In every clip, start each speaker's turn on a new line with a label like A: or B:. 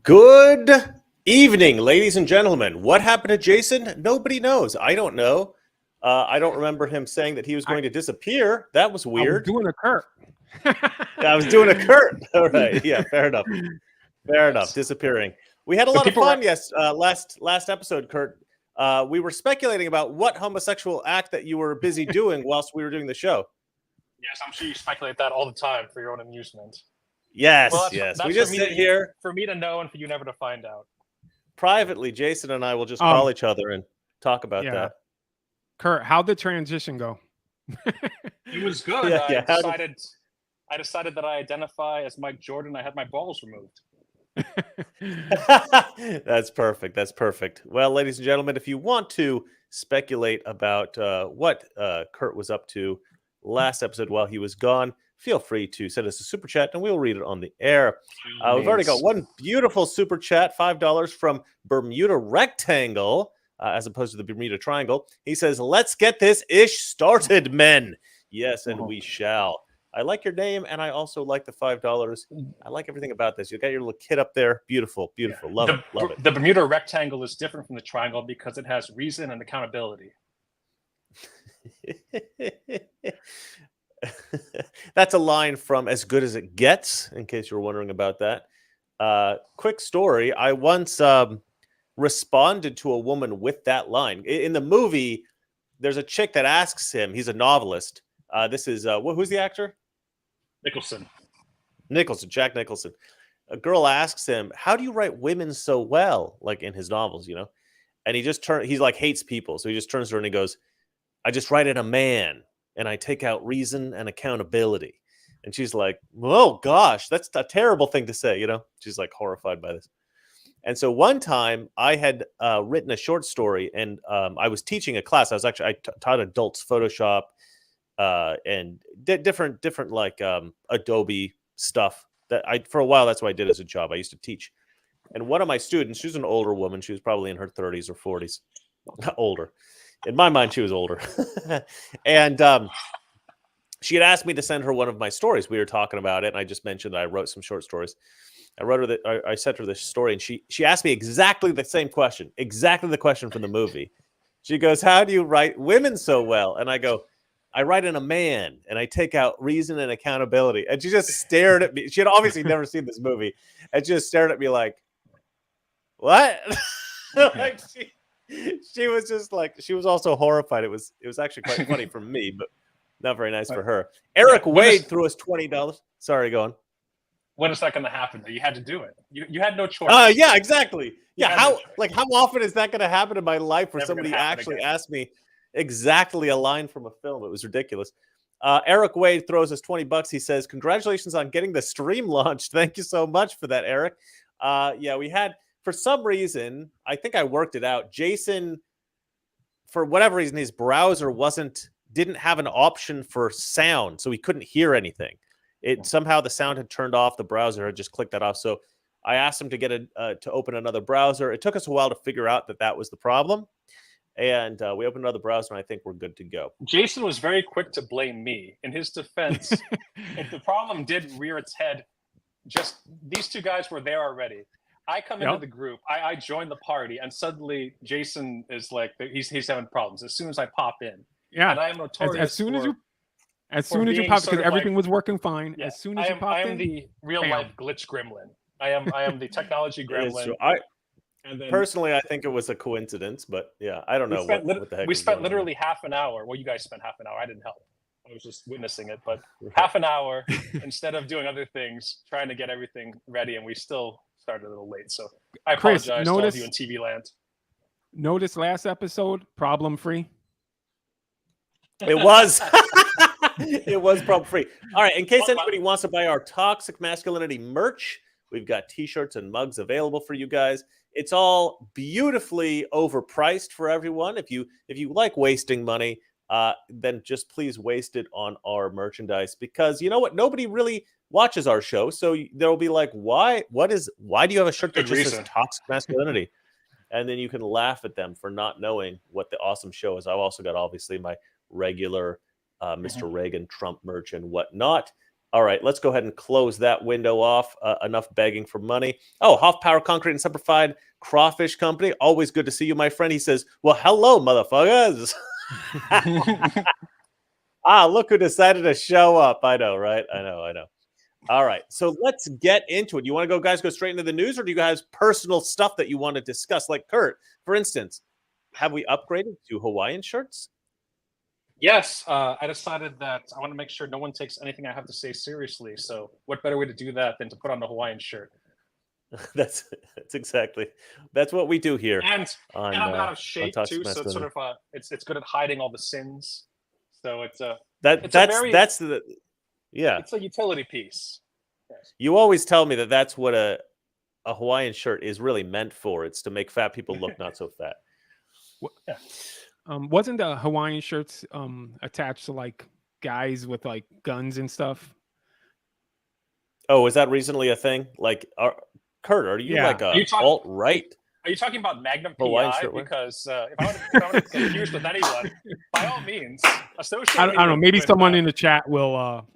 A: Good evening, ladies and gentlemen. What happened to Jason? Nobody knows. I don't know. I don't remember him saying that he was going to disappear. That was weird.
B: I was doing a Kurt.
A: I was doing a Kurt. All right. Yeah, fair enough. Fair enough. Disappearing. We had a lot of fun, last episode, Kurt. We were speculating about what homosexual act that you were busy doing whilst we were doing the show.
C: Yes, I'm sure you speculate that all the time for your own amusement.
A: Yes,
C: Well,
A: yes.
C: That's
A: We just sit here.
C: For me to know and for you never to find out.
A: Privately, Jason and I will just call each other and talk about that.
B: Kurt, how'd the transition go?
C: It was good. I decided that I identify as Mike Jordan. I had my balls removed.
A: That's perfect. That's perfect. Well, ladies and gentlemen, if you want to speculate about what Kurt was up to last episode while he was gone, feel free to send us a super chat and we'll read it on the air. We've already got one beautiful super chat, $5 from Bermuda Rectangle, as opposed to the Bermuda Triangle. He says, "Let's get this ish started, men." Yes, and we shall. I like your name, and I also like the $5. I like everything about this. You got your little kid up there. Beautiful, beautiful. Love it, love it.
C: The Bermuda Rectangle is different from the triangle because it has reason and accountability.
A: That's a line from As Good as It Gets, in case you were wondering about that. Quick story. I once responded to a woman with that line. In the movie, there's a chick that asks him, he's a novelist. This is, who's the actor? Nicholson, Jack Nicholson. A girl asks him, "How do you write women so well?" Like in his novels, you know? And he's like hates people. So he just turns to her and he goes, "I just write in a man and I take out reason and accountability." And she's like, "Oh gosh, that's a terrible thing to say." You know, she's like horrified by this. And so one time I had written a short story and I was teaching a class. I taught adults Photoshop and different like Adobe stuff for a while. That's what I did as a job. I used to teach. And one of my students, she was an older woman. She was probably in her 30s or 40s, older. In my mind, she was older. And she had asked me to send her one of my stories. We were talking about it, and I just mentioned that I wrote some short stories. I wrote her that I sent her this story, and she asked me exactly the same question, exactly the question from the movie. She goes, "How do you write women so well?" And I go, "I write in a man, and I take out reason and accountability." And she just stared at me. She had obviously never seen this movie, and she just stared at me like, "What?" Like she was just like, she was also horrified. It was actually quite funny for me, but not very nice for her. Eric Wade threw us $20. Sorry, go on.
C: When is that going to happen? You had to do it. You had no choice.
A: Yeah, exactly. Yeah, how often is that going to happen in my life where somebody actually asked me exactly a line from a film? It was ridiculous. Eric Wade throws us $20. He says, "Congratulations on getting the stream launched." Thank you so much for that, Eric. Yeah, we had, for some reason, I think I worked it out. Jason, for whatever reason, his browser didn't have an option for sound, so he couldn't hear anything. Somehow the sound had turned off. The browser had just clicked that off. So I asked him to get to open another browser. It took us a while to figure out that was the problem. And we opened another browser, and I think we're good to go.
C: Jason was very quick to blame me. In his defense, if the problem did rear its head, just these two guys were there already. I come into the group, I join the party, and suddenly Jason is like, he's having problems as soon as I pop in.
B: Yeah,
C: and I am notorious
B: as soon as you popped, because everything was working fine. Yeah, as soon as you popped in,
C: I am the real life glitch gremlin. I am the technology gremlin.
A: Personally, I think it was a coincidence, but yeah, I don't know what the heck.
C: We spent literally half an hour. Well, you guys spent half an hour. I didn't help. I was just witnessing it, but half an hour instead of doing other things, trying to get everything ready, and we still started a little late. So I apologize to all of you in TV land.
B: Notice last episode, problem free.
A: It was. It was problem free. All right. In case anybody wants to buy our Toxic Masculinity merch, we've got t-shirts and mugs available for you guys. It's all beautifully overpriced for everyone. If you like wasting money, then just please waste it on our merchandise, because you know what? Nobody really watches our show. So they'll be like, why do you have a shirt that just says Toxic Masculinity? And then you can laugh at them for not knowing what the awesome show is. I've also got obviously my regular Mr. Reagan Trump merch and whatnot. All right, let's go ahead and close that window off. Enough begging for money. Oh, Hoff Power Concrete and Simplified Crawfish Company. Always good to see you, my friend. He says, well, hello, motherfuckers. Look who decided to show up. I know, right? I know. All right, so let's get into it. You want to go, guys, go straight into the news, or do you guys personal stuff that you want to discuss? Like Kurt, for instance, have we upgraded to Hawaiian shirts?
C: Yes, I decided that I want to make sure no one takes anything I have to say seriously. So what better way to do that than to put on the Hawaiian shirt?
A: That's what we do here.
C: And I'm out of shape too, so it's sort of it's good at hiding all the sins. So it's it's a utility piece. Yes.
A: You always tell me that that's what a Hawaiian shirt is really meant for. It's to make fat people look not so fat.
B: Yeah. Wasn't the Hawaiian shirts attached to like guys with like guns and stuff?
A: Oh, is that recently a thing? Like, Kurt, are you like a alt-right?
C: Are you talking about Magnum PI? Because if I want to get confused with anyone, by all means, associate.
B: I don't know. Maybe someone in the chat will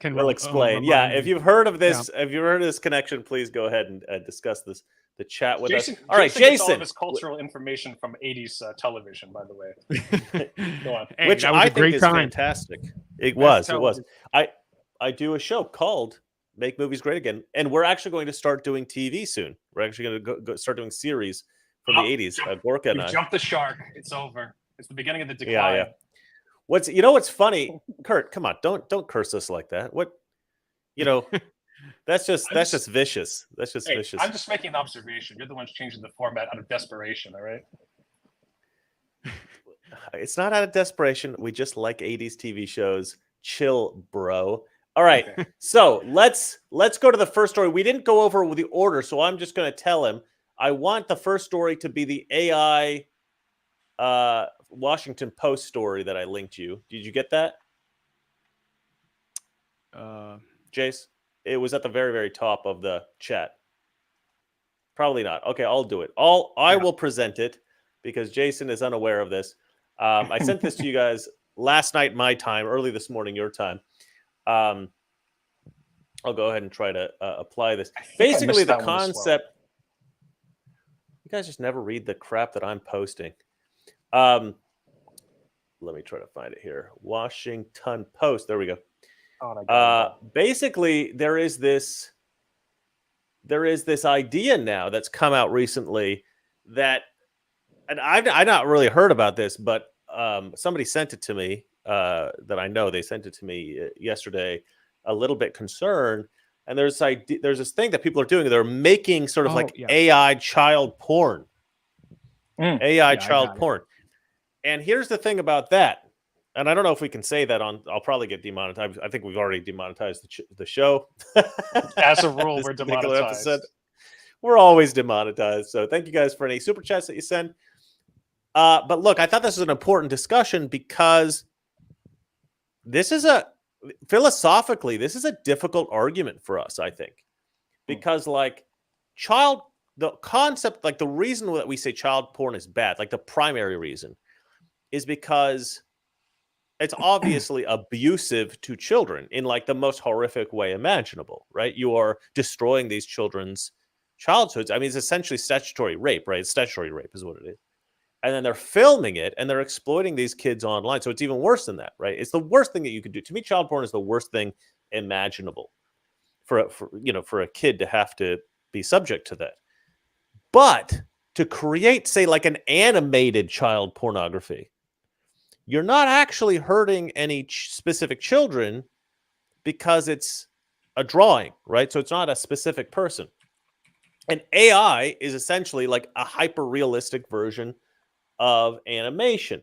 A: will explain. If you've heard of this, if you've heard of this connection, please go ahead and discuss this. The chat with us. All right, Jason.
C: All of his cultural information from 80s television, by the way. Go on.
B: Hey,
A: which I think is fantastic. It was. I do a show called Make Movies Great Again, and we're actually going to start doing TV soon. We're actually going to go start doing series from the 80s. Gorka and I.
C: Jumped the shark. It's over. It's the beginning of the decline.
A: Yeah. What's funny, Kurt? Come on, don't curse us like that. That's just vicious. That's just vicious.
C: I'm just making an observation. You're the ones changing the format out of desperation, all right?
A: It's not out of desperation. We just like 80s TV shows. Chill, bro. All right. Okay. So let's go to the first story. We didn't go over the order, so I'm just going to tell him I want the first story to be the AI Washington Post story that I linked you. Did you get that? Jace? It was at the very, very top of the chat. Probably not. Okay, I'll do it. I will present it because Jason is unaware of this. I sent this to you guys last night, my time, early this morning, your time. I'll go ahead and try to apply this. Basically, the concept. You guys just never read the crap that I'm posting. Let me try to find it here. Washington Post. There we go. Basically, there is this idea now that's come out recently that, and I've not really heard about this, but somebody sent it to me that I know. They sent it to me yesterday, a little bit concerned. And there's this thing that people are doing. They're making sort of AI child porn. Child porn. And here's the thing about that. And I don't know if we can say that I'll probably get demonetized. I think we've already demonetized the show.
C: As a rule, we're demonetized.
A: We're always demonetized. So thank you guys for any super chats that you send. But look, I thought this was an important discussion because philosophically, this is a difficult argument for us, I think. Because the concept, like the reason that we say child porn is bad, like the primary reason, is because it's obviously abusive to children in like the most horrific way imaginable, right? You are destroying these children's childhoods. I mean, it's essentially statutory rape, right? Statutory rape is what it is. And then they're filming it and they're exploiting these kids online. So it's even worse than that, right? It's the worst thing that you could do. To me, child porn is the worst thing imaginable for a kid to have to be subject to that. But to create, say, like an animated child pornography, you're not actually hurting any specific children because it's a drawing, right? So it's not a specific person. And AI is essentially like a hyper-realistic version of animation.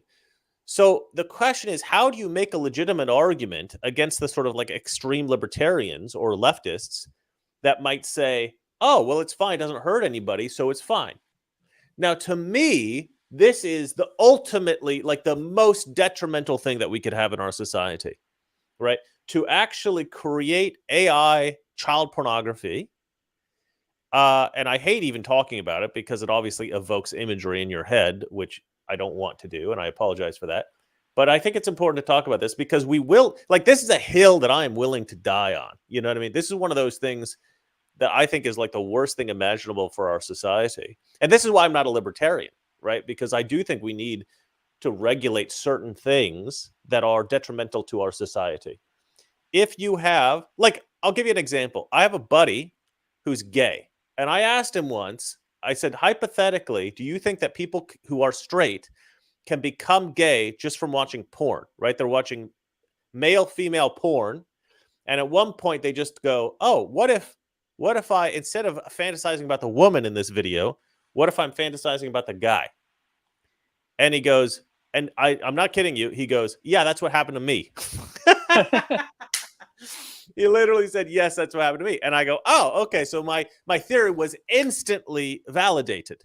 A: So the question is, how do you make a legitimate argument against the sort of like extreme libertarians or leftists that might say, oh, well, it's fine, it doesn't hurt anybody, so it's fine. Now, to me, this is the ultimately like the most detrimental thing that we could have in our society, right? To actually create AI child pornography. And I hate even talking about it because it obviously evokes imagery in your head, which I don't want to do. And I apologize for that. But I think it's important to talk about this because we will, like, this is a hill that I am willing to die on. You know what I mean? This is one of those things that I think is like the worst thing imaginable for our society. And this is why I'm not a libertarian, right? Because I do think we need to regulate certain things that are detrimental to our society. If you have, like, I'll give you an example. I have a buddy who's gay. And I asked him once, I said, hypothetically, do you think that people who are straight can become gay just from watching porn, right? They're watching male, female porn. And at one point they just go, oh, what if I, instead of fantasizing about the woman in this video, what if I'm fantasizing about the guy? And he goes, and I'm not kidding you. He goes, yeah, that's what happened to me. He literally said, yes, that's what happened to me. And I go, oh, okay. So my theory was instantly validated.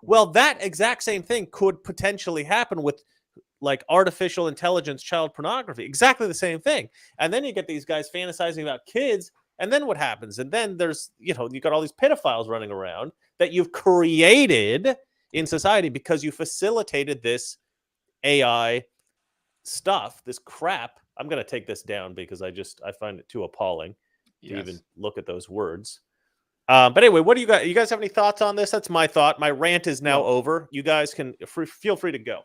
A: Well, that exact same thing could potentially happen with like artificial intelligence, child pornography, exactly the same thing. And then you get these guys fantasizing about kids. And then what happens? And then there's, you got all these pedophiles running around that you've created in society because you facilitated this AI stuff, this crap. I'm going to take this down because I find it too appalling to even look at those words. But anyway, what do you guys? You guys have any thoughts on this? That's my thought. My rant is now over. You guys can feel free to go.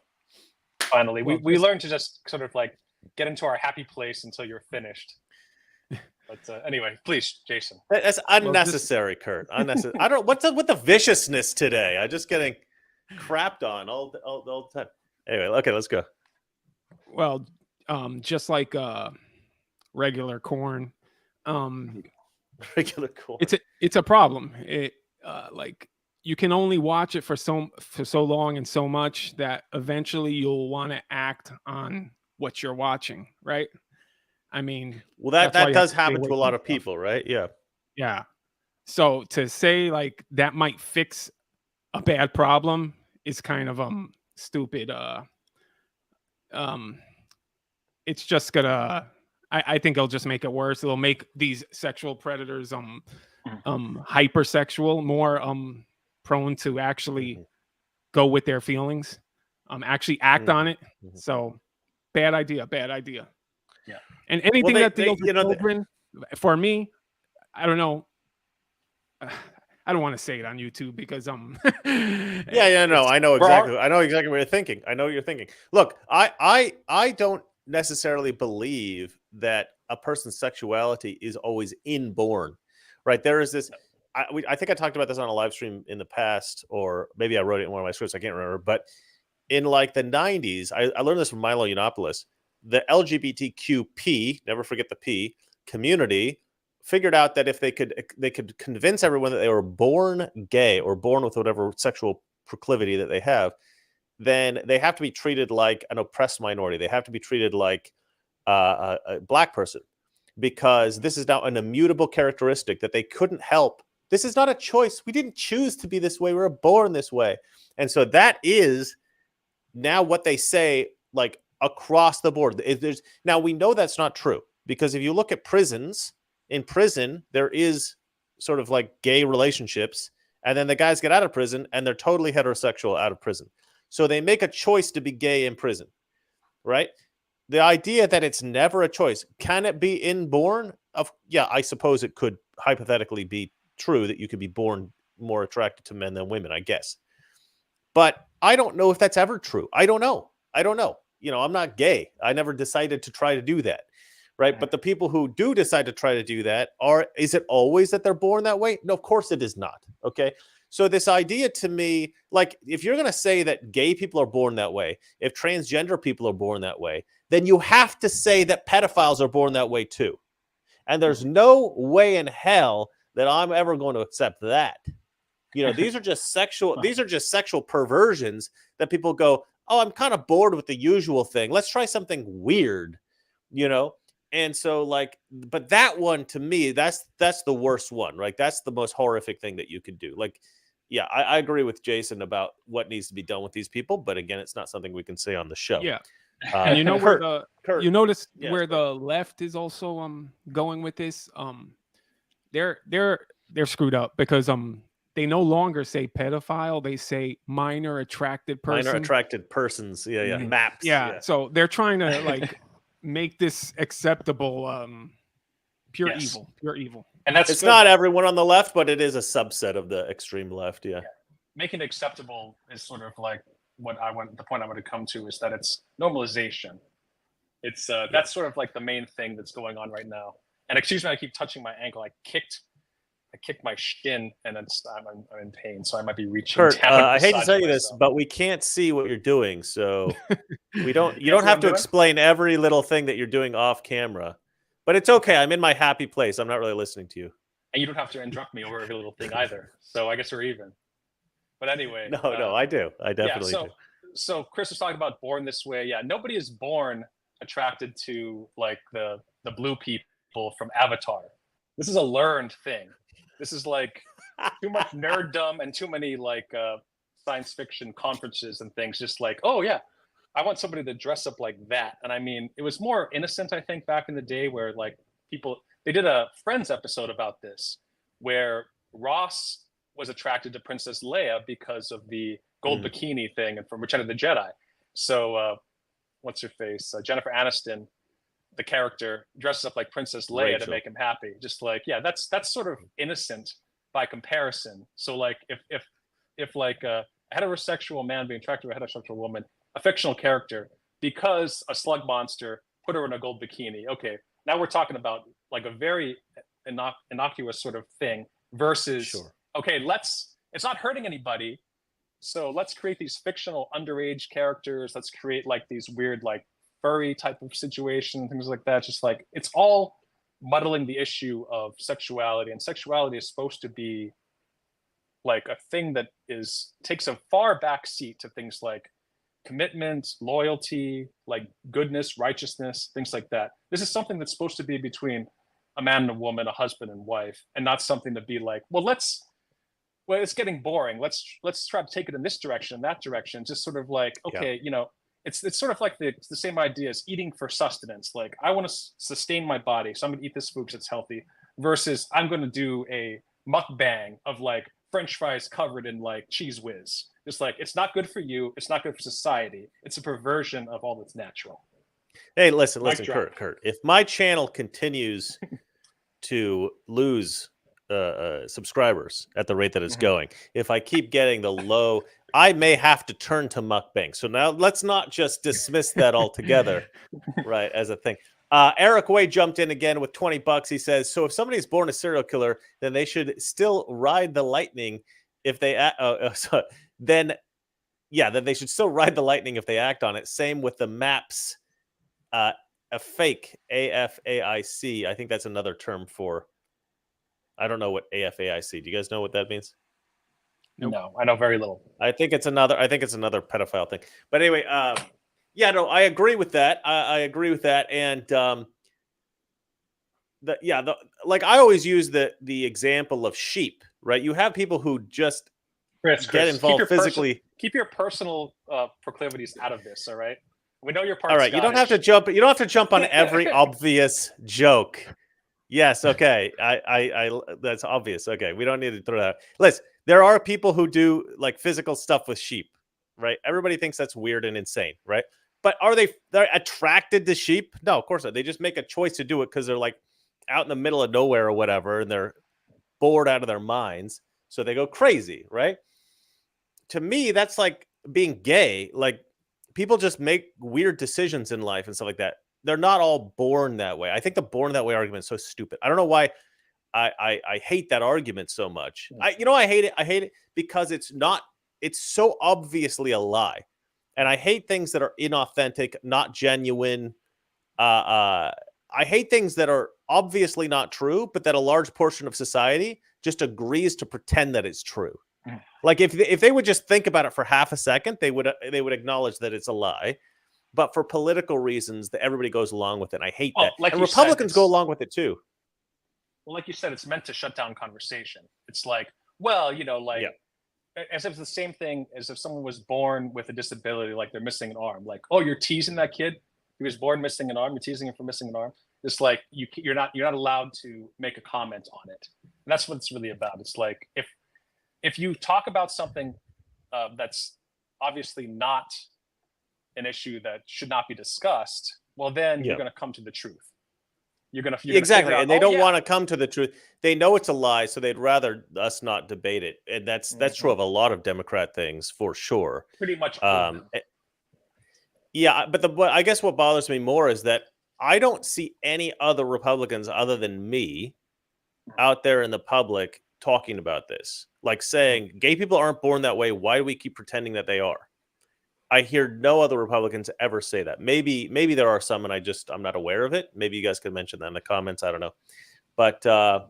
C: Finally, we learned to just sort of like get into our happy place until you're finished. But anyway, please, Jason.
A: That's unnecessary, Kurt. Unnecessary. I don't. What's up with the viciousness today? I'm just getting crapped on all the time. Anyway, okay, let's go.
B: Well, just like regular corn,
A: regular corn.
B: It's a problem. It like you can only watch it for so long and so much that eventually you'll want to act on what you're watching, right? I mean,
A: well, that does happen to a lot of people, right? Yeah.
B: Yeah. So to say like that might fix a bad problem is kind of stupid. It's just gonna, I think it'll just make it worse. It'll make these sexual predators hypersexual, more prone to actually go with their feelings, actually act on it. So bad idea.
C: Yeah.
B: And anything that deals with children, for me, I don't know. I don't want to say it on YouTube because no,
A: I know exactly what you're thinking. I know what you're thinking. Look, I don't necessarily believe that a person's sexuality is always inborn, right? There is this. I think I talked about this on a live stream in the past, or maybe I wrote it in one of my scripts. I can't remember, but in like the 90s, I learned this from Milo Yiannopoulos. The LGBTQP, never forget the P, community figured out that if they could convince everyone that they were born gay or born with whatever sexual proclivity that they have, then they have to be treated like an oppressed minority. They have to be treated like a black person, because this is now an immutable characteristic that they couldn't help. This is not a choice. We didn't choose to be this way. We were born this way. And so that is now what they say, like across the board. Now we know that's not true, because if you look at prisons, in prison, there is sort of like gay relationships, and then the guys get out of prison and they're totally heterosexual out of prison. So they make a choice to be gay in prison, right? The idea that it's never a choice, can it be inborn? Yeah, I suppose it could hypothetically be true that you could be born more attracted to men than women, I guess. But I don't know if that's ever true. I don't know. I'm not gay. I never decided to try to do that. Right. But the people who do decide to try to do that is it always that they're born that way? No, of course it is not. Okay. So this idea to me, like if you're going to say that gay people are born that way, if transgender people are born that way, then you have to say that pedophiles are born that way too. And there's no way in hell that I'm ever going to accept that. These are just sexual perversions that people go, oh, I'm kind of bored with the usual thing. Let's try something weird, And so but that one to me, that's the worst one, right? That's the most horrific thing that you could do. Like, yeah, I agree with Jason about what needs to be done with these people. But again, it's not something we can say on the show.
B: Yeah. And you notice where the left is also going with this. They're screwed up because they no longer say pedophile, they say minor attracted person.
A: Minor attracted persons. Yeah, yeah.
B: Mhm.
A: Maps.
B: Yeah. So they're trying to like make this acceptable. Pure evil. Pure evil.
C: And that's
A: it's
C: good.
A: not everyone on the left, but it is a subset of the extreme left. Yeah.
C: Making it acceptable is sort of like the point I want to come to is that it's normalization. It's that's sort of like the main thing that's going on right now. And excuse me, I keep touching my ankle. I kicked my shin, and I'm in pain, so I might be reaching
A: Kurt,
C: down.
A: I hate to tell you this, but we can't see what you're doing, so you don't have to explain every little thing that you're doing off camera. But it's okay. I'm in my happy place. I'm not really listening to you.
C: And you don't have to interrupt me over every little thing either. So I guess we're even. But anyway.
A: No, I do. I definitely do.
C: So Chris was talking about born this way. Yeah, nobody is born attracted to like the blue people from Avatar. This is a learned thing. This is like too much nerddom and too many like science fiction conferences and things. Just like, oh yeah, I want somebody to dress up like that. And I mean, it was more innocent, I think, back in the day where like they did a Friends episode about this, where Ross was attracted to Princess Leia because of the gold bikini thing and from Return of the Jedi. So what's her face? Jennifer Aniston, the character, dresses up like Princess Leia
A: Rachel.
C: to make him happy. Just like, yeah, that's sort of innocent by comparison. So like if like a heterosexual man being attracted to a heterosexual woman, a fictional character, because a slug monster put her in a gold bikini. Okay, now we're talking about like a very innocuous sort of thing versus, okay, it's not hurting anybody. So let's create these fictional underage characters. Let's create like these weird, like furry type of situation, things like that. Just like, it's all muddling the issue of sexuality, and sexuality is supposed to be like a thing that takes a far back seat to things like commitment, loyalty, like goodness, righteousness, things like that. This is something that's supposed to be between a man and a woman, a husband and wife, and not something to be like, well, it's getting boring. Let's try to take it in this direction, that direction. Just sort of like, okay, it's sort of like the same idea as eating for sustenance. Like, I want to sustain my body, so I'm going to eat this food because it's healthy, versus I'm going to do a mukbang of like French fries covered in like cheese whiz. Just like, it's not good for you. It's not good for society. It's a perversion of all that's natural.
A: Hey, listen, Kurt. If my channel continues to lose subscribers at the rate that it's going, if I keep getting the low, I may have to turn to mukbang. So now let's not just dismiss that altogether, right, as a thing. Eric Way jumped in again with $20. He says, so if somebody's born a serial killer, then they should still ride the lightning if they then they should still ride the lightning if they act on it. Same with the maps. A fake, AFAIC. I think that's another term for, I don't know what AFAIC. Do you guys know what that means?
C: Nope. No, I know very little.
A: I think it's another pedophile thing. But anyway, I agree with that. I agree with that. And like I always use the example of sheep, right? You have people who just get involved physically.
C: Keep your personal proclivities out of this, all right? We know you're part.
A: All right,
C: Scottish.
A: You don't have to jump on every obvious joke. Yes, okay. I that's obvious. Okay, we don't need to throw that out. Listen, there are people who do like physical stuff with sheep, right? Everybody thinks that's weird and insane, right? But they're attracted to sheep? No, of course not. They just make a choice to do it because they're like out in the middle of nowhere or whatever, and they're bored out of their minds, so they go crazy, right? To me, that's like being gay. Like, people just make weird decisions in life and stuff like that. They're not all born that way. I think the born that way argument is so stupid. I don't know why I hate that argument so much. I hate it. I hate it because it's so obviously a lie. And I hate things that are inauthentic, not genuine. I hate things that are obviously not true, but that a large portion of society just agrees to pretend that it's true. Like if they would just think about it for half a second, they would acknowledge that it's a lie. But for political reasons, everybody goes along with it. And I hate that. Like, and Republicans go along with it too.
C: Well, like you said, it's meant to shut down conversation. It's like, well, as if it's the same thing as if someone was born with a disability, like they're missing an arm. Like, oh, you're teasing that kid. He was born missing an arm. You're teasing him for missing an arm. It's like you're not allowed to make a comment on it. And that's what it's really about. It's like if if you talk about something that's obviously not an issue that should not be discussed, well, then you're going to come to the truth. You're going to
A: exactly,
C: out,
A: and they don't want to come to the truth. They know it's a lie, so they'd rather us not debate it. And that's true of a lot of Democrat things for sure.
C: Pretty much.
A: Yeah, but I guess what bothers me more is that I don't see any other Republicans other than me out there in the public talking about this, like saying gay people aren't born that way. Why do we keep pretending that they are? I hear no other Republicans ever say that. Maybe there are some, and I'm not aware of it. Maybe you guys could mention that in the comments. I don't know. But all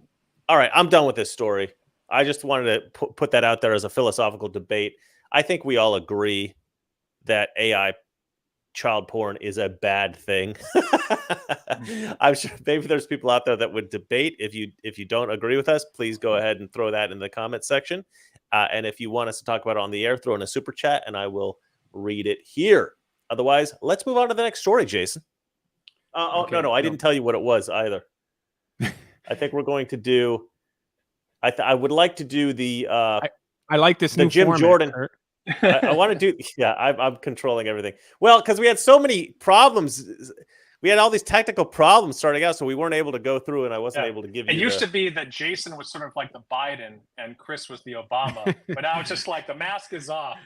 A: right, I'm done with this story. I just wanted to put that out there as a philosophical debate. I think we all agree that AI child porn is a bad thing. I'm sure maybe there's people out there that would debate. If you don't agree with us, please go ahead and throw that in the comment section. And if you want us to talk about it on the air, throw in a super chat, and I will read it here. Otherwise, let's move on to the next story, Jason. Okay, no, I didn't tell you what it was either. I think we're going to do. I would like to do the.
B: I like this new
A: Jim
B: format,
A: Jordan.
B: Kurt.
A: I want to do. Yeah, I'm controlling everything. Well, because we had so many problems. We had all these technical problems starting out, so we weren't able to go through, and I wasn't able to give you.
C: It used to be that Jason was sort of like the Biden and Chris was the Obama, but now it's just like the mask is off.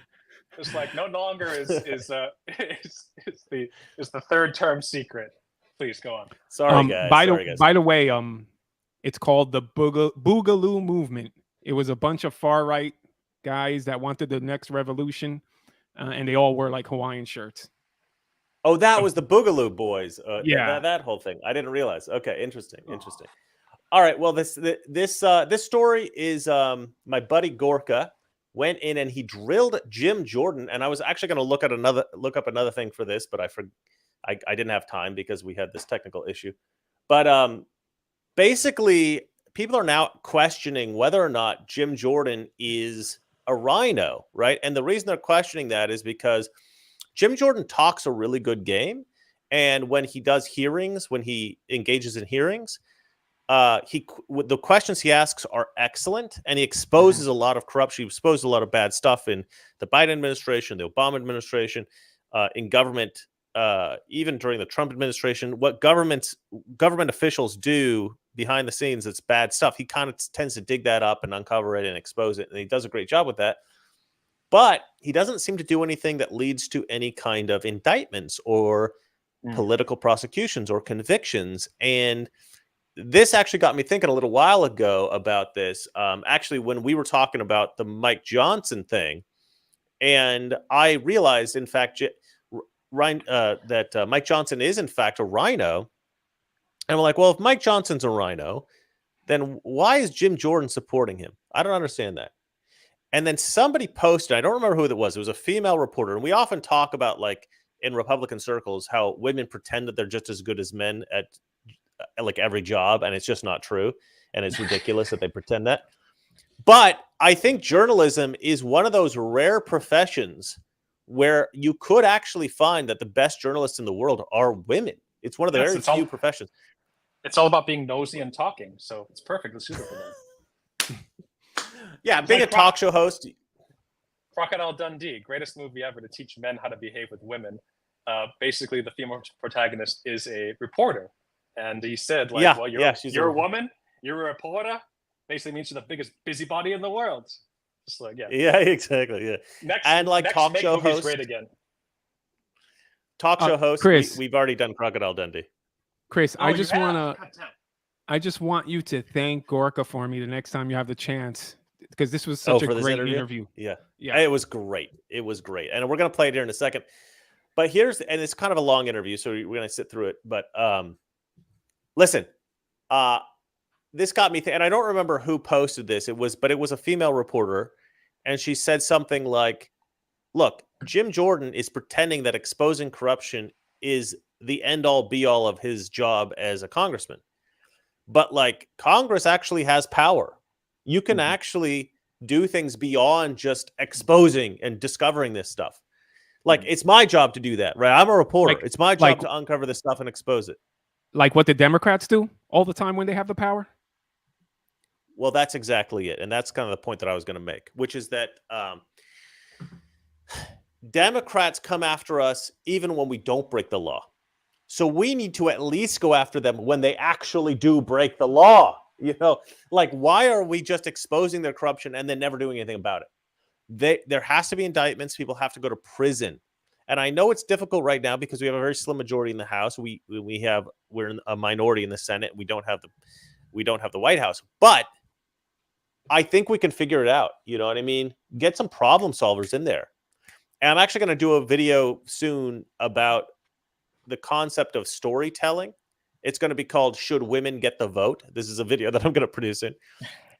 C: It's like no longer is the third term secret. Please go on.
A: Sorry, guys.
B: By the way, it's called the Boogaloo movement. It was a bunch of far right guys that wanted the next revolution, and they all wore like Hawaiian shirts.
A: Oh, that was the Boogaloo Boys.
B: Yeah,
A: that whole thing. I didn't realize. Okay, interesting. All right. Well, this story is my buddy Gorka went in and he drilled Jim Jordan, and I was actually going to look up another thing for this, but I didn't have time because we had this technical issue. But basically, people are now questioning whether or not Jim Jordan is a rhino, right? And the reason they're questioning that is because Jim Jordan talks a really good game, and when he does hearings, when he engages in hearings, the questions he asks are excellent, and he exposes a lot of corruption. He exposes a lot of bad stuff in the Biden administration, the Obama administration, in government, even during the Trump administration. What government officials do behind the scenes, it's bad stuff. He kind of tends to dig that up and uncover it and expose it, and he does a great job with that. But he doesn't seem to do anything that leads to any kind of indictments or political prosecutions or convictions. And this actually got me thinking a little while ago about this. Actually, when we were talking about the Mike Johnson thing, and I realized, in fact, that Mike Johnson is, in fact, a rhino. And I'm like, well, if Mike Johnson's a rhino, then why is Jim Jordan supporting him? I don't understand that. And then somebody posted, I don't remember who it was a female reporter. And we often talk about, like, in Republican circles, how women pretend that they're just as good as men at like every job. And it's just not true. And it's ridiculous that they pretend that. But I think journalism is one of those rare professions where you could actually find that the best journalists in the world are women. It's one of the very few professions.
C: It's all about being nosy and talking. So it's perfectly suited for them.
A: Yeah, being a talk show host.
C: Crocodile Dundee, greatest movie ever to teach men how to behave with women. Basically, the female protagonist is a reporter. And he said, like, well, you're a woman, you're a reporter. Basically means you're the biggest busybody in the world. Just like,
A: yeah, exactly. Yeah. Next talk show host.
C: Great again.
A: Talk show host.
B: Chris,
A: we've already done Crocodile Dundee.
B: Chris, I just want you to thank Gorka for me the next time you have the chance, because this was such a great interview.
A: Yeah, it was great. And we're gonna play it here in a second. But and it's kind of a long interview, so we're gonna sit through it. But listen, this got me, and I don't remember who posted this. It was a female reporter, and she said something like, "Look, Jim Jordan is pretending that exposing corruption is the end all be all of his job as a congressman. But like Congress actually has power. You can actually do things beyond just exposing and discovering this stuff. Like it's my job to do that, right? I'm a reporter. It's my job to uncover this stuff and expose it.
B: Like what the Democrats do all the time when they have the power?
A: Well, that's exactly it. And that's kind of the point that I was going to make, which is that Democrats come after us even when we don't break the law. So we need to at least go after them when they actually do break the law. You know, like, why are we just exposing their corruption and then never doing anything about it? There has to be indictments. People have to go to prison. And I know it's difficult right now because we have a very slim majority in the House. We're in a minority in the Senate. We don't have the White House, but I think we can figure it out. You know what I mean? Get some problem solvers in there. And I'm actually going to do a video soon about the concept of storytelling. It's going to be called "Should Women Get the Vote?" This is a video that I'm going to produce in.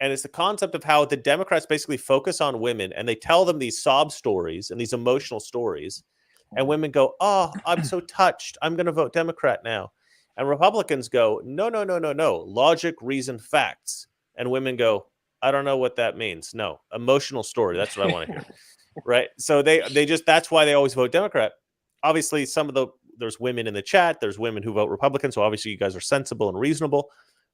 A: And it's the concept of how the Democrats basically focus on women and they tell them these sob stories and these emotional stories. And women go, "Oh, I'm so touched. I'm going to vote Democrat now." And Republicans go, "No, no, no, no, no. Logic, reason, facts." And women go, "I don't know what that means. No, emotional story. That's what I want to hear." Right. So they just, that's why they always vote Democrat. Obviously, there's women in the chat. There's women who vote Republican. So obviously you guys are sensible and reasonable,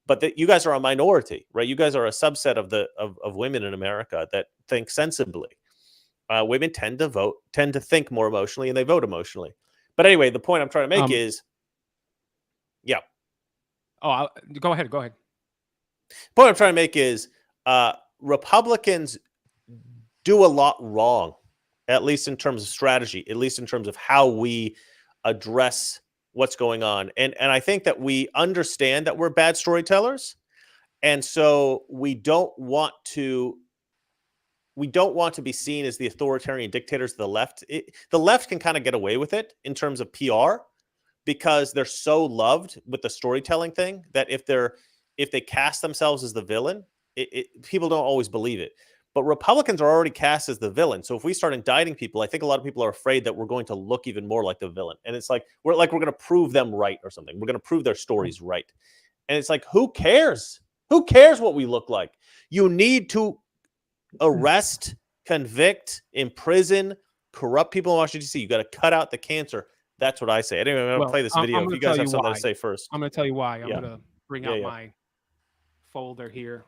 A: but you guys are a minority, right? You guys are a subset of women in America that think sensibly. Women tend to think more emotionally, and they vote emotionally. But anyway, the point I'm trying to make is, yeah.
B: Oh, go ahead.
A: The point I'm trying to make is Republicans do a lot wrong, at least in terms of strategy, at least in terms of how we address what's going on. And I think that we understand that we're bad storytellers. And so we don't want to be seen as the authoritarian dictators of the left. The left can kind of get away with it in terms of PR because they're so loved with the storytelling thing that if they cast themselves as the villain, people don't always believe it. But Republicans are already cast as the villain. So if we start indicting people, I think a lot of people are afraid that we're going to look even more like the villain. And it's like we're going to prove them right or something. We're going to prove their stories right. And it's like, who cares? Who cares what we look like? You need to arrest, convict, imprison, corrupt people in Washington, D.C. You got to cut out the cancer. That's what I say. Anyway, I'm going to play this video. If you guys have something to say first.
B: I'm going to tell you why. I'm going to bring out my folder here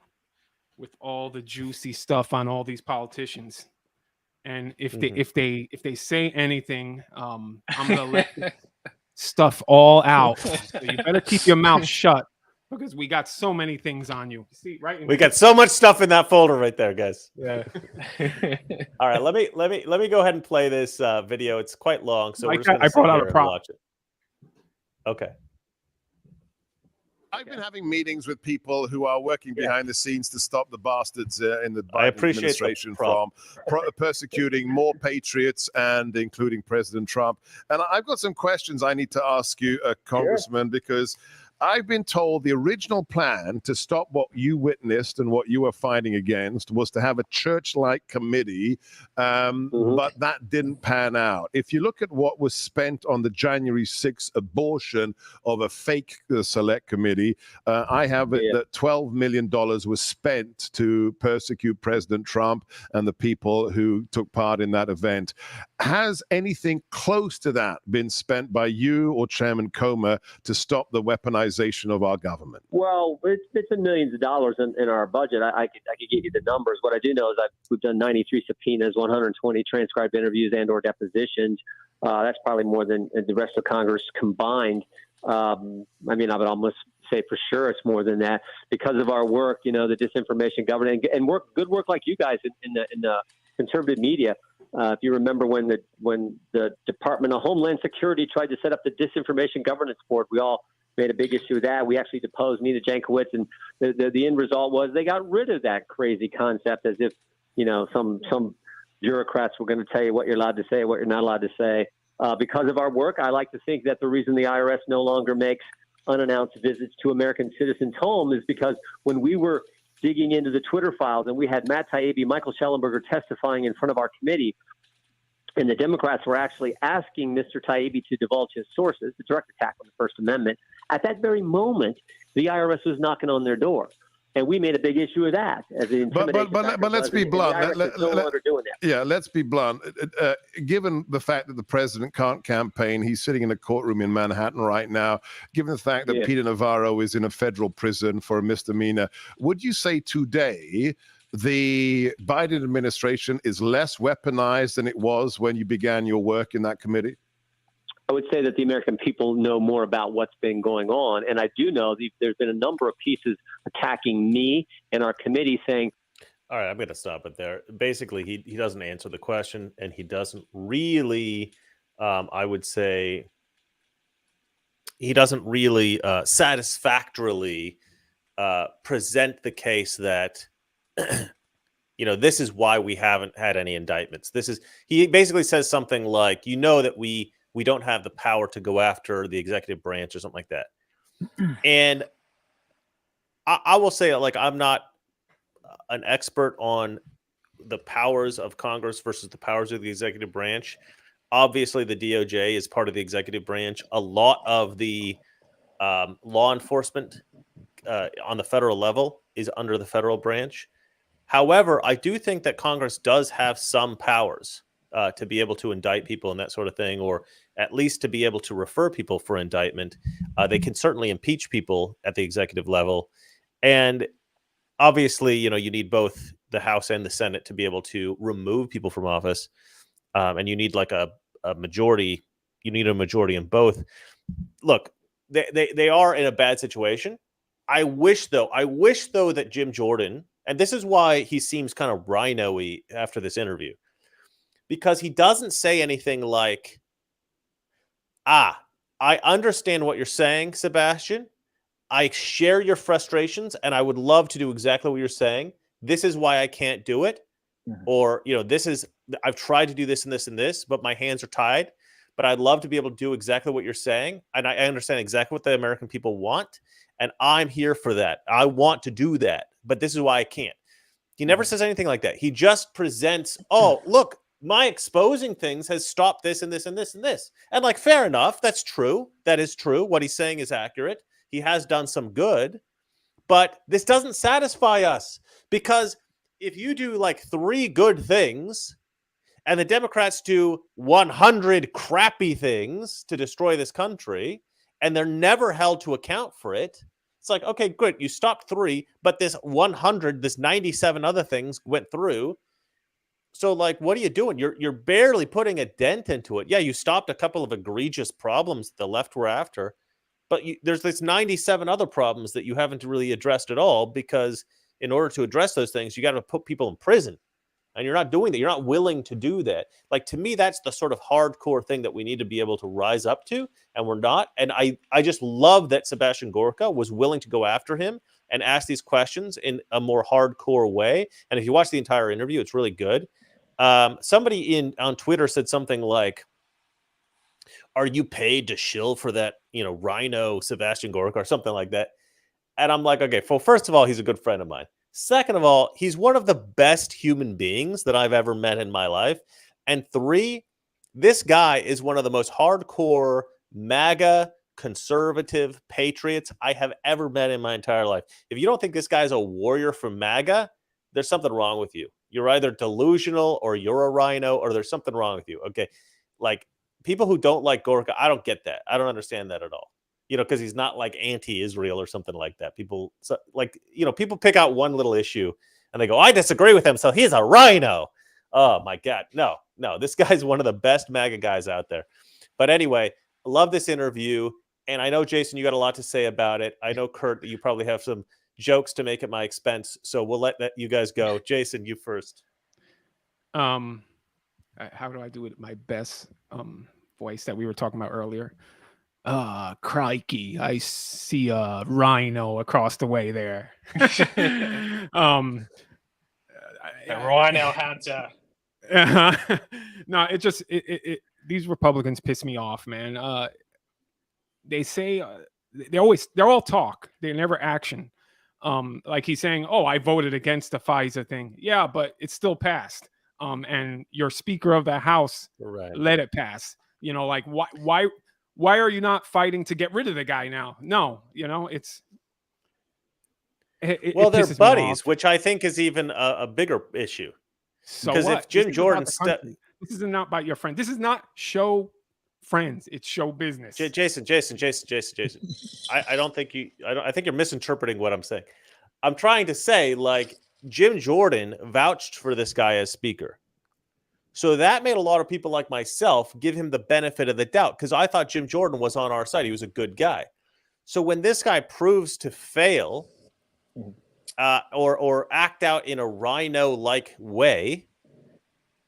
B: with all the juicy stuff on all these politicians. And if they say anything, I'm going to let stuff all out. So you better keep your mouth shut because we got so many things on you. See, right?
A: We got so much stuff in that folder right there, guys.
B: Yeah.
A: All right, let me go ahead and play this video. It's quite long, so we're just
B: I brought out a prop.
A: Watch it. Okay.
D: I've been having meetings with people who are working behind the scenes to stop the bastards in the Biden administration from persecuting more patriots and including President Trump. And I've got some questions I need to ask you, Congressman, because I've been told the original plan to stop what you witnessed and what you were fighting against was to have a church-like committee, but that didn't pan out. If you look at what was spent on the January 6th abortion of a fake select committee, I have it that $12 million was spent to persecute President Trump and the people who took part in that event. Has anything close to that been spent by you or Chairman Comer to stop the weaponization of our government?
E: Well, it's in millions of dollars in our budget. I could give you the numbers. What I do know is we've done 93 subpoenas, 120 transcribed interviews and/or depositions. That's probably more than the rest of Congress combined. I mean, I would almost say for sure it's more than that because of our work. You know, the disinformation government and good work like you guys in the conservative media. If you remember when the Department of Homeland Security tried to set up the Disinformation Governance Board, we all made a big issue of that. We actually deposed Nina Jankowicz, and the end result was they got rid of that crazy concept as if, you know, some bureaucrats were going to tell you what you're allowed to say, what you're not allowed to say. Because of our work, I like to think that the reason the IRS no longer makes unannounced visits to American citizens' home is because when we were digging into the Twitter files and we had Matt Taibbi, Michael Schellenberger testifying in front of our committee, and the Democrats were actually asking Mr. Taibbi to divulge his sources, the direct attack on the First Amendment. At that very moment, the IRS was knocking on their door. And we made a big issue of that as the intimidation.
D: But let's be blunt. Let's be blunt. Given the fact that the president can't campaign, he's sitting in a courtroom in Manhattan right now. Given the fact that Peter Navarro is in a federal prison for a misdemeanor, would you say today the Biden administration is less weaponized than it was when you began your work in that committee?
E: I would say that the American people know more about what's been going on. And I do know there's been a number of pieces attacking me and our committee saying,
A: all right, I'm going to stop it there. Basically, he doesn't answer the question, and he doesn't really, I would say, he doesn't really satisfactorily present the case that, this is why we haven't had any indictments. He basically says something like, that we don't have the power to go after the executive branch or something like that. And I will say, like, I'm not an expert on the powers of Congress versus the powers of the executive branch. Obviously, the DOJ is part of the executive branch. A lot of the law enforcement on the federal level is under the federal branch. However, I do think that Congress does have some powers to be able to indict people and that sort of thing, or at least to be able to refer people for indictment. They can certainly impeach people at the executive level. And obviously, you need both the House and the Senate to be able to remove people from office. And you need like a majority. You need a majority in both. Look, they are in a bad situation. I wish though that Jim Jordan, and this is why he seems kind of rhino-y after this interview, because he doesn't say anything like, I understand what you're saying, Sebastian. I share your frustrations, and I would love to do exactly what you're saying. This is why I can't do it. Mm-hmm. Or, I've tried to do this and this and this, but my hands are tied. But I'd love to be able to do exactly what you're saying. And I understand exactly what the American people want. And I'm here for that. I want to do that. But this is why I can't. He never says anything like that. He just presents, look, my exposing things has stopped this and this and this and this. And like, fair enough. That's true. That is true. What he's saying is accurate. He has done some good. But this doesn't satisfy us, because if you do like 3 good things and the Democrats do 100 crappy things to destroy this country, and they're never held to account for it, it's like, okay, good. You stopped 3, but this 100, this 97 other things went through. So like, what are you doing? You're barely putting a dent into it. Yeah, you stopped a couple of egregious problems the left were after, but there's this 97 other problems that you haven't really addressed at all, because in order to address those things, you got to put people in prison. And you're not doing that. You're not willing to do that. Like, to me, that's the sort of hardcore thing that we need to be able to rise up to, and we're not. And I just love that Sebastian Gorka was willing to go after him and ask these questions in a more hardcore way. And if you watch the entire interview, it's really good. Somebody on Twitter said something like, "Are you paid to shill for that, rhino Sebastian Gorka," or something like that? And I'm like, okay, well, first of all, he's a good friend of mine. Second of all, he's one of the best human beings that I've ever met in my life. And 3, this guy is one of the most hardcore MAGA conservative patriots I have ever met in my entire life. If you don't think this guy's a warrior for MAGA, there's something wrong with you. You're either delusional, or you're a rhino, or there's something wrong with you. Okay. Like, people who don't like Gorka, I don't get that. I don't understand that at all. Because he's not like anti-Israel or something like that. People people pick out one little issue and they go, I disagree with him, so he's a rhino. Oh my God. No, this guy's one of the best MAGA guys out there. But anyway, I love this interview. And I know, Jason, you got a lot to say about it. I know, Kurt, that you probably have some jokes to make at my expense. So we'll let you guys go. Jason, you first.
B: How do I do it? My best voice that we were talking about earlier. Crikey, I see a rhino across the way there.
C: The rhino hunter.
B: No, these Republicans piss me off, man. They say they're all talk. They're never action. Like he's saying, I voted against the FISA thing. Yeah, but it still passed. And your Speaker of the House let it pass. Like why are you not fighting to get rid of the guy now? No, it's
A: Well, they're buddies, which I think is even a bigger issue.
B: So
A: because
B: what?
A: if Jim Jordan
B: this is not about your friend. This is not show friends. It's show business.
A: Jason. I don't think I think you're misinterpreting what I'm saying. I'm trying to say, like, Jim Jordan vouched for this guy as speaker. So that made a lot of people like myself give him the benefit of the doubt, because I thought Jim Jordan was on our side. He was a good guy. So when this guy proves to fail or act out in a rhino-like way,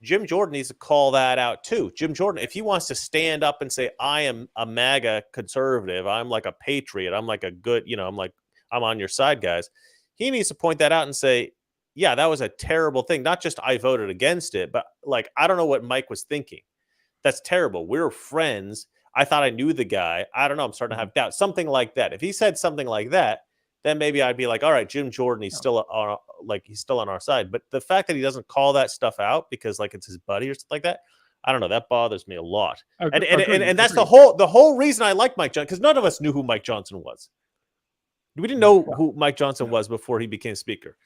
A: Jim Jordan needs to call that out too. Jim Jordan, if he wants to stand up and say, I am a MAGA conservative, I'm like a patriot, I'm like a good, I'm on your side, guys. He needs to point that out and say, yeah, that was a terrible thing. Not just I voted against it, but like, I don't know what Mike was thinking. That's terrible. We're friends. I thought I knew the guy. I don't know. I'm starting to have doubts. Something like that. If he said something like that, then maybe I'd be like, all right, Jim Jordan, he's still on our side. But the fact that he doesn't call that stuff out because like it's his buddy or something like that, I don't know. That bothers me a lot. And that's the whole reason I like Mike Johnson, because none of us knew who Mike Johnson was. We didn't know who Mike Johnson was before he became speaker.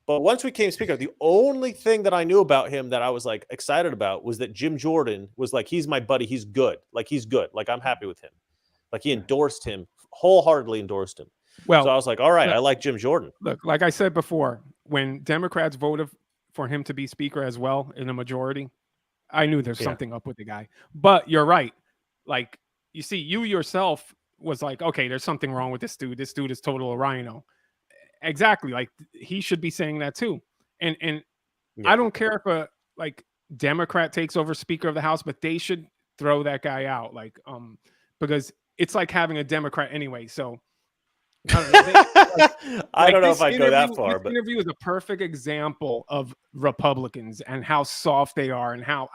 A: But once we became speaker, the only thing that I knew about him that I was like excited about was that Jim Jordan was like, he's my buddy. He's good. Like, he's good. Like, I'm happy with him. Like, he endorsed him, wholeheartedly endorsed him. Well, so I was like, all right, I like Jim Jordan.
B: Look, like I said before, when Democrats voted for him to be speaker as well in a majority, I knew there's something up with the guy. But you're right. Like, you see, you yourself was like, okay, there's something wrong with this dude. This dude is total rhino. Exactly. Like, he should be saying that too. And I don't care if a like Democrat takes over Speaker of the House, but they should throw that guy out. Like, because it's like having a Democrat anyway. So I
A: don't know if I'd go that far.
B: This interview is a perfect example of Republicans and how soft they are, and how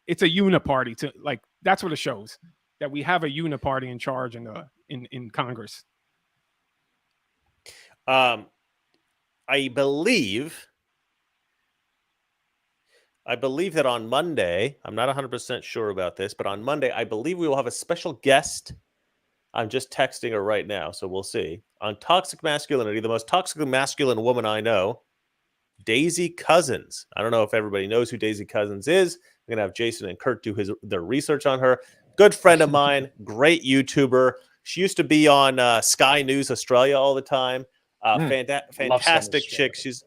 B: it's a uniparty. To like, that's what it shows, that we have a uniparty in charge in Congress.
A: I believe that on Monday, I'm not 100% sure about this, but on Monday, I believe we will have a special guest. I'm just texting her right now, so we'll see. On toxic masculinity, the most toxically masculine woman I know, Daisy Cousins. I don't know if everybody knows who Daisy Cousins is. I'm going to have Jason and Kurt do their research on her. Good friend of mine, great YouTuber. She used to be on Sky News Australia all the time. Fantastic chick. She's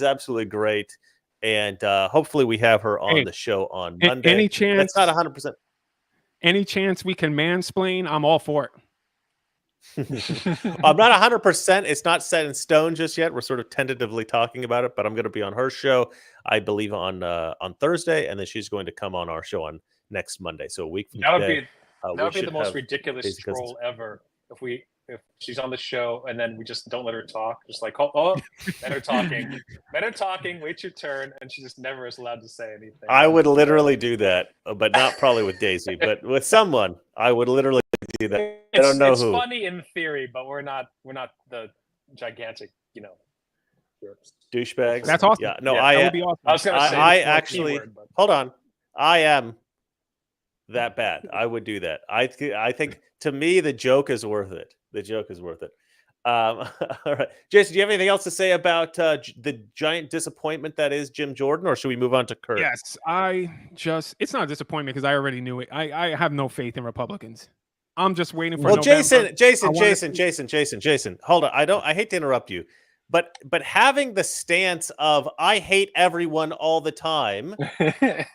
A: absolutely great. And hopefully we have her on the show on Monday.
B: Any chance?
A: That's not 100%.
B: Any chance we can mansplain? I'm all for it.
A: I'm not 100%. It's not set in stone just yet. We're sort of tentatively talking about it, but I'm going to be on her show, I believe, on Thursday, and then she's going to come on our show on next Monday. So a week from today.
C: That would be the most ridiculous troll ever if she's on the show and then we just don't let her talk. Just like, men are talking, wait your turn, and she just never is allowed to say anything.
A: I would literally do that, but not probably with Daisy, but with someone, I would literally do that. I don't know who.
C: It's funny in theory, but we're not the gigantic,
A: douchebags.
B: That's awesome.
A: Yeah, no,
B: that would be awesome.
C: I was gonna say
A: I actually hold on. I am that bad. I would do that. I think to me the joke is worth it. The joke is worth it. All right, Jason, do you have anything else to say about the giant disappointment that is Jim Jordan, or should we move on to Kurt?
B: Yes, it's not a disappointment because I already knew it. I have no faith in Republicans. I'm just waiting for.
A: Well, November. Jason, hold on. I hate to interrupt you, but having the stance of I hate everyone all the time,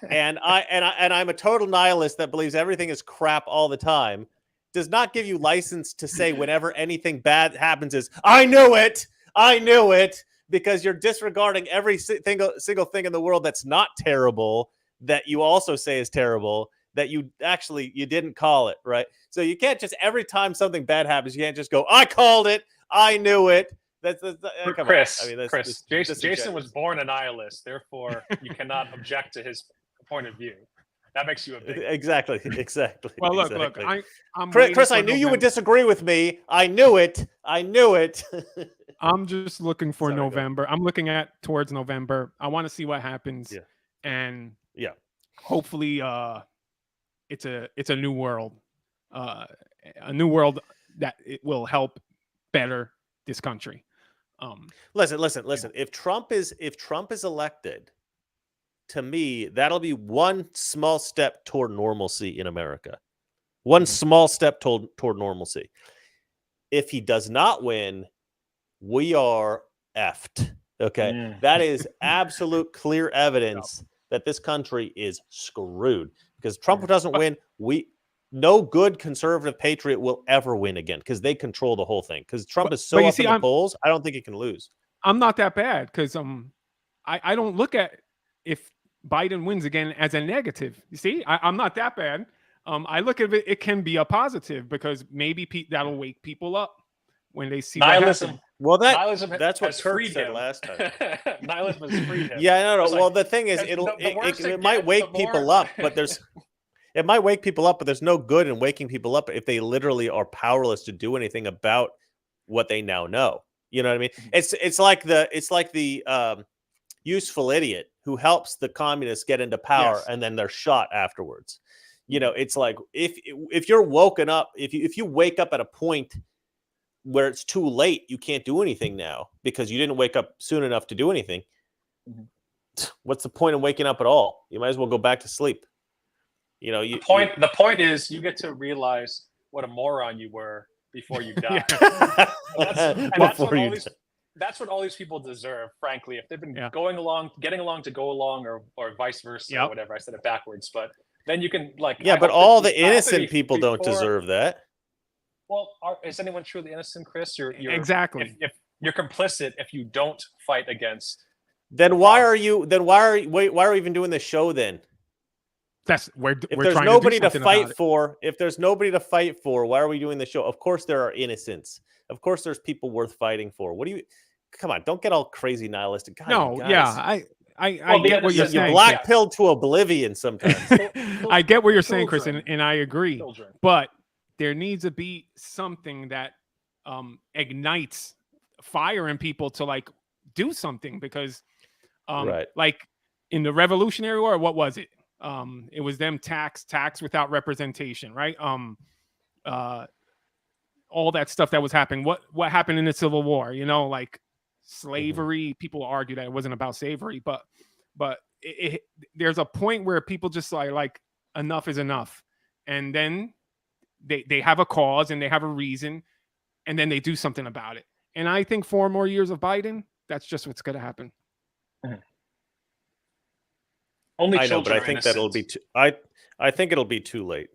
A: and I'm a total nihilist that believes everything is crap all the time, does not give you license to say whenever anything bad happens is I knew it, because you're disregarding every single thing in the world that's not terrible that you also say is terrible, that you didn't call it, right? So you can't just, every time something bad happens, you can't just go, I called it, I knew it.
C: Chris, Jason was born a nihilist, therefore you cannot object to his point of view. That makes you a big
A: exactly.
B: Well, look, I'm
A: Chris, I knew you would disagree with me. I knew it.
B: I'm just looking for November. I'm looking towards November. I want to see what happens, and hopefully, it's a new world, that it will help better this country.
A: Listen. If Trump is elected, to me, that'll be one small step toward normalcy in America. One small step toward normalcy. If he does not win, we are effed. Okay. That is absolute clear evidence that this country is screwed. Because Trump doesn't win, no good conservative patriot will ever win again, because they control the whole thing. Because Trump is so up in the polls, I don't think he can lose.
B: I'm not that bad, because I don't look at if Biden wins again as a negative. You see, I'm not that bad. I look at it can be a positive, because maybe that'll wake people up when they see
C: nihilism.
A: Well, that's what Kurt said last time.
C: Nihilism has freed him.
A: Yeah, no. Well, the thing is, it might wake people up, but it might wake people up, but there's no good in waking people up if they literally are powerless to do anything about what they now know. You know what I mean? It's like the useful idiot who helps the communists get into power, and then they're shot afterwards. You know, it's like if you're woken up, if you wake up at a point where it's too late, you can't do anything now because you didn't wake up soon enough to do anything. What's the point of waking up at all? You might as well go back to sleep. You know,
C: the point is you get to realize what a moron you were before you die. That's what all these people deserve, frankly. If they've been getting along to go along, or vice versa, or whatever. I said it backwards, but then you can
A: but all the innocent people don't deserve that.
C: Well, is anyone truly innocent, Chris? You're
B: exactly.
C: If you're complicit, if you don't fight against,
A: then why are you even doing the show then?
B: If
A: there's nobody to fight for, why are we doing the show? Of course there are innocents. Of course there's people worth fighting for. Come on, don't get all crazy nihilistic. God, guys.
B: I get what you're saying.
A: You black pilled to oblivion sometimes.
B: I get what you're saying, Chris, and I agree. But there needs to be something that ignites fire in people to do something, because like in the Revolutionary War, what was it? It was them tax without representation, right? All that stuff that was happening. What happened in the Civil War? You know, like slavery. People argue that it wasn't about slavery, but there's a point where people just like enough is enough, and then they have a cause and they have a reason, and then they do something about it. And I think 4 more years of Biden, that's just what's going to happen.
C: Only
A: I know, but I think
C: innocent.
A: that'll be I think it'll be too late.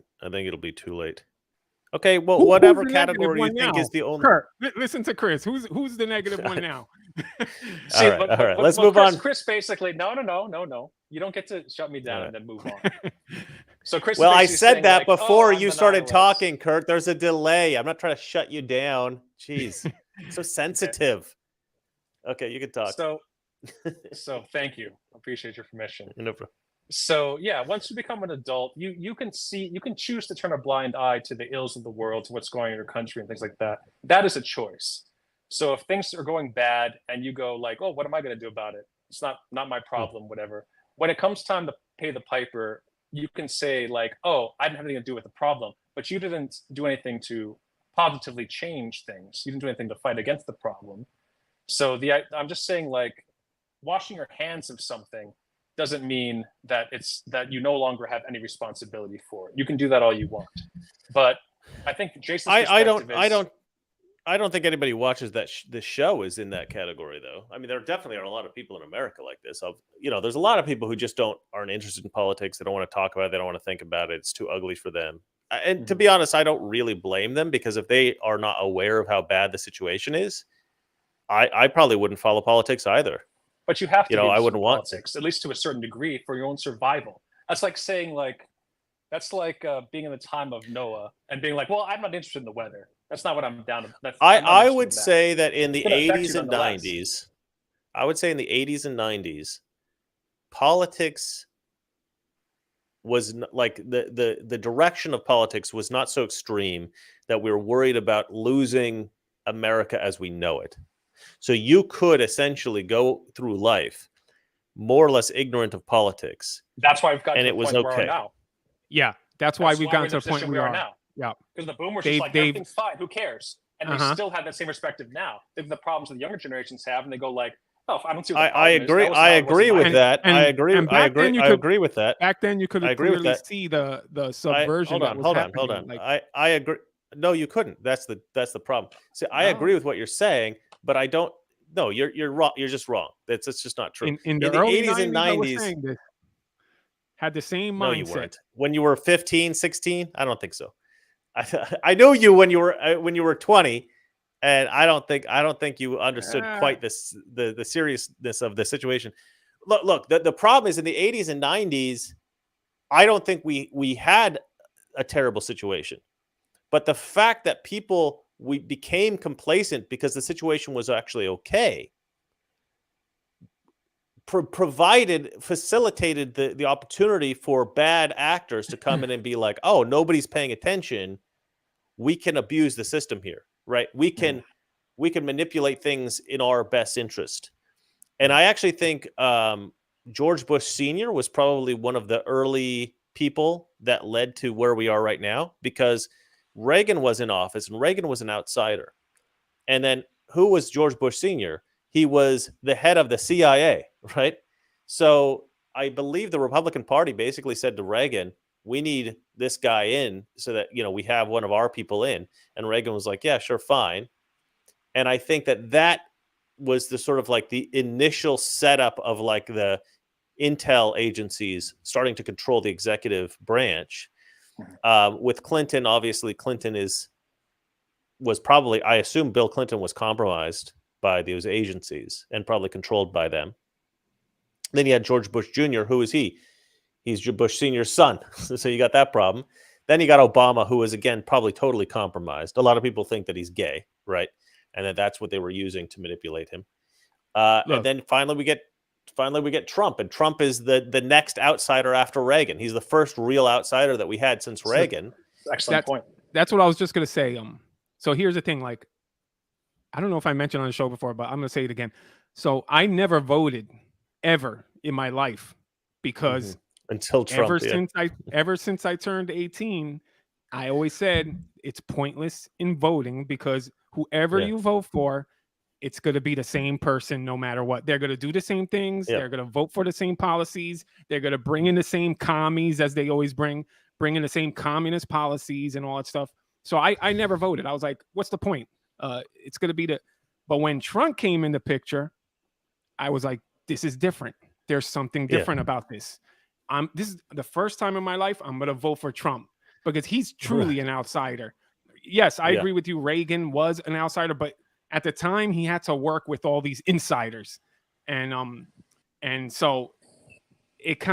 A: Okay, well, whatever category you think is the only.
B: Kurt, listen to Chris. Who's the negative one now?
A: All right. Let's move on.
C: Chris basically, no. You don't get to shut me down and then move on. So Chris.
A: Well, I said that before you started talking, Kurt. There's a delay. I'm not trying to shut you down. Jeez, so sensitive. Okay, you can talk.
C: So thank you. Appreciate your permission.
A: No problem.
C: So yeah, once you become an adult, you can choose to turn a blind eye to the ills of the world, to what's going on in your country and things like that. That is a choice. So if things are going bad and you go like, oh, what am I going to do about it? It's not my problem, whatever. When it comes time to pay the piper, you can say like, oh, I didn't have anything to do with the problem, but you didn't do anything to positively change things. You didn't do anything to fight against the problem. So I'm just saying, like, washing your hands of something doesn't mean that you no longer have any responsibility for it. You can do that all you want, but I think Jason's
A: I don't think anybody watches this show is in that category, though. I mean, there definitely are a lot of people in America like this. There's a lot of people who just aren't interested in politics. They don't want to talk about it. They don't want to think about it. It's too ugly for them. And to be honest, I don't really blame them, because if they are not aware of how bad the situation is, I probably wouldn't follow politics either.
C: But you have to.
A: I wouldn't want
C: politics, at least to a certain degree, for your own survival. That's like saying being in the time of Noah and being like, well, I'm not interested in the weather. That's not what I'm down to.
A: I would say that in the 80s and 90s, politics was like the direction of politics was not so extreme that we were worried about losing America as we know it. So you could essentially go through life more or less ignorant of politics.
C: That's why we've got
A: and
C: to
A: it
C: the
A: was
C: point
A: okay.
C: where we are now.
B: Yeah, that's why we've gotten to the point
C: we are now.
B: Yeah,
C: because the boomers just like everything's fine. Who cares? and they still have that same perspective now. They're the problems that the younger generations have, and they go like, "Oh, I don't see what the
A: I
C: problem
A: agree.
C: is."
A: I agree with that.
B: And
A: I agree.
B: and
A: I
B: back then
A: agree.
B: you
A: I
B: could
A: agree with that.
B: back then you could
A: I agree with
B: clearly
A: that.
B: see the subversion that was happening. Like,
A: I agree. No, you couldn't. That's the problem. See, I
B: No.
A: agree with what you're saying, but I don't. No, you're wrong. You're just wrong. It's just not true.
B: in the early 80s and 90s, I was saying this, had the same mindset.
A: No, you weren't. When you were 15, 16, I don't think so. I know you when you were 20, and I don't think you understood quite the seriousness of the situation. Look. The problem is in the 80s and 90s, I don't think we had a terrible situation, but the fact that we became complacent because the situation was actually okay, facilitated the opportunity for bad actors to come in and be like, oh, nobody's paying attention. We can abuse the system here, right? We can manipulate things in our best interest. And I actually think George Bush Sr. was probably one of the early people that led to where we are right now, because Reagan was in office and Reagan was an outsider. And then who was George Bush Sr.? He was the head of the CIA, right? So I believe the Republican Party basically said to Reagan, we need this guy in so that, we have one of our people in. And Reagan was like, yeah, sure, fine. And I think that was the sort of like the initial setup of like the intel agencies starting to control the executive branch. With Clinton, obviously Clinton was probably, I assume Bill Clinton was compromised by those agencies and probably controlled by them. Then you had George Bush Jr. Who is he? He's Bush Sr.'s son. So you got that problem. Then you got Obama, who is, again, probably totally compromised. A lot of people think that he's gay, right? And that's what they were using to manipulate him. And then finally we get Trump, and Trump is the next outsider after Reagan. He's the first real outsider that we had since Reagan.
C: Excellent point.
B: That's what I was just going to say. So here's the thing, like, I don't know if I mentioned on the show before, but I'm going to say it again. So I never voted ever in my life because
A: until Trump,
B: ever since I turned 18, I always said it's pointless in voting because whoever you vote for, it's going to be the same person no matter what. They're going to do the same things. They're going to vote for the same policies. They're going to bring in the same commies as they always bring in the same communist policies and all that stuff. So I never voted. I was like, what's the point? It's going to be but when Trump came in the picture, I was like, this is different. There's something different about this. This is the first time in my life I'm going to vote for Trump because he's truly an outsider. Yes, I agree with you. Reagan was an outsider, but at the time he had to work with all these insiders. And so it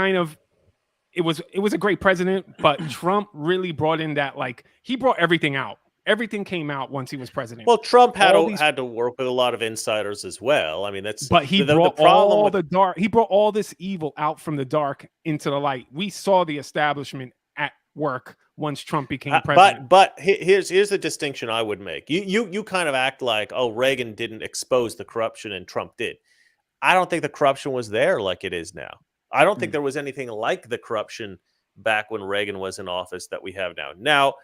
B: was a great president, but Trump really brought in that, like, he brought everything out. Everything came out once he was president.
A: Well, Trump had to work with a lot of insiders as well. I mean,
B: but he brought all the dark. He brought all this evil out from the dark into the light. We saw the establishment at work once Trump became president.
A: But here's the distinction I would make. You kind of act like, oh, Reagan didn't expose the corruption and Trump did. I don't think the corruption was there like it is now. I don't think there was anything like the corruption back when Reagan was in office that we have now. Now.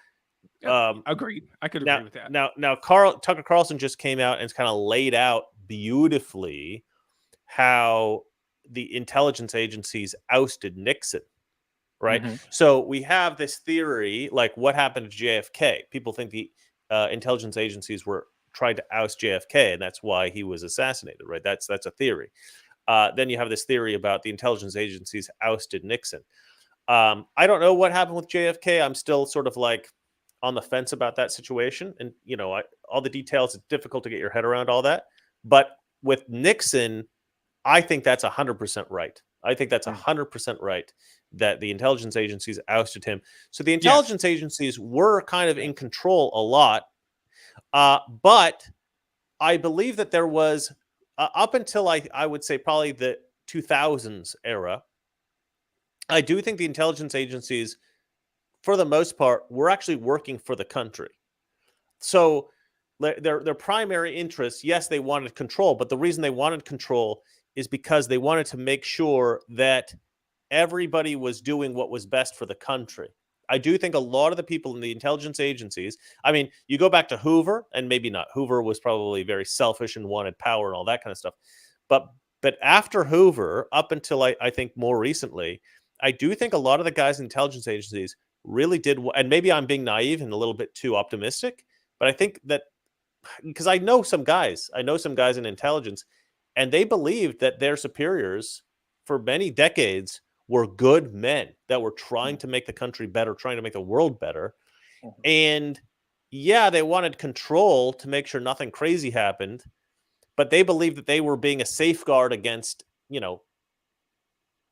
B: Agreed. I could agree with that.
A: Now, Tucker Carlson just came out and kind of laid out beautifully how the intelligence agencies ousted Nixon, right? So we have this theory, like what happened to JFK. People think the intelligence agencies tried to oust JFK, and that's why he was assassinated, right? That's a theory. Then you have this theory about the intelligence agencies ousted Nixon. I don't know what happened with JFK. I'm still sort of like on the fence about that situation. And, all the details, it's difficult to get your head around all that. But with Nixon, I think that's 100% right. I think that's 100% right that the intelligence agencies ousted him. So the intelligence agencies were kind of in control a lot. But I believe that there was, up until I would say probably the 2000s era, I do think the intelligence agencies, for the most part, were actually working for the country. So their primary interest, yes, they wanted control, but the reason they wanted control is because they wanted to make sure that everybody was doing what was best for the country. I do think a lot of the people in the intelligence agencies, I mean, you go back to Hoover, and maybe not. Hoover was probably very selfish and wanted power and all that kind of stuff. But after Hoover, up until I think more recently, I do think a lot of the guys in intelligence agencies really did, and maybe I'm being naive and a little bit too optimistic, but I think that because I know some guys in intelligence, and they believed that their superiors for many decades were good men that were trying to make the country better, trying to make the world better. And yeah, they wanted control to make sure nothing crazy happened, but they believed that they were being a safeguard against,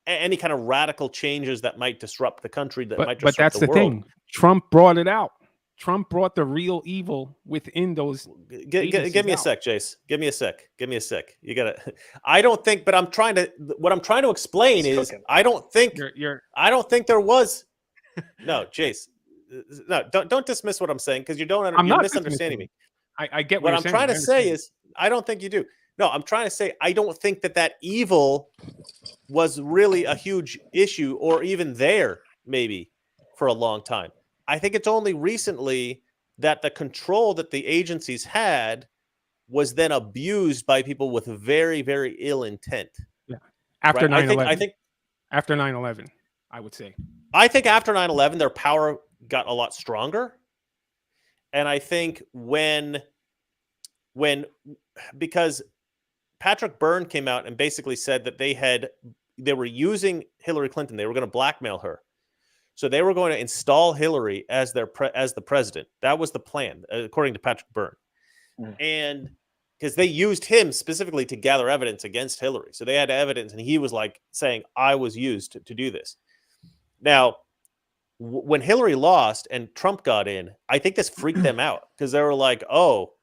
A: any kind of radical changes that might disrupt the country, that might disrupt
B: but that's
A: the world.
B: thing. Trump brought it out. Trump brought the real evil within those.
A: Give me a sec, Jace. Give me a sec. You gotta. I don't think, but what I'm trying to explain is, I don't think there was. No, Jace. No, don't dismiss what I'm saying, because you're misunderstanding me.
B: I get
A: what I'm trying to say is, I don't think you do. No, I'm trying to say I don't think that evil was really a huge issue, or even there maybe for a long time. I think it's only recently that the control that the agencies had was then abused by people with very, very ill intent.
B: Yeah. After 9/11.
A: I think
B: after 9/11, I would say.
A: I think after 9/11, their power got a lot stronger. And I think because Patrick Byrne came out and basically said that they were using Hillary Clinton. They were going to blackmail her. So they were going to install Hillary as the president. That was the plan, according to Patrick Byrne. And because they used him specifically to gather evidence against Hillary. So they had evidence, and he was like saying, I was used to do this. Now, when Hillary lost and Trump got in, I think this freaked them out, because they were like, oh,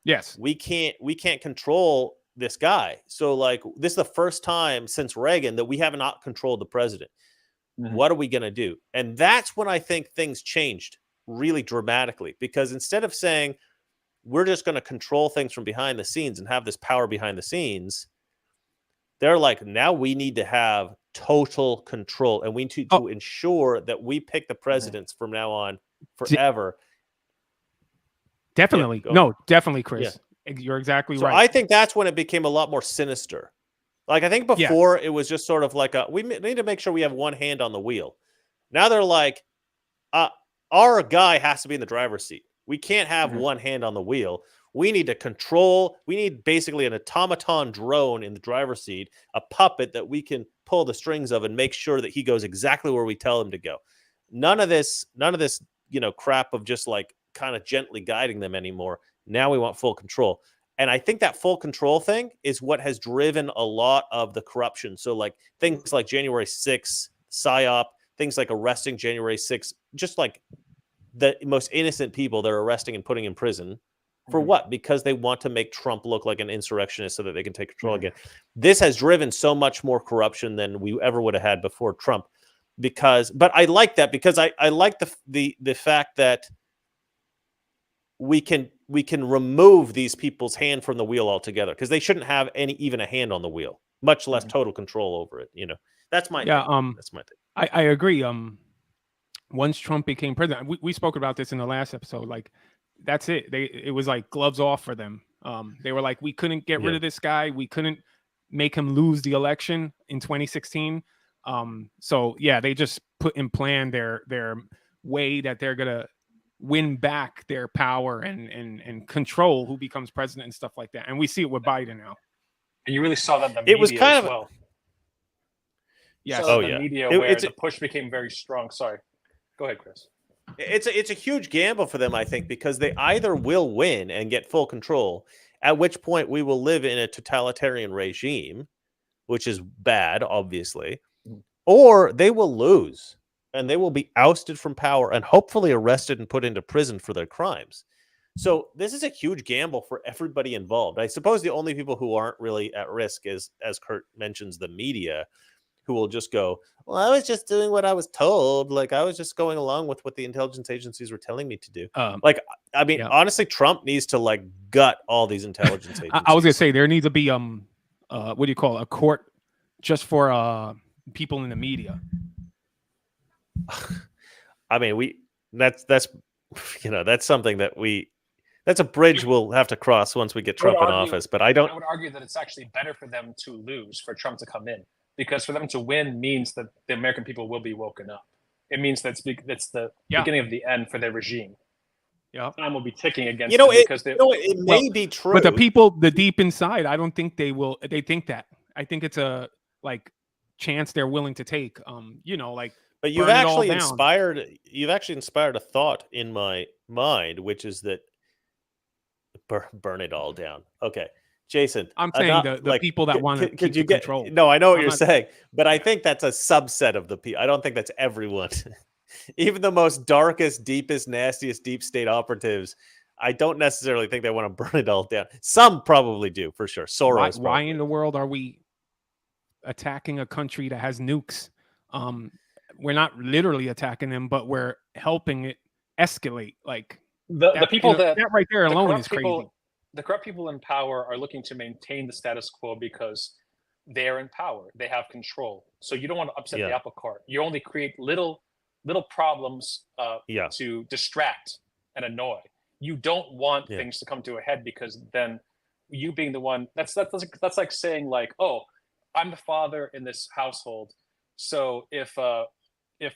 B: yes,
A: we can't control this guy. So like, this is the first time since Reagan that we have not controlled the president. What are we going to do? And that's when I think things changed really dramatically, because instead of saying we're just going to control things from behind the scenes and have this power behind the scenes, they're like, now we need to have total control, and we need to ensure that we pick the presidents from now on forever.
B: Definitely.
A: Yeah,
B: no, definitely, Chris. Yeah. You're exactly right.
A: I think that's when it became a lot more sinister. Like, I think before it was just sort of like we need to make sure we have one hand on the wheel. Now they're like, our guy has to be in the driver's seat. We can't have one hand on the wheel. We need to control. We need basically an automaton drone in the driver's seat, a puppet that we can pull the strings of and make sure that he goes exactly where we tell him to go. None of this, crap of just like kind of gently guiding them anymore. Now we want full control. And I think that full control thing is what has driven a lot of the corruption. So like things like January 6th, PSYOP, things like arresting January 6th, just like the most innocent people they're arresting and putting in prison. For what? Because they want to make Trump look like an insurrectionist so that they can take control again. This has driven so much more corruption than we ever would have had before Trump. But I like that, because I like the fact that we can remove these people's hand from the wheel altogether, because they shouldn't have even a hand on the wheel, much less total control over it. That's my thing. That's my thing.
B: I agree. Once Trump became president, we spoke about this in the last episode. Like, that's it. It was like gloves off for them. They were like, we couldn't get rid of this guy. We couldn't make him lose the election in 2016. So yeah, they just put in plan their way that they're gonna win back their power and control who becomes president and stuff like that. And we see it with Biden now.
C: And you really saw that in the media
A: was kind
C: as
A: of
C: well.
A: Yes.
C: The media where the push became very strong. Sorry. Go ahead, Chris.
A: It's a huge gamble for them, I think, because they either will win and get full control, at which point we will live in a totalitarian regime, which is bad, obviously, or they will lose and they will be ousted from power and hopefully arrested and put into prison for their crimes. So this is a huge gamble for everybody involved. I suppose the only people who aren't really at risk is, as Kurt mentions, the media, who will just go, well, I was just doing what I was told. Like, I was just going along with what the intelligence agencies were telling me to do. Honestly, Trump needs to like gut all these intelligence agencies.
B: I was gonna say there needs to be what do you call it? A court just for people in the media.
A: I mean, that's that's something that's a bridge we'll have to cross once we get Trump in office. But I
C: would argue that it's actually better for them to lose, for Trump to come in, because for them to win means that the American people will be woken up. It means that's the beginning of the end for their regime.
B: Yeah,
C: time will be ticking against them because
A: it may be true.
B: But the people, the deep inside, I don't think they will. They think that. I think it's a chance they're willing to take.
A: But you've actually inspired a thought in my mind, which is that burn it all down. Okay, Jason,
B: I'm saying the people that want to keep control.
A: No, I know what you're saying, but I think that's a subset of the people. I don't think that's everyone. Even the most darkest, deepest, nastiest deep state operatives, I don't necessarily think they want to burn it all down. Some probably do, for sure. Soros.
B: Why in the world are we attacking a country that has nukes? We're not literally attacking them, but we're helping it escalate.
C: The people that
B: right there alone is crazy.
C: The corrupt people in power are looking to maintain the status quo because they're in power. They have control. So you don't want to upset the apple cart. You only create little problems to distract and annoy. You don't want things to come to a head, because then you being the one that's like saying oh, I'm the father in this household, so if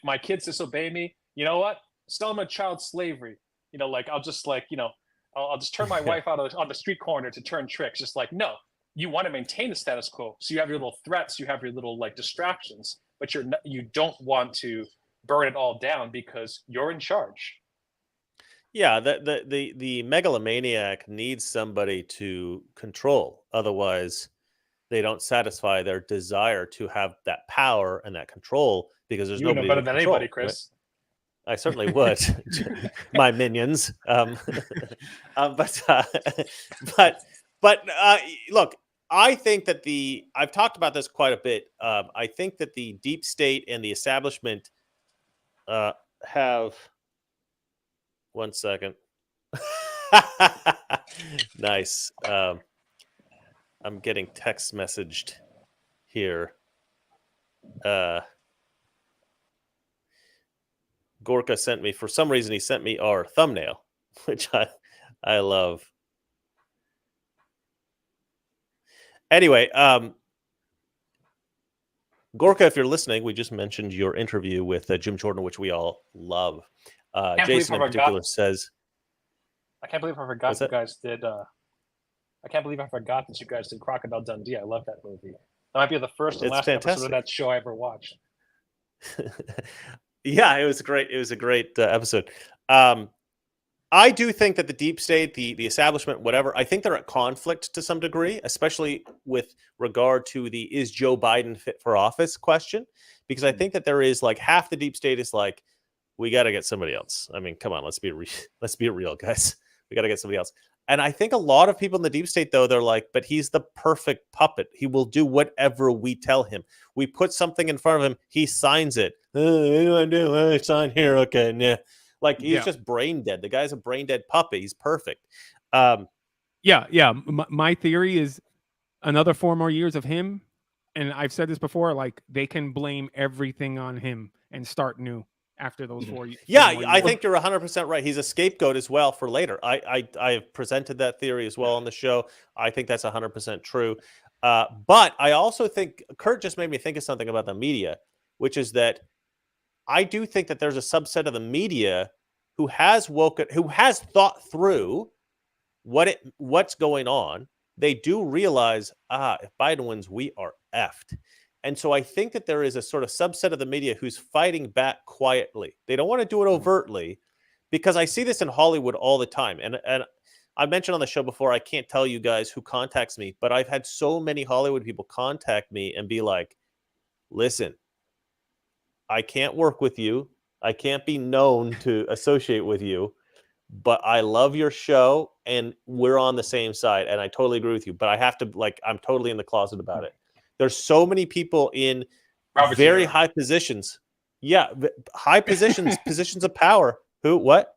C: my kids disobey me, you know what, sell them a child slavery, I'll just I'll just turn my wife out on the street corner to turn tricks. Just no, you want to maintain the status quo, so you have your little threats, you have your little distractions, but you don't want to burn it all down because you're in charge.
A: Yeah, the megalomaniac needs somebody to control. Otherwise, they don't satisfy their desire to have that power and that control, because there's nobody
C: better
A: to
C: than
A: control,
C: anybody, Chris.
A: Right? I certainly would. My minions. But look, I think that I've talked about this quite a bit. I think that the deep state and the establishment have. One second. Nice. I'm getting text messaged here. Gorka sent me, for some reason, he sent me our thumbnail, which I love. Anyway, Gorka, if you're listening, we just mentioned your interview with Jim Jordan, which we all love. Jason in particular says,
C: I can't believe I forgot you guys did. I can't believe I forgot that you guys did Crocodile Dundee. I love that movie. That might be the first and last episode of that show I ever watched.
A: Yeah, it was great. It was a great episode. I do think that the deep state, the establishment, whatever, I think they're at conflict to some degree, especially with regard to the is Joe Biden fit for office question, because I think that there is half the deep state is we got to get somebody else. I mean, come on, let's be real, guys. We got to get somebody else. And I think a lot of people in the deep state, though, they're but he's the perfect puppet. He will do whatever we tell him. We put something in front of him, he signs it. What do I do? I sign here. Okay, yeah. He's just brain dead. The guy's a brain dead puppet. He's perfect.
B: Yeah. My theory is another 4 more years of him. And I've said this before, they can blame everything on him and start new after those 4 years.
A: Yeah, I think you're 100% right. He's a scapegoat as well for later. I have presented that theory as well on the show. I think that's 100% true. But I also think Kurt just made me think of something about the media, which is that I do think that there's a subset of the media who has thought through what's going on. They do realize, if Biden wins, we are effed. And so I think that there is a sort of subset of the media who's fighting back quietly. They don't want to do it overtly, because I see this in Hollywood all the time. And I mentioned on the show before, I can't tell you guys who contacts me, but I've had so many Hollywood people contact me and be like, listen, I can't work with you. I can't be known to associate with you, but I love your show and we're on the same side. And I totally agree with you, but I have to I'm totally in the closet about it. There's so many people in very high positions. Yeah. High positions, positions of power. Who, what?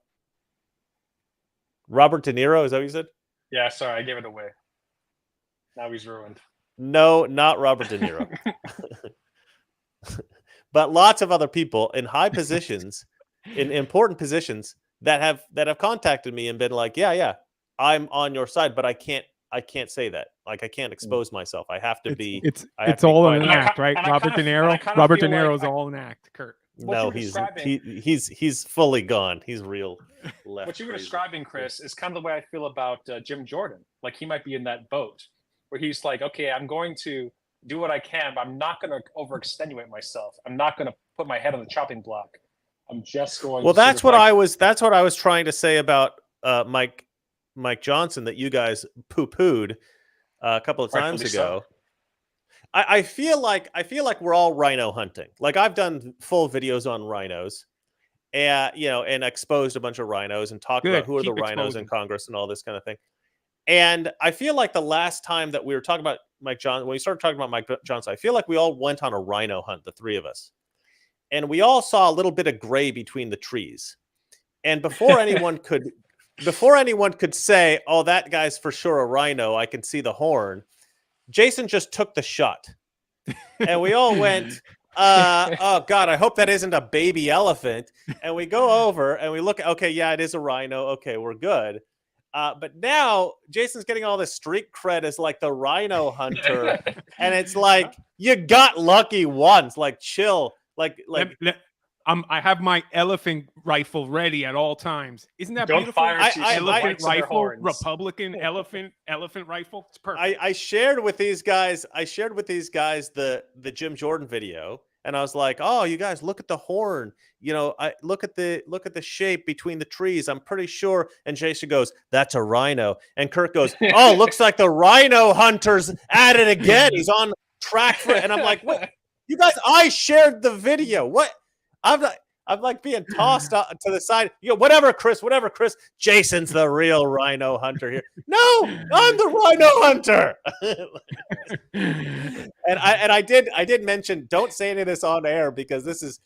A: Robert De Niro. Is that what you said?
C: Yeah. Sorry. I gave it away. Now he's ruined.
A: No, not Robert De Niro. But lots of other people in high positions in important positions that have contacted me and been like, yeah, I'm on your side, but I can't say that. Like, I can't expose myself. I have to be.
B: It's all an act, right? Robert De Niro. Robert De Niro's all an act, Kurt.
A: No, he's fully gone. He's real left.
C: What you were describing, Chris, is kind of the way I feel about Jim Jordan. Like, he might be in that boat where he's like, okay, I'm going to do what I can, but I'm not going to overextenuate myself. I'm not going to put my head on the chopping block. I'm just going.
A: Well, that's what I was trying to say about Mike Johnson that you guys poo-pooed a couple of times ago. So. I feel like we're all rhino hunting. Like, I've done full videos on rhinos, and exposed a bunch of rhinos and talked about who are the rhinos in Congress and all this kind of thing. And I feel like the last time that we were talking about Mike Johnson, when we started talking about Mike Johnson, I feel like we all went on a rhino hunt, the three of us, and we all saw a little bit of gray between the trees. And before anyone could say, "Oh, that guy's for sure a rhino," I can see the horn. Jason just took the shot, and we all went, "Oh God, I hope that isn't a baby elephant." And we go over and we look. Okay, yeah, it is a rhino. Okay, we're good. But now Jason's getting all this street cred as like the rhino hunter, and it's like, you got lucky once. Like, chill. Like.
B: I have my elephant rifle ready at all times. Isn't that
C: beautiful?
B: Elephant rifle, Republican elephant rifle. It's perfect.
A: I shared with these guys. The Jim Jordan video, and I was like, "Oh, you guys, look at the horn. Look at the shape between the trees. I'm pretty sure." And Jason goes, "That's a rhino." And Kurt goes, "Oh, looks like the rhino hunter's at it again. He's on track for it." And I'm like, "What? You guys? I shared the video. What?" I'm like being tossed to the side. Whatever, Chris. Jason's the real rhino hunter here. No, I'm the rhino hunter. and I did mention, don't say any of this on air, because this is,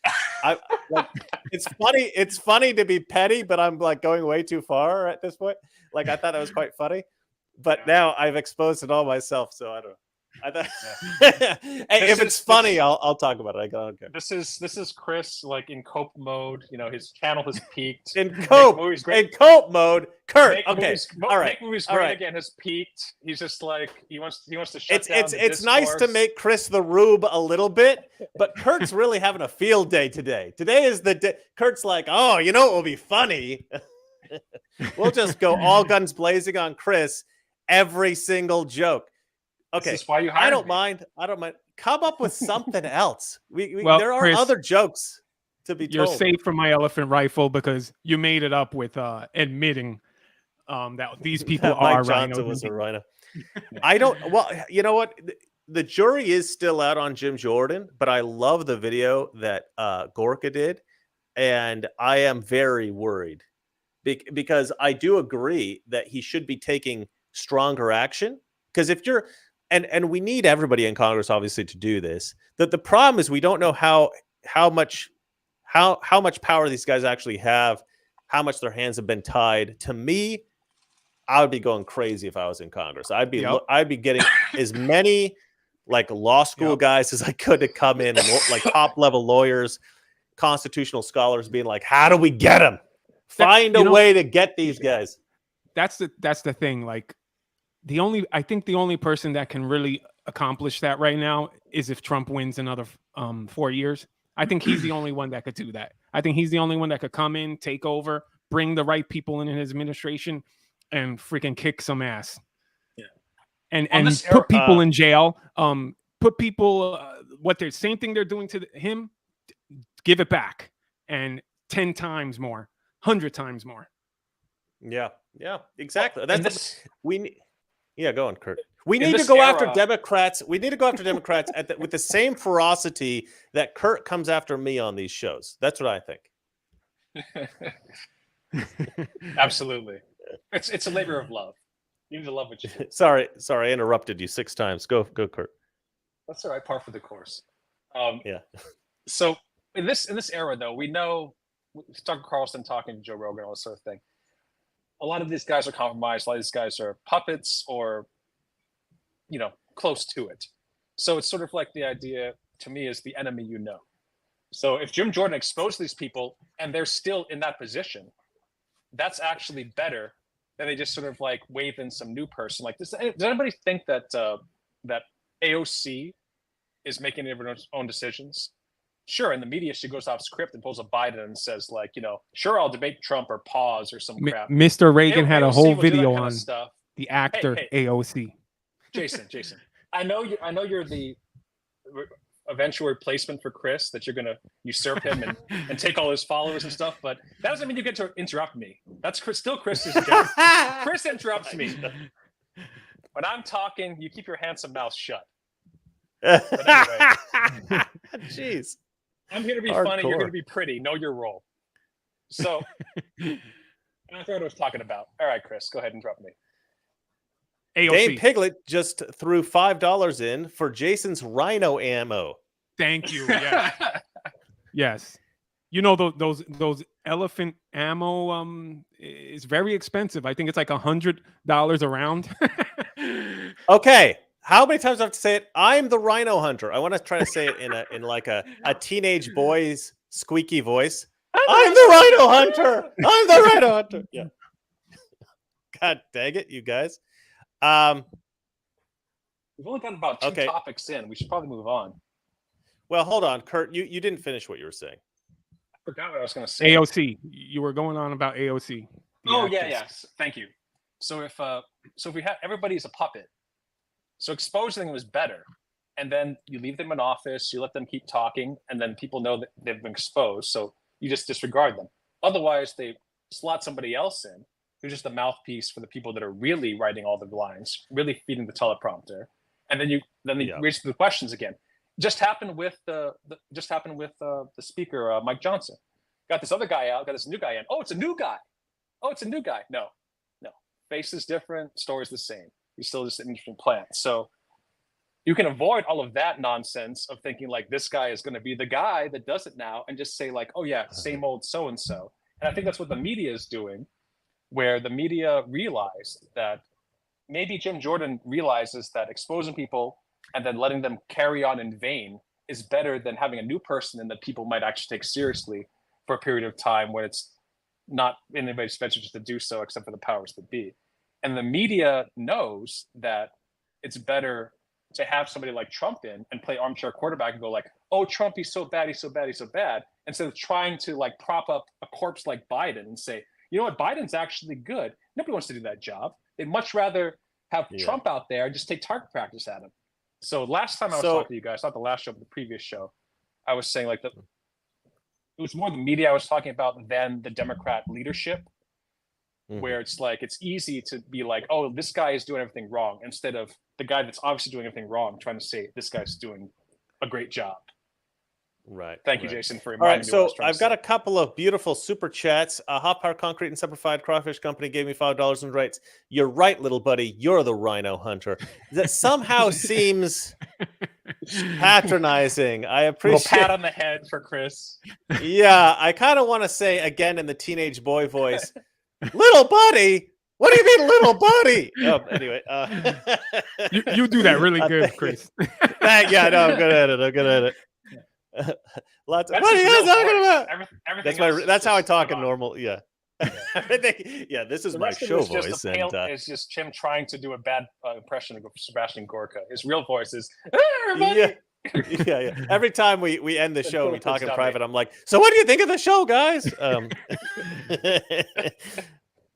A: it's funny. It's funny to be petty, but I'm like going way too far at this point. Like, I thought that was quite funny, but now I've exposed it all myself, so I don't know. If it's funny, I'll talk about it. I don't care.
C: This is Chris, like, in cope mode. His channel has peaked.
A: In cope mode. Kurt, okay, all right.
C: Make movies great again has peaked. He's just like, he wants to shut down.
A: It's nice to make Chris the rube a little bit, but Kurt's really having a field day today. Today is the day. Kurt's like, oh, what will be funny? We'll just go all guns blazing on Chris, every single joke. Okay,
C: this is why you
A: I don't mind. Come up with something else. There are Chris, other jokes to be told.
B: You're safe from my elephant rifle because you made it up with admitting that these people are
A: Johnson was a rhino. I don't. Well, you know what? The jury is still out on Jim Jordan, but I love the video that Gorka did, and I am very worried because I do agree that he should be taking stronger action. Because if you're And we need everybody in Congress, obviously, to do this. The problem is we don't know how much power these guys actually have, how much their hands have been tied. To me, I would be going crazy if I was in Congress. I'd be getting as many like law school guys as I could to come in, and like top level lawyers, constitutional scholars, being like, "How do we get them? Find a way to get these guys."
B: That's the thing, like. I think the only person that can really accomplish that right now is if Trump wins another 4 years. I think he's the only one that could do that. I think he's the only one that could come in, take over, bring the right people in his administration, and freaking kick some ass. Yeah, and put people in jail. Put people same thing they're doing to him. Give it back, and 10 times more, 100 times more.
A: Yeah, exactly. Yeah, go on, Kurt. We need to go after Democrats. We need to go after Democrats with the same ferocity that Kurt comes after me on these shows. That's what I think.
C: Absolutely. It's a labor of love. You need to love what you do.
A: Sorry, I interrupted you 6 times. Go, Kurt.
C: That's all right. Par for the course.
A: Yeah.
C: So in this era, though, we know Tucker Carlson talking to Joe Rogan, all this sort of thing. A lot of these guys are compromised. A lot of these guys are puppets or, close to it. So it's sort of like the idea, to me, is the enemy you know. So if Jim Jordan exposed these people and they're still in that position, that's actually better than they just sort of like wave in some new person. Like, does anybody think that that AOC is making everyone's own decisions? Sure, in the media she goes off script and pulls a Biden and says like, sure, I'll debate Trump or pause or some crap.
B: Mr. Reagan had a whole video on
C: stuff.
B: The actor AOC.
C: Jason, I know you're the eventual replacement for Chris, that you're going to usurp him and take all his followers and stuff, but that doesn't mean you get to interrupt me. That's still Chris's job. Chris interrupts me. When I'm talking, you keep your handsome mouth shut. But anyway,
A: jeez,
C: I'm here to be funny. You're going to be pretty. Know your role. So I forgot what I was talking about. All right, Chris, go ahead and interrupt me.
B: AOC.
A: Dame Piglet just threw $5 in for Jason's rhino ammo.
B: Thank you. Yes. Yes. Those elephant ammo is very expensive. I think it's like $100 a round.
A: Okay. How many times do I have to say it? I'm the rhino hunter. I want to try to say it in like a teenage boy's squeaky voice. I'm the rhino hunter. I'm the rhino hunter. Yeah. God dang it, you guys.
C: We've only got about two topics in. We should probably move on.
A: Well, hold on, Kurt. You didn't finish what you were saying.
C: I forgot what I was going to say.
B: AOC. You were going on about AOC.
C: Yes. Thank you. So if we have everybody's a puppet, so exposing them is better, and then you leave them in office, you let them keep talking, and then people know that they've been exposed, so you just disregard them. Otherwise, they slot somebody else in who's just the mouthpiece for the people that are really writing all the lines, really feeding the teleprompter, and then they raise the questions again. Just happened with the speaker, Mike Johnson. Got this other guy out, got this new guy in. Oh, it's a new guy. No. Face is different, story's the same. He's still just an interesting plant. So you can avoid all of that nonsense of thinking like this guy is going to be the guy that does it now, and just say like, oh yeah, same old so-and-so. And I think that's what the media is doing, where the media realized that maybe Jim Jordan realizes that exposing people and then letting them carry on in vain is better than having a new person and that people might actually take seriously for a period of time when it's not in anybody's best interest to do so except for the powers that be. And the media knows that it's better to have somebody like Trump in and play armchair quarterback and go like, oh, Trump, he's so bad, instead of trying to like prop up a corpse like Biden and say, you know what, Biden's actually good. Nobody wants to do that job. They'd much rather have Trump out there and just take target practice at him. So last time I was talking to you guys, not the last show, but the previous show, I was saying like it was more the media I was talking about than the Democrat leadership, where it's like it's easy to be like, oh, this guy is doing everything wrong, instead of the guy that's obviously doing everything wrong trying to say this guy's doing a great job.
A: Right.
C: Thank you, Jason, for reminding me.
A: All right, so I've got a couple of beautiful super chats. Hot Power Concrete and Simplified Crawfish Company gave me $5 and writes, "You're right, little buddy. You're the rhino hunter." That somehow seems patronizing. I appreciate.
C: A little pat on the head for Chris.
A: Yeah, I kind of want to say again in the teenage boy voice, "Little buddy." What do you mean, little buddy? Oh, anyway,
B: you do that really good, Chris.
A: Yeah, no, I'm good at it. Lots of, what are you guys talking about? That's how I talk in normal. Yeah. Yeah, this is my show voice.
C: It's just Tim trying to do a bad impression of Sebastian Gorka. His real voice is,
A: yeah. Every time we end the show, we talk in private. I'm like, so what do you think of the show, guys?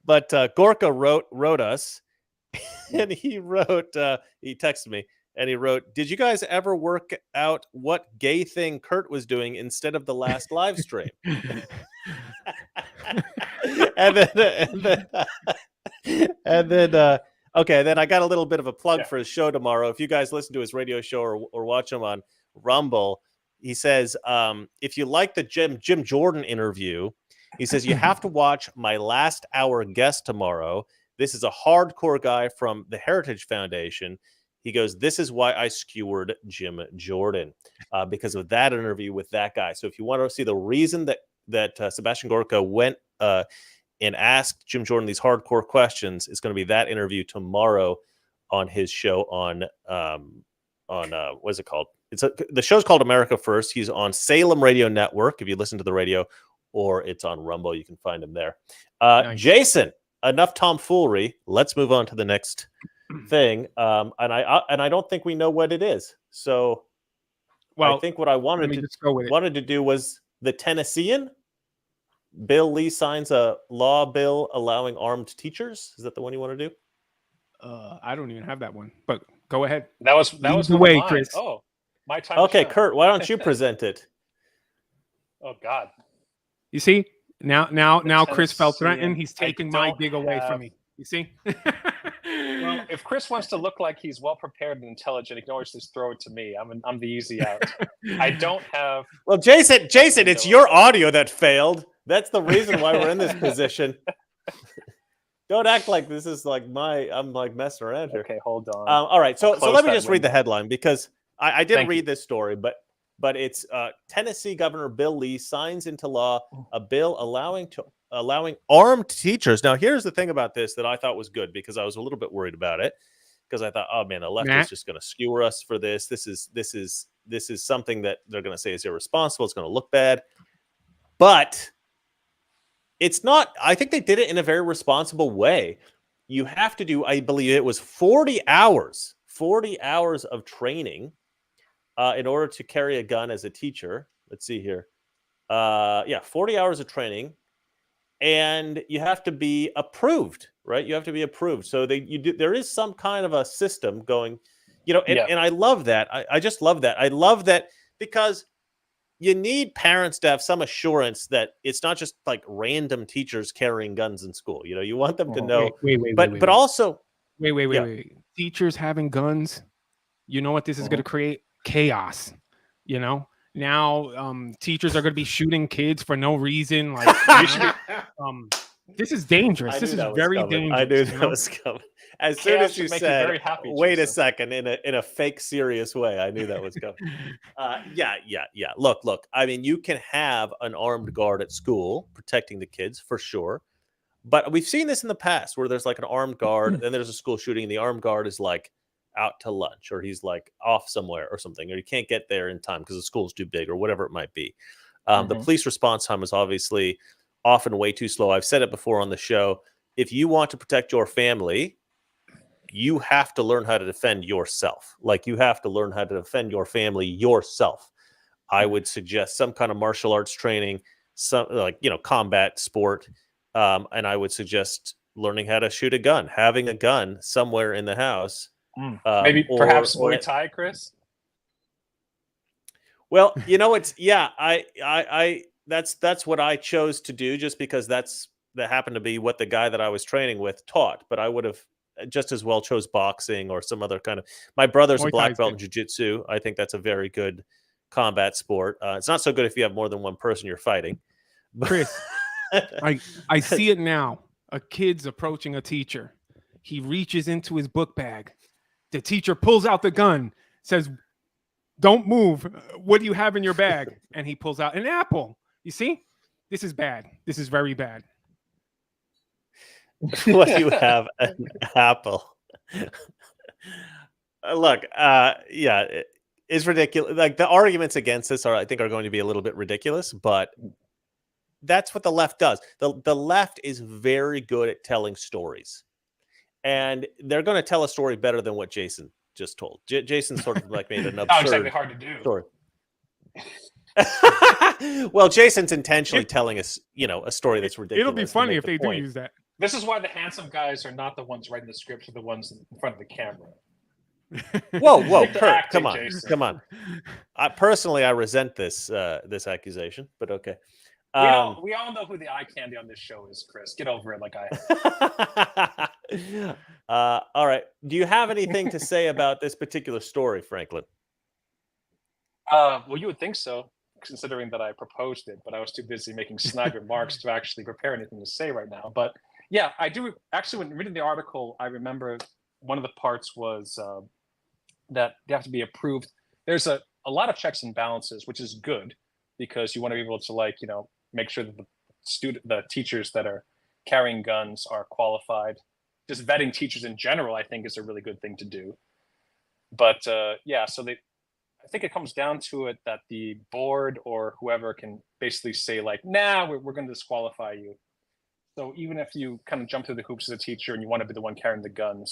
A: But Gorka wrote us, and he texted me. And he wrote, "Did you guys ever work out what gay thing Kurt was doing instead of the last live stream?" and then I got a little bit of a plug for his show tomorrow. If you guys listen to his radio show or watch him on Rumble, he says, if you like the Jim Jordan interview, he says, you have to watch my last hour guest tomorrow. This is a hardcore guy from the Heritage Foundation. He goes, this is why I skewered Jim Jordan, because of that interview with that guy. So if you want to see the reason that Sebastian Gorka went and asked Jim Jordan these hardcore questions, it's going to be that interview tomorrow on his show on what is it called? the show's called America First. He's on Salem Radio Network if you listen to the radio, or it's on Rumble. You can find him there.
B: Nice.
A: Jason, enough tomfoolery. Let's move on to the next thing. And I don't think we know what it is. So, well, I think what I wanted to do was the Tennessean. Bill Lee signs a law bill allowing armed teachers. Is that the one you want to do?
B: I don't even have that one, but go ahead.
C: That was
B: the way, Chris.
C: Oh, my time.
A: Okay, Kurt, why don't you present it?
C: Oh God.
B: You see, now Chris felt threatened. He's taking my gig away from me. You see?
C: Well, if Chris wants to look like he's well prepared and intelligent, he can always just throw it to me. I'm the easy out. I don't have.
A: Well, Jason, it's your audio that failed. That's the reason why we're in this position. Don't act like this is like I'm like messing around here.
C: Okay, hold on.
A: All right, so let me just read the headline because I didn't read this story, but it's Tennessee Governor Bill Lee signs into law a bill allowing armed teachers. Now, here's the thing about this that I thought was good because I was a little bit worried about it because I thought, oh man, the left is just going to skewer us for this. This is something that they're going to say is irresponsible. It's going to look bad, but it's not. I think they did it in a very responsible way. You have to do, I believe it was 40 hours of training in order to carry a gun as a teacher. Let's see here. 40 hours of training, and you have to be approved, right? You have to be approved. So there is some kind of a system going, and I love that. I just love that. I love that because you need parents to have some assurance that it's not just like random teachers carrying guns in school. You want them to know. But also,
B: wait. Teachers having guns. You know what this is going to create? Chaos. Now teachers are going to be shooting kids for no reason. Like, this is dangerous. This is very dangerous.
A: I knew that was coming. As soon as you said, wait a second, in a fake serious way, I knew that was coming. Yeah. Look. I mean, you can have an armed guard at school protecting the kids for sure. But we've seen this in the past where there's like an armed guard, then there's a school shooting, and the armed guard is like out to lunch, or he's like off somewhere or something, or he can't get there in time because the school's too big or whatever it might be. The police response time is obviously often way too slow. I've said it before on the show. If you want to protect your family, you have to learn how to defend yourself. Like, you have to learn how to defend your family yourself. I would suggest some kind of martial arts training, some combat sport. And I would suggest learning how to shoot a gun, having a gun somewhere in the house.
C: Maybe perhaps Muay Thai, Chris?
A: Well, that's what I chose to do just because that happened to be what the guy that I was training with taught. But I would have just as well chose boxing or some other kind of. My brother's a black belt in jiu-jitsu. I think that's a very good combat sport. It's not so good if you have more than one person you're fighting.
B: Chris, I see it now. A kid's approaching a teacher. He reaches into his book bag. The teacher pulls out the gun, says, "Don't move. What do you have in your bag?" And he pulls out an apple. You see? This is bad. This is very bad.
A: What do you have? An apple. Look, it's ridiculous. Like, the arguments against this I think are going to be a little bit ridiculous, but that's what the left does. The left is very good at telling stories, and they're going to tell a story better than what Jason just told. Jason sort of like made an absurd
C: exactly hard to do
A: story. Well, Jason's intentionally telling us, a story that's ridiculous.
B: It'll be funny if they do use that.
C: This is why the handsome guys are not the ones writing the scripts, or the ones in front of the camera.
A: Whoa, Kurt, come on. I resent this accusation, but okay.
C: We all know who the eye candy on this show is, Chris. Get over it like I have.
A: All right. Do you have anything to say about this particular story, Franklin?
C: Well, you would think so, considering that I proposed it, but I was too busy making snide remarks to actually prepare anything to say right now. But yeah, I do. Actually, when reading the article, I remember one of the parts was that they have to be approved. There's a lot of checks and balances, which is good because you want to be able to make sure that the teachers that are carrying guns are qualified. Just vetting teachers in general, I think, is a really good thing to do. But so I think it comes down to it that the board or whoever can basically say like, nah, we're going to disqualify you. So even if you kind of jump through the hoops as a teacher and you want to be the one carrying the gun,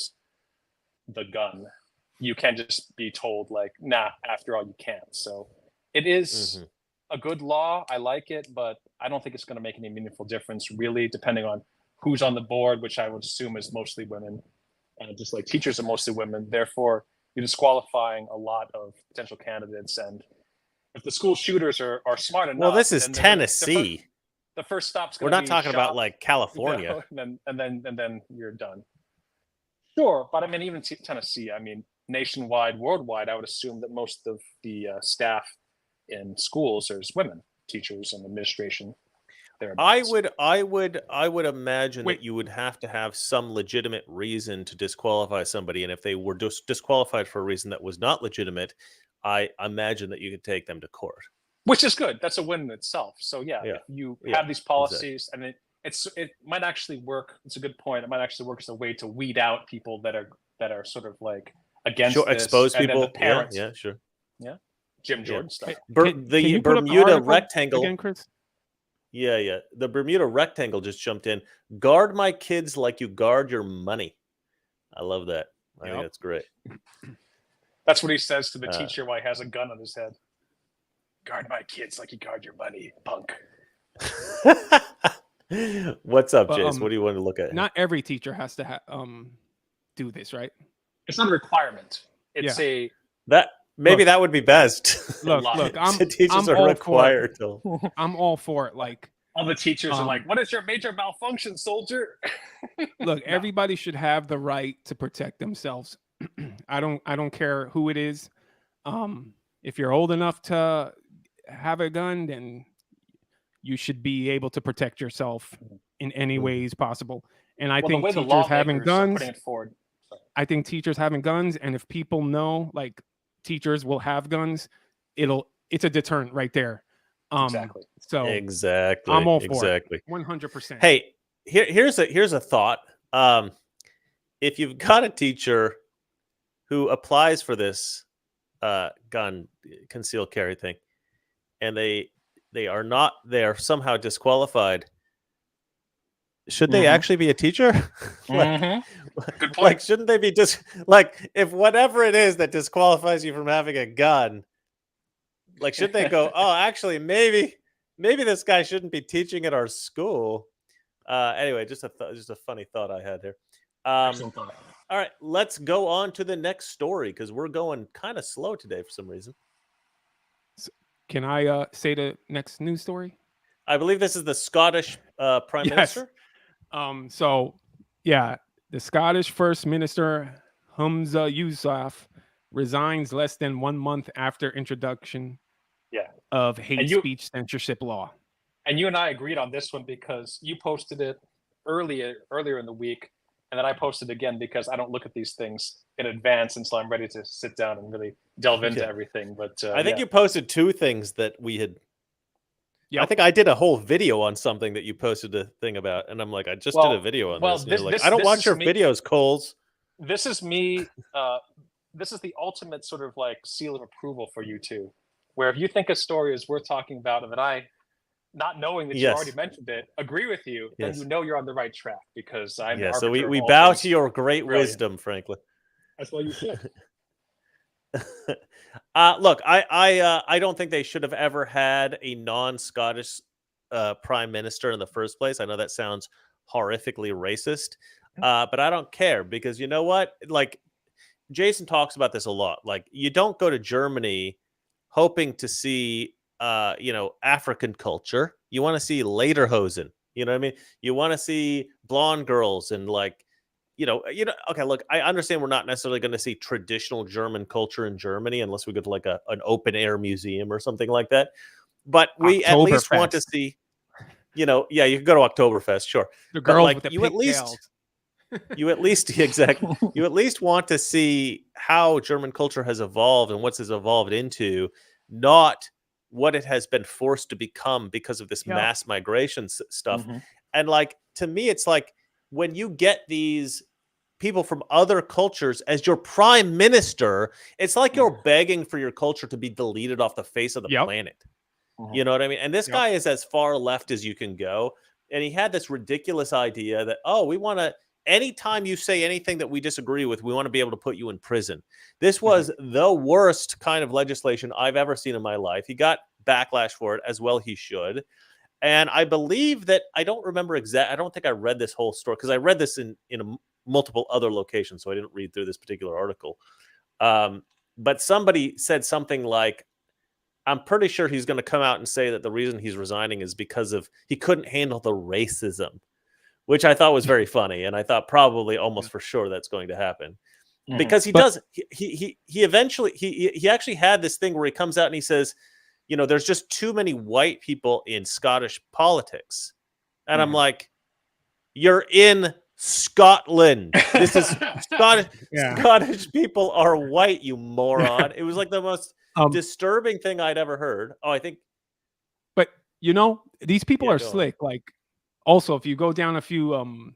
C: you can just be told like, nah, after all, you can't. So it is a good law. I like it, but I don't think it's going to make any meaningful difference, really, depending on who's on the board, which I would assume is mostly women. Just like teachers are mostly women. Therefore, you're disqualifying a lot of potential candidates. And if the school shooters are smart enough,
A: well, this is Tennessee.
C: The first stop's
A: we're not talking about like California,
C: and then you're done. Sure, but I mean, even Tennessee. I mean, nationwide, worldwide, I would assume that most of the staff in schools is women, teachers and administration.
A: I would imagine that you would have to have some legitimate reason to disqualify somebody, and if they were disqualified for a reason that was not legitimate, I imagine that you could take them to court.
C: Which is good. That's a win in itself. So if you have these policies, and it might actually work. It's a good point. It might actually work as a way to weed out people that are sort of like against this,
A: expose
C: and
A: people.
C: Then the parents,
A: sure.
C: Yeah, Jim Jordan stuff.
A: The Bermuda rectangle
B: again, Chris?
A: Yeah. The Bermuda rectangle just jumped in. Guard my kids like you guard your money. I love that. I think that's great.
C: That's what he says to the teacher while he has a gun on his head. Guard my kids like you guard your money, punk.
A: What's up, Jace? What do you want to look at?
B: Not every teacher has to do this, right?
C: It's not a requirement. It's
A: that would be best.
B: Look,
A: teachers are required to.
B: I'm all for it. Like
C: all the teachers are like, "What is your major malfunction, soldier?"
B: Look, everybody should have the right to protect themselves. I don't care who it is. If you're old enough to have a gun, then you should be able to protect yourself in any ways possible. And I think teachers having guns. I think teachers having guns, and if people know like teachers will have guns, it's a deterrent right there.
C: Exactly.
B: So
A: exactly.
B: I'm all for it. 100%.
A: Hey, here's a thought. If you've got a teacher who applies for this gun concealed carry thing, and they are somehow disqualified, should they actually be a teacher?
C: Good point.
A: Like, shouldn't they be just like, if whatever it is that disqualifies you from having a gun, like, should they go, oh, actually, maybe this guy shouldn't be teaching at our school? Anyway, just a funny thought I had here. All right, let's go on to the next story because we're going kind of slow today for some reason.
B: Can I say the next news story?
A: I believe this is the Scottish Prime Minister.
B: The Scottish First Minister Humza Yousaf resigns less than 1 month after introduction of hate speech censorship law.
C: And you and I agreed on this one because you posted it earlier in the week, and then I posted again because I don't look at these things in advance until I'm ready to sit down and really delve into everything. But
A: I think you posted two things that we had.
B: Yeah,
A: I think I did a whole video on something that you posted a thing about, and I'm like, I just did a video on this. I don't watch your videos, Coles.
C: This is me. This is the ultimate sort of like seal of approval for you two, where if you think a story is worth talking about, and that I, not knowing that you already mentioned it, agree with you, then you know you're on the right track because I'm.
A: Yeah, so we bow to your great wisdom, Franklin.
C: That's what you should.
A: Look, I don't think they should have ever had a non-Scottish prime minister in the first place. I know that sounds horrifically racist, but I don't care because you know what? Like, Jason talks about this a lot. Like, you don't go to Germany hoping to see, African culture. You want to see lederhosen. You know what I mean? You want to see blonde girls and like, okay, look, I understand we're not necessarily going to see traditional German culture in Germany unless we go to like an open air museum or something like that. But we at least want to see, you can go to Oktoberfest, sure.
B: The girls with the
A: you at least want to see how German culture has evolved and what it's evolved into, not what it has been forced to become because of this mass migration stuff. And like, to me, it's like when you get these people from other cultures as your prime minister, it's like you're begging for your culture to be deleted off the face of the planet. You know what I mean? And this guy is as far left as you can go. And he had this ridiculous idea that, oh, we want to, anytime you say anything that we disagree with, we want to be able to put you in prison. This was the worst kind of legislation I've ever seen in my life. He got backlash for it, as well he should. And I believe that, I don't remember I don't think I read this whole story, because I read this in multiple other locations, so I didn't read through this particular article. But somebody said something like, I'm pretty sure he's going to come out and say that the reason he's resigning is because of he couldn't handle the racism, which I thought was very funny. And I thought probably almost for sure that's going to happen, because he eventually, he actually had this thing where he comes out and he says, you know, there's just too many white people in Scottish politics. And I'm like, you're in Scotland. This is Scottish. Scottish people are white, you moron. It was like the most disturbing thing I'd ever heard. Oh, I think.
B: But you know, these people are slick. Like, also, if you go down a few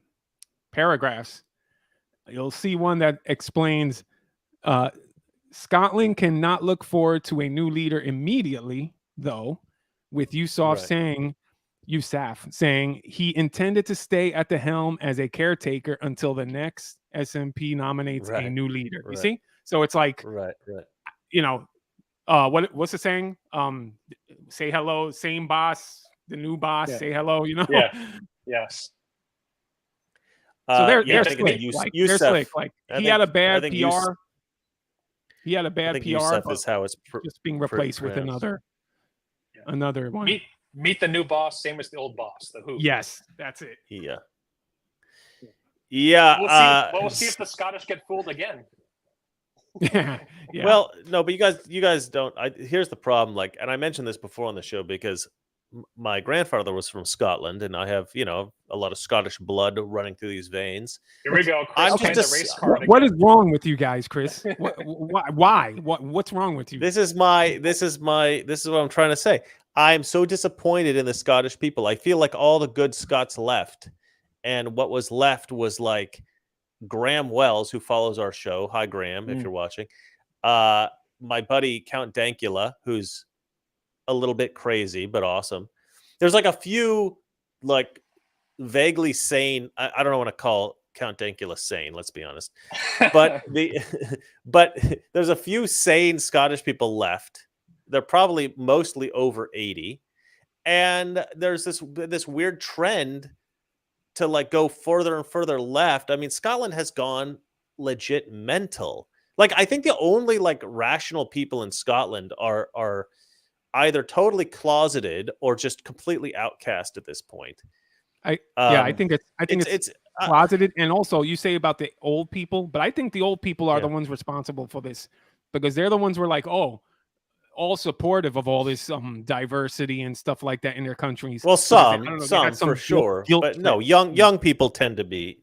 B: paragraphs, you'll see one that explains Scotland cannot look forward to a new leader immediately, though, with Yousaf saying he intended to stay at the helm as a caretaker until the next SNP nominates a new leader. You see? So it's like, you know, what's the saying? Say hello, same boss, the new boss, say hello, you know?
C: Yes.
B: So they're slick. They're slick. Like, he had a bad PR. He had a bad PR.
A: Yousaf is how it's
B: just being replaced with another one.
C: Meet the new boss, same as the old boss. The Who.
B: Yes, that's it.
A: Yeah.
C: We'll see if the Scottish get fooled again.
B: Yeah.
A: Well, no, but you guys don't. Here's the problem. Like, and I mentioned this before on the show, because my grandfather was from Scotland, and I have, you know, a lot of Scottish blood running through these veins.
C: Here we go. Chris, the race card
B: what is wrong with you guys, Chris? Why? What's wrong with you?
A: This is what I'm trying to say. I'm so disappointed in the Scottish people. I feel like all the good Scots left, and what was left was like Graham Wells, who follows our show. Hi, Graham, if you're watching. My buddy Count Dankula, who's a little bit crazy but awesome. There's like a few like vaguely sane. I don't want to call Count Dankula sane. Let's be honest, but but there's a few sane Scottish people left. They're probably mostly over 80, and there's this weird trend to like go further and further left. I mean, Scotland has gone legit mental. Like, I think the only like rational people in Scotland are either totally closeted or just completely outcast at this point.
B: I think it's closeted. And also, you say about the old people, but I think the old people are the ones responsible for this, because they're the ones who are like, oh, all supportive of all this diversity and stuff like that in their countries.
A: Well, some for sure, but no, young people tend to be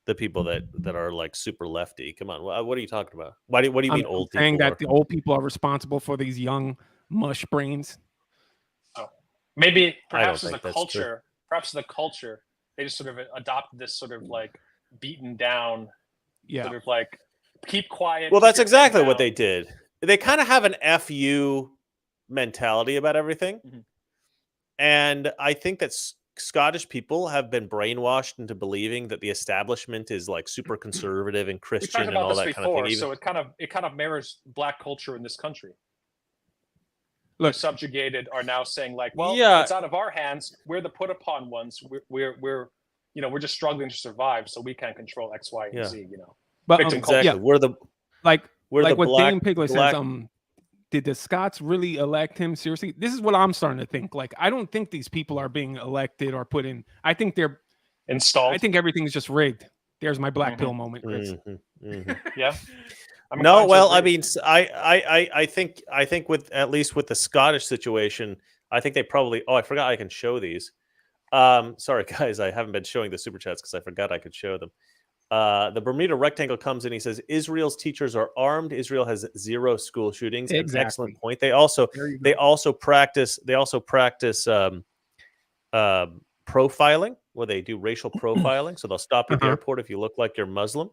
A: the people that are like super lefty. Come on, what are you talking about? What do you mean old people?
B: Saying that the old people are responsible for these young mush brains.
C: Oh, maybe perhaps as a culture, they just sort of adopted this sort of like beaten down, sort of like keep quiet.
A: Well, that's exactly what they did. They kind of have an FU mentality about everything. And I think that Scottish people have been brainwashed into believing that the establishment is like super conservative and Christian and all that kind of thing.
C: So it kind of mirrors Black culture in this country. Look, subjugated are now saying like, well, it's out of our hands. We're the put upon ones. We're just struggling to survive, so we can't control X, Y, and Z. You know,
B: but
A: exactly. We're the
B: what Dan Piglet says. Did the Scots really elect him? Seriously, this is what I'm starting to think. Like, I don't think these people are being elected or put in. I think they're
C: installed.
B: I think everything's just rigged. There's my black pill moment, Chris.
C: Yeah.
A: No, well, I mean, I think with at least with the Scottish situation, I think they probably. Oh, I forgot I can show these. Sorry, guys, I haven't been showing the super chats because I forgot I could show them. The Bermuda Rectangle comes in. He says Israel's teachers are armed. Israel has 0 school shootings. Exactly. An excellent point. They also practice profiling, where they do racial profiling. So they'll stop you at the airport if you look like you're Muslim.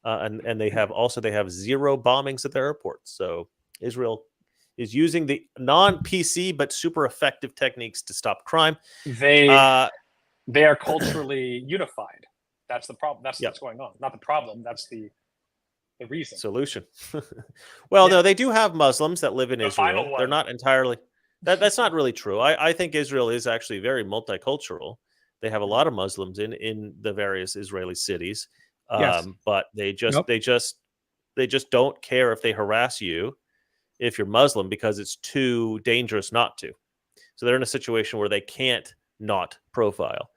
A: and they have zero bombings at their airports. So Israel is using the non-PC but super effective techniques to stop crime.
C: They are culturally unified. That's the problem. That's what's going on. Not the problem. That's the reason.
A: Solution. Well, no, they do have Muslims that live in Israel. They're not entirely. That's not really true. I think Israel is actually very multicultural. They have a lot of Muslims in the various Israeli cities, but they just don't care if they harass you if you're Muslim because it's too dangerous not to. So they're in a situation where they can't not profile,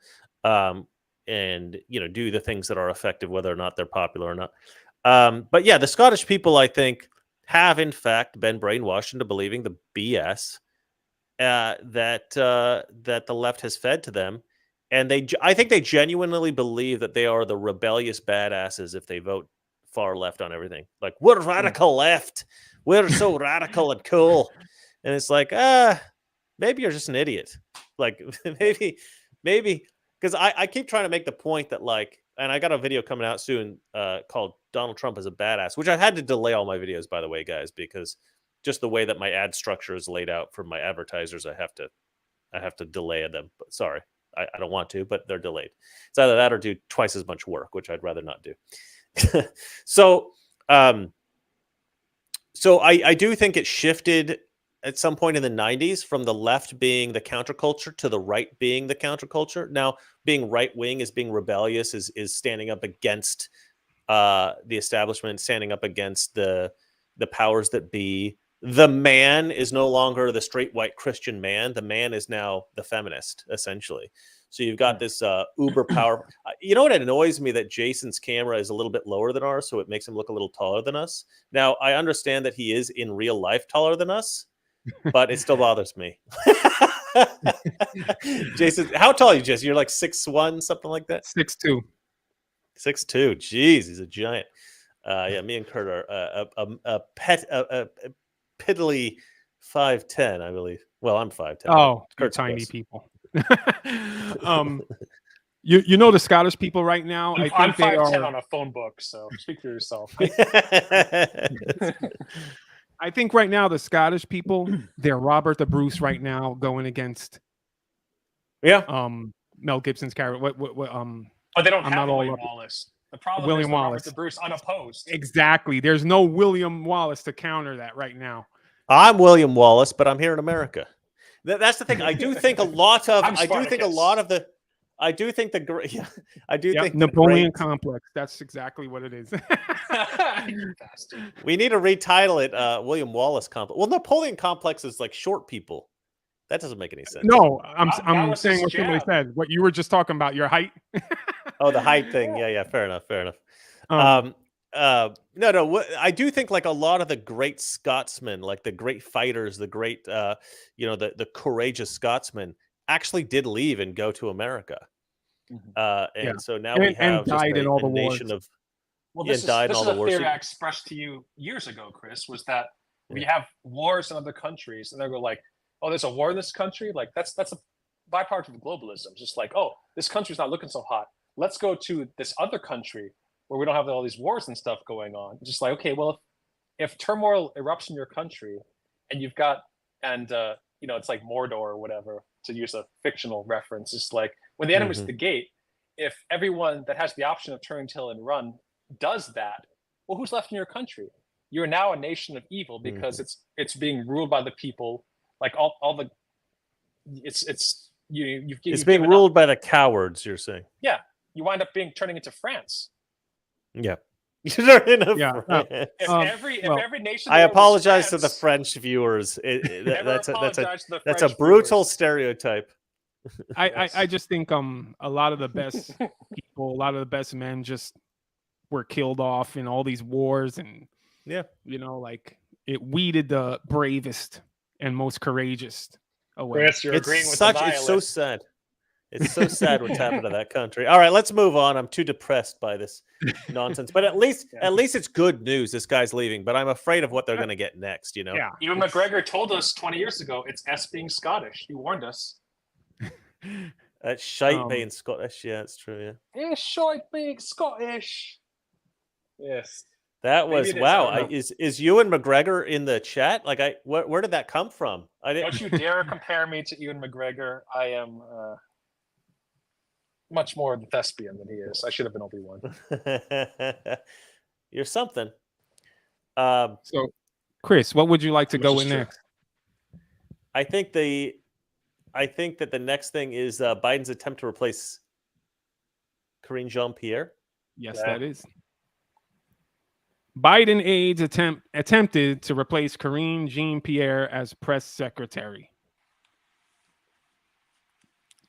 A: and do the things that are effective, whether or not they're popular or not. But yeah, the Scottish people, I think, have in fact been brainwashed into believing the BS that the left has fed to them, and I think they genuinely believe that they are the rebellious badasses if they vote far left on everything. Like, we're radical left, we're so radical and cool, and it's like, maybe you're just an idiot. Like, maybe because I keep trying to make the point that, like, and I got a video coming out soon called Donald Trump is a Badass, which I had to delay all my videos, by the way, guys, because just the way that my ad structure is laid out for my advertisers, I have to delay them. But sorry, I don't want to, but they're delayed. It's either that or do twice as much work, which I'd rather not do. So I do think it shifted at some point in the 90s from the left being the counterculture to the right being the counterculture. Now, being right wing is being rebellious, is standing up against the establishment, standing up against the powers that be. The man is no longer the straight white Christian man. The man is now the feminist, essentially. So you've got this uber power. You know what annoys me? That Jason's camera is a little bit lower than ours, so it makes him look a little taller than us. Now, I understand that he is in real life taller than us, but it still bothers me. Jason, how tall are you, Jason? You're like 6'1", something like that?
B: 6'2".
A: 6'2". Jeez, he's a giant. Yeah, me and Kurt are a piddly 5'10", I believe. Well, I'm 5'10".
B: Oh, Kurt's tiny people. You know the Scottish people right now.
C: I'm 5'10" on a phone book, so speak for yourself.
B: I think right now the Scottish people, they're Robert the Bruce right now going against Mel Gibson's character.
C: But they don't have William Wallace. The problem is Robert the Bruce unopposed.
B: Exactly. There's no William Wallace to counter that right now.
A: I'm William Wallace, but I'm here in America. That's the thing. I do think a lot of
B: Napoleon complex. That's exactly what it is.
A: We need to retitle it William Wallace complex. Well, Napoleon complex is like short people. That doesn't make any sense.
B: No, I'm saying what somebody said. What you were just talking about, your height.
A: Oh, the height thing. Yeah. Fair enough. No. I do think like a lot of the great Scotsmen, like the great fighters, the great, the courageous Scotsmen actually did leave and go to America. So now we have
B: died in all the
C: nation
B: wars.
C: This is a theory I expressed to you years ago, Chris, was that we have wars in other countries and they go like, oh, there's a war in this country? Like that's a byproduct of globalism. Just like, oh, this country's not looking so hot. Let's go to this other country where we don't have all these wars and stuff going on. Just like, okay, well, if turmoil erupts in your country and you've got, it's like Mordor or whatever, to use a fictional reference, it's like when the enemy's at the gate, if everyone that has the option of turn tail and run does that, well, who's left in your country? You're now a nation of evil because it's being ruled by the people. Like it's
A: being ruled by the cowards. You're saying,
C: yeah, you wind up turning into France.
A: Yeah.
C: If every nation,
A: I apologize to the French viewers. That's a brutal stereotype.
B: I just think a lot of the best people, a lot of the best men just were killed off in all these wars, and like it weeded the bravest and most courageous away.
C: Chris, you're agreeing with the
A: It's so sad. It's so sad what's happened to that country. All right, let's move on. I'm too depressed by this nonsense. But at least it's good news. This guy's leaving. But I'm afraid of what they're going to get next.
C: Yeah. Ewan McGregor told us 20 years ago it's S being Scottish. He warned us.
A: That's shite being Scottish. Yeah, it's true. Yeah.
C: It's shite being Scottish. Yes.
A: That
C: Maybe
A: was
C: it is, I
A: wow.
C: don't know.
A: Is Ewan McGregor in the chat? Like, where did that come from? I didn't.
C: Don't you dare compare me to Ewan McGregor. I am much more of a thespian than he is. I should have been Obi-Wan.
A: You're something.
B: So, Chris, what would you like to
C: Which
B: go
C: is
B: in
C: true.
B: next?
A: I think that the next thing is Biden's attempt to replace Karine Jean-Pierre.
B: Yes,
C: Yeah.
B: that is. Biden aides attempted to replace Karine Jean-Pierre as press secretary.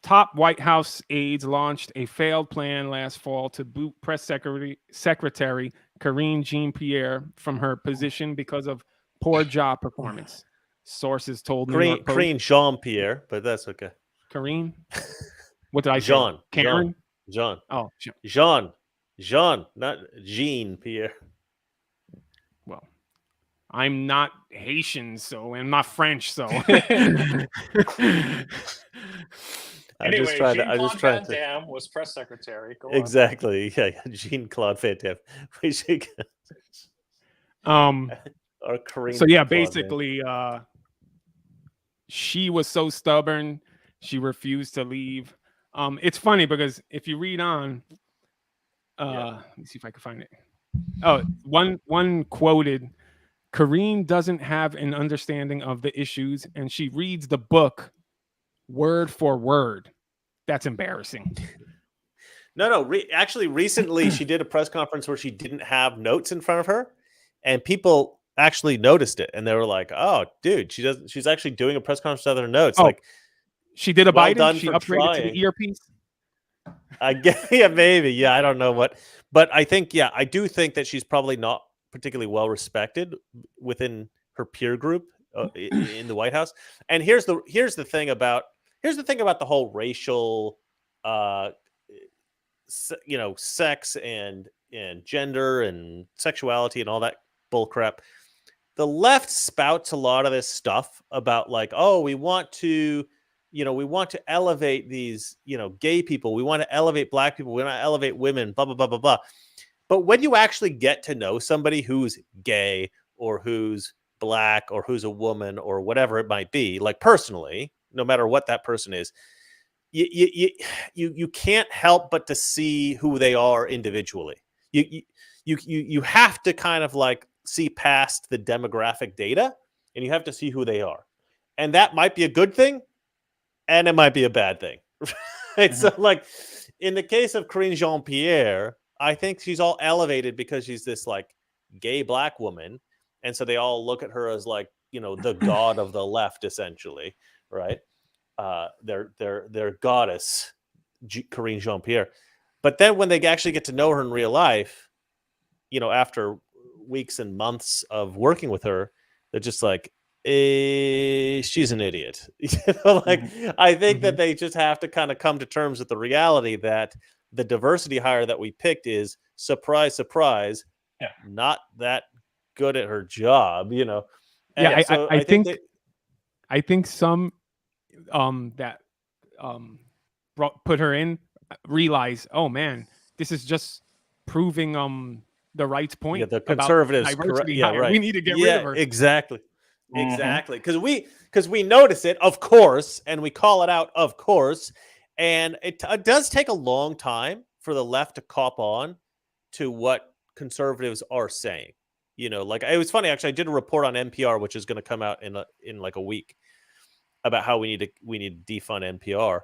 B: Top White House aides launched a failed plan last fall to boot press secretary Karine Jean-Pierre from her position because of poor job performance. Sources told New York Post.
A: Karine Jean-Pierre, but that's okay.
B: Karine? What did I say?
A: Jean.
B: Karen?
A: Jean.
B: Oh,
A: Jean, not Jean-Pierre.
B: well, I'm not Haitian, so I'm not French, so.
C: Anyway, Jean-Claude Van
A: to.
C: Damme was press secretary. Go on.
A: Exactly. Yeah, Jean-Claude Van Damme. We should. Or Karine.
B: So yeah,
A: Claude
B: basically, she was so stubborn, she refused to leave. It's funny because if you read on, let me see if I can find it. Oh, one quoted, Karine doesn't have an understanding of the issues, and she reads the book word for word. That's embarrassing.
A: No. Actually, recently she did a press conference where she didn't have notes in front of her, and people actually noticed it, and they were like, "Oh, dude, she's actually doing a press conference without her notes."
B: Oh,
A: like,
B: she did a
A: well
B: Biden.
A: done
B: She
A: for
B: upgraded to
A: trying.
B: the earpiece.
A: I guess, yeah, maybe, yeah, I don't know what, but I think, yeah, I do think that she's probably not particularly well respected within her peer group in the White House. And here's the thing about the whole racial, sex and gender and sexuality and all that bull crap. The left spouts a lot of this stuff about like, oh, we want to elevate these, gay people. We want to elevate black people. We want to elevate women, blah, blah, blah, blah, blah. But when you actually get to know somebody who's gay or who's black or who's a woman or whatever it might be, like personally, no matter what that person is, you can't help but to see who they are individually. You have to kind of like see past the demographic data, and you have to see who they are. And that might be a good thing, and it might be a bad thing. Right? So like in the case of Karine Jean-Pierre, I think she's all elevated because she's this like gay black woman. And so they all look at her as like, the god of the left, essentially. Right. Their goddess, Karine Jean-Pierre. But then when they actually get to know her in real life, after weeks and months of working with her, they're just like, she's an idiot. I think that they just have to kind of come to terms with the reality that the diversity hire that we picked is, surprise, surprise, not that good at her job, And
B: yeah,
A: so
B: I think some that put her in realize, oh man, this is just proving the right's point.
A: Yeah, the conservatives,
B: correct.
A: Yeah, right.
B: We need to get rid of her.
A: Exactly. Because we notice it, of course, and we call it out, of course, and it does take a long time for the left to cop on to what conservatives are saying. Like it was funny actually. I did a report on NPR, which is going to come out in like a week, about how we need to defund NPR.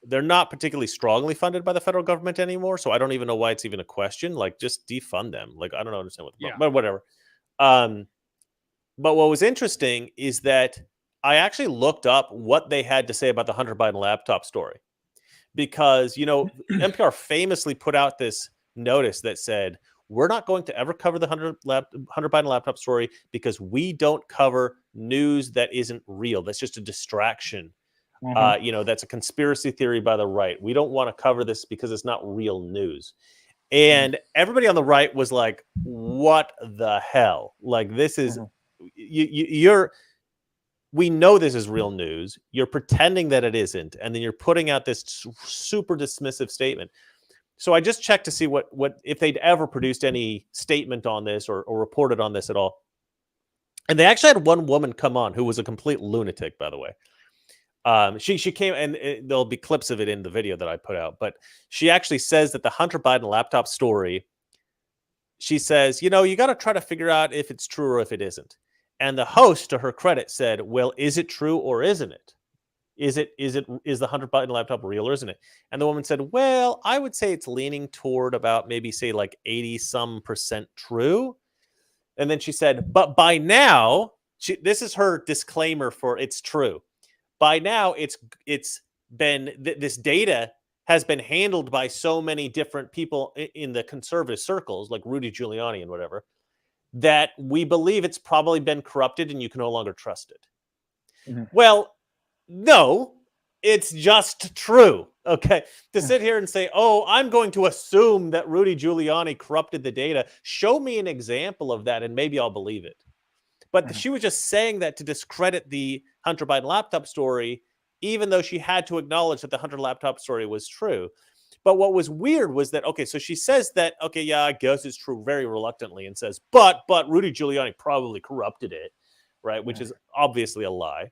A: They're not particularly strongly funded by the federal government anymore, so I don't even know why it's even a question. Like, just defund them. Like, I don't understand what the problem, but whatever. But what was interesting is that I actually looked up what they had to say about the Hunter Biden laptop story, because NPR famously put out this notice that said, we're not going to ever cover the Hunter Biden laptop story because we don't cover news that isn't real. That's just a distraction. That's a conspiracy theory by the right. We don't want to cover this because it's not real news. And everybody on the right was like, what the hell? Like, this is, we know this is real news. You're pretending that it isn't. And then you're putting out this super dismissive statement. So I just checked to see what if they'd ever produced any statement on this or reported on this at all. And they actually had one woman come on who was a complete lunatic, by the way. She came, and there'll be clips of it in the video that I put out, but she actually says that the Hunter Biden laptop story, she says, you know, you got to try to figure out if it's true or if it isn't. And the host, to her credit, said, well, is it true or isn't it? Is the Hunter Biden laptop real or isn't it? And the woman said, well, I would say it's leaning toward about maybe say like 80% true. And then she said, but by now, this is her disclaimer for it's true. By now, it's been this data has been handled by so many different people in the conservative circles, like Rudy Giuliani and whatever, that we believe it's probably been corrupted and you can no longer trust it. Mm-hmm. Well, no, it's just true. Okay. To sit here and say, oh, I'm going to assume that Rudy Giuliani corrupted the data. Show me an example of that and maybe I'll believe it. But she was just saying that to discredit the Hunter Biden laptop story, even though she had to acknowledge that the Hunter laptop story was true. But what was weird was that, okay, so she says that, okay, yeah, I guess it's true very reluctantly and says, but Rudy Giuliani probably corrupted it, right? Which is obviously a lie.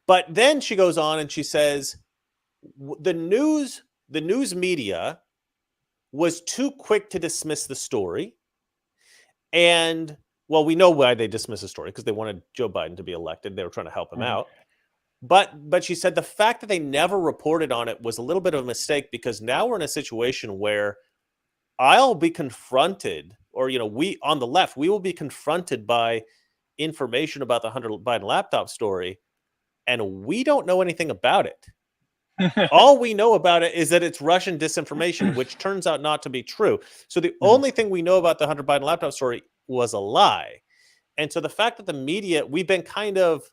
A: But then she goes on and she says, the news media was too quick to dismiss the story. And, well, we know why they dismissed the story, because they wanted Joe Biden to be elected. They were trying to help him out. But she said the fact that they never reported on it was a little bit of a mistake, because now we're in a situation where I'll be confronted, or, you know, we on the left, we will be confronted by information about the Hunter Biden laptop story, and we don't know anything about it. All we know about it is that it's Russian disinformation, which turns out not to be true. So the only thing we know about the Hunter Biden laptop story was a lie. And so the fact that the media, we've been kind of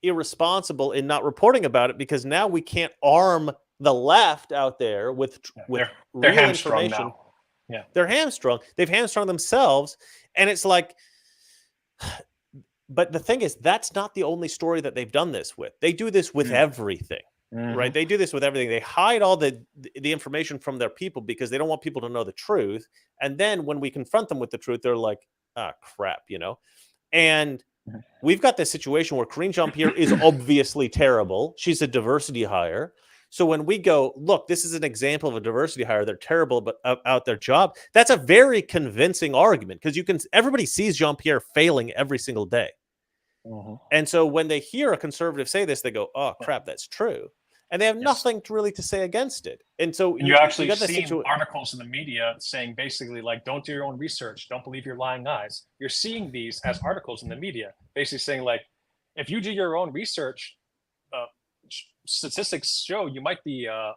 A: irresponsible in not reporting about it, because now we can't arm the left out there with
C: they're
A: real
C: hamstrung
A: information.
C: now. Yeah,
A: they're hamstrung. They've hamstrung themselves. And it's like, but the thing is, that's not the only story that they've done this with. They do this with everything, right? They do this with everything. They hide all the information from their people because they don't want people to know the truth. And then when we confront them with the truth, they're like, ah, crap, you know? And we've got this situation where Karine Jean-Pierre is obviously terrible. She's a diversity hire. So when we go, look, this is an example of a diversity hire, they're terrible but out their job, that's a very convincing argument, because everybody sees Jean-Pierre failing every single day. And so when they hear a conservative say this, they go, oh, crap, that's true. And they have nothing to say against it. And so
C: you actually see articles in the media saying basically, like, don't do your own research. Don't believe your lying eyes. You're seeing these as articles in the media, basically saying, like, if you do your own research, statistics show you might be a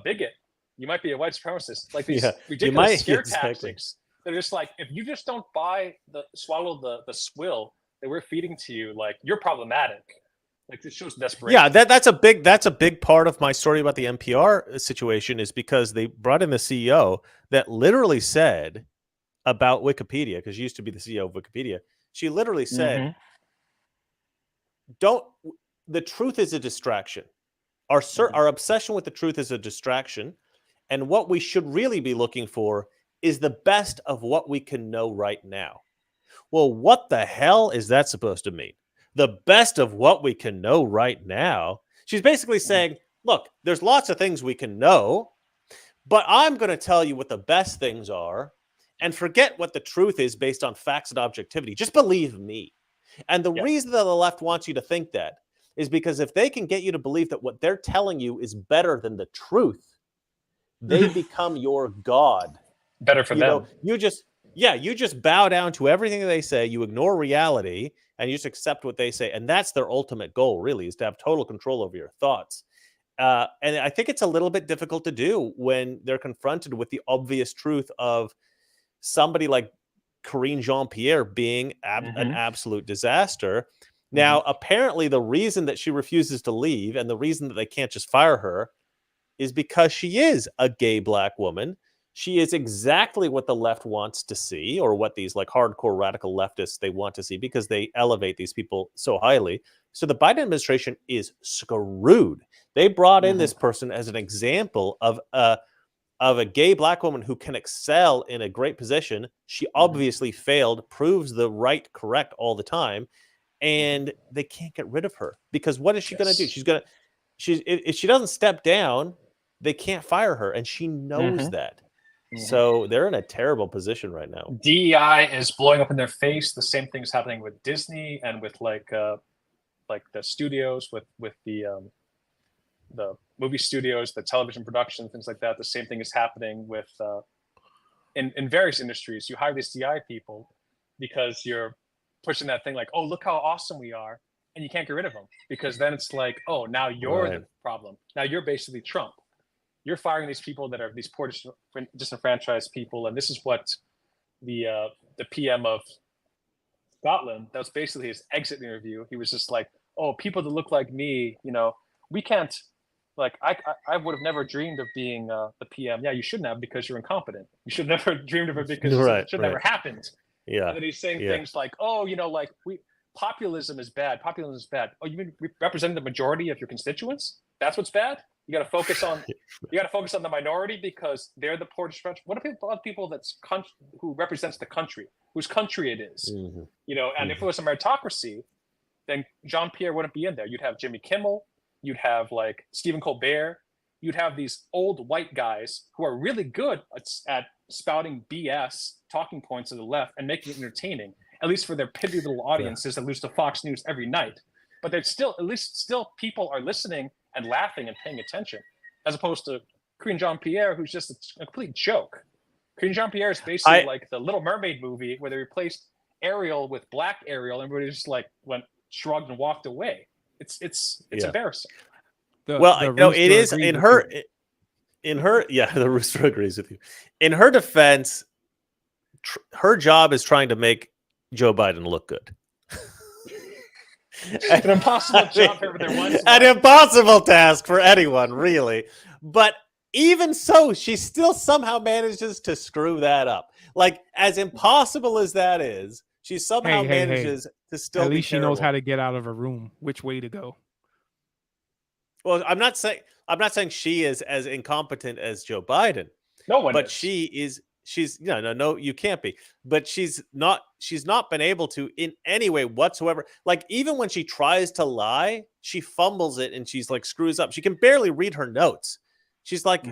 C: bigot. You might be a white supremacist. Like these ridiculous scare tactics. They're just like, if you just don't swallow the swill that we're feeding to you, like, you're problematic. Like, this shows desperation.
A: Yeah, that's a big part of my story about the NPR situation, is because they brought in the CEO that literally said about Wikipedia, because she used to be the CEO of Wikipedia. She literally said, the truth is a distraction. Our obsession with the truth is a distraction. And what we should really be looking for is the best of what we can know right now. Well, what the hell is that supposed to mean? The best of what we can know right now? She's basically saying, look, there's lots of things we can know, but I'm going to tell you what the best things are, and forget what the truth is based on facts and objectivity. Just believe me. And the reason that the left wants you to think that is because if they can get you to believe that what they're telling you is better than the truth, they become your God.
C: Better for them.
A: You just bow down to everything that they say. You ignore reality and you just accept what they say. And that's their ultimate goal, really, is to have total control over your thoughts. And I think it's a little bit difficult to do when they're confronted with the obvious truth of somebody like Karine Jean-Pierre being an absolute disaster. Now, apparently the reason that she refuses to leave and the reason that they can't just fire her is because she is a gay black woman. She is exactly what the left wants to see, or what these like hardcore radical leftists they want to see, because they elevate these people so highly. So the Biden administration is screwed. They brought in this person as an example of a gay black woman who can excel in a great position. She obviously failed, proves the right correct all the time, and they can't get rid of her, because what is she going to do? If she doesn't step down, they can't fire her, and she knows that. So they're in a terrible position right now.
C: DEI is blowing up in their face. The same thing is happening with Disney and with like the studios, with the movie studios, the television production, things like that. The same thing is happening with in various industries. You hire these DEI people because you're pushing that thing like, oh, look how awesome we are, and you can't get rid of them, because then it's like, oh, now you're the problem. Now you're basically Trump. You're firing these people that are these poor disenfranchised people, and this is what the PM of Scotland, that was basically his exit interview. He was just like, oh, people that look like me, we can't, like, I would have never dreamed of being the PM. Yeah, you shouldn't have, because you're incompetent. You should have never dreamed of it, because it should never happened. Yeah. And then he's saying things like, oh, like populism is bad. Populism is bad. Oh, you mean representing the majority of your constituents? That's what's bad? You got to focus on the minority because they're the poor disenfranchised. What about people who represents the country, whose country it is? And if it was a meritocracy, then Jean-Pierre wouldn't be in there. You'd have Jimmy Kimmel, you'd have like Stephen Colbert, you'd have these old white guys who are really good at spouting BS talking points to the left and making it entertaining, at least for their pitty little audiences that lose to Fox News every night. But there's still people are listening and laughing and paying attention, as opposed to Korean Jean-Pierre, who's just a complete joke. Korean Jean-Pierre is basically like the Little Mermaid movie, where they replaced Ariel with Black Ariel, and everybody just like went shrugged and walked away. It's embarrassing.
A: It is in her. The rooster agrees with you. In her defense, her job is trying to make Joe Biden look good.
C: An impossible job for everyone.
A: An impossible task for anyone, really. But even so, she still somehow manages to screw that up. Like, as impossible as that is, she somehow manages to still.
B: At least she knows how to get out of a room, which way to go.
A: Well, I'm not saying she is as incompetent as Joe Biden.
C: No one.
A: But
C: is.
A: She's no, you can't be. But she's not been able to in any way whatsoever. Like, even when she tries to lie, she fumbles it and she's like screws up. She can barely read her notes. She's like,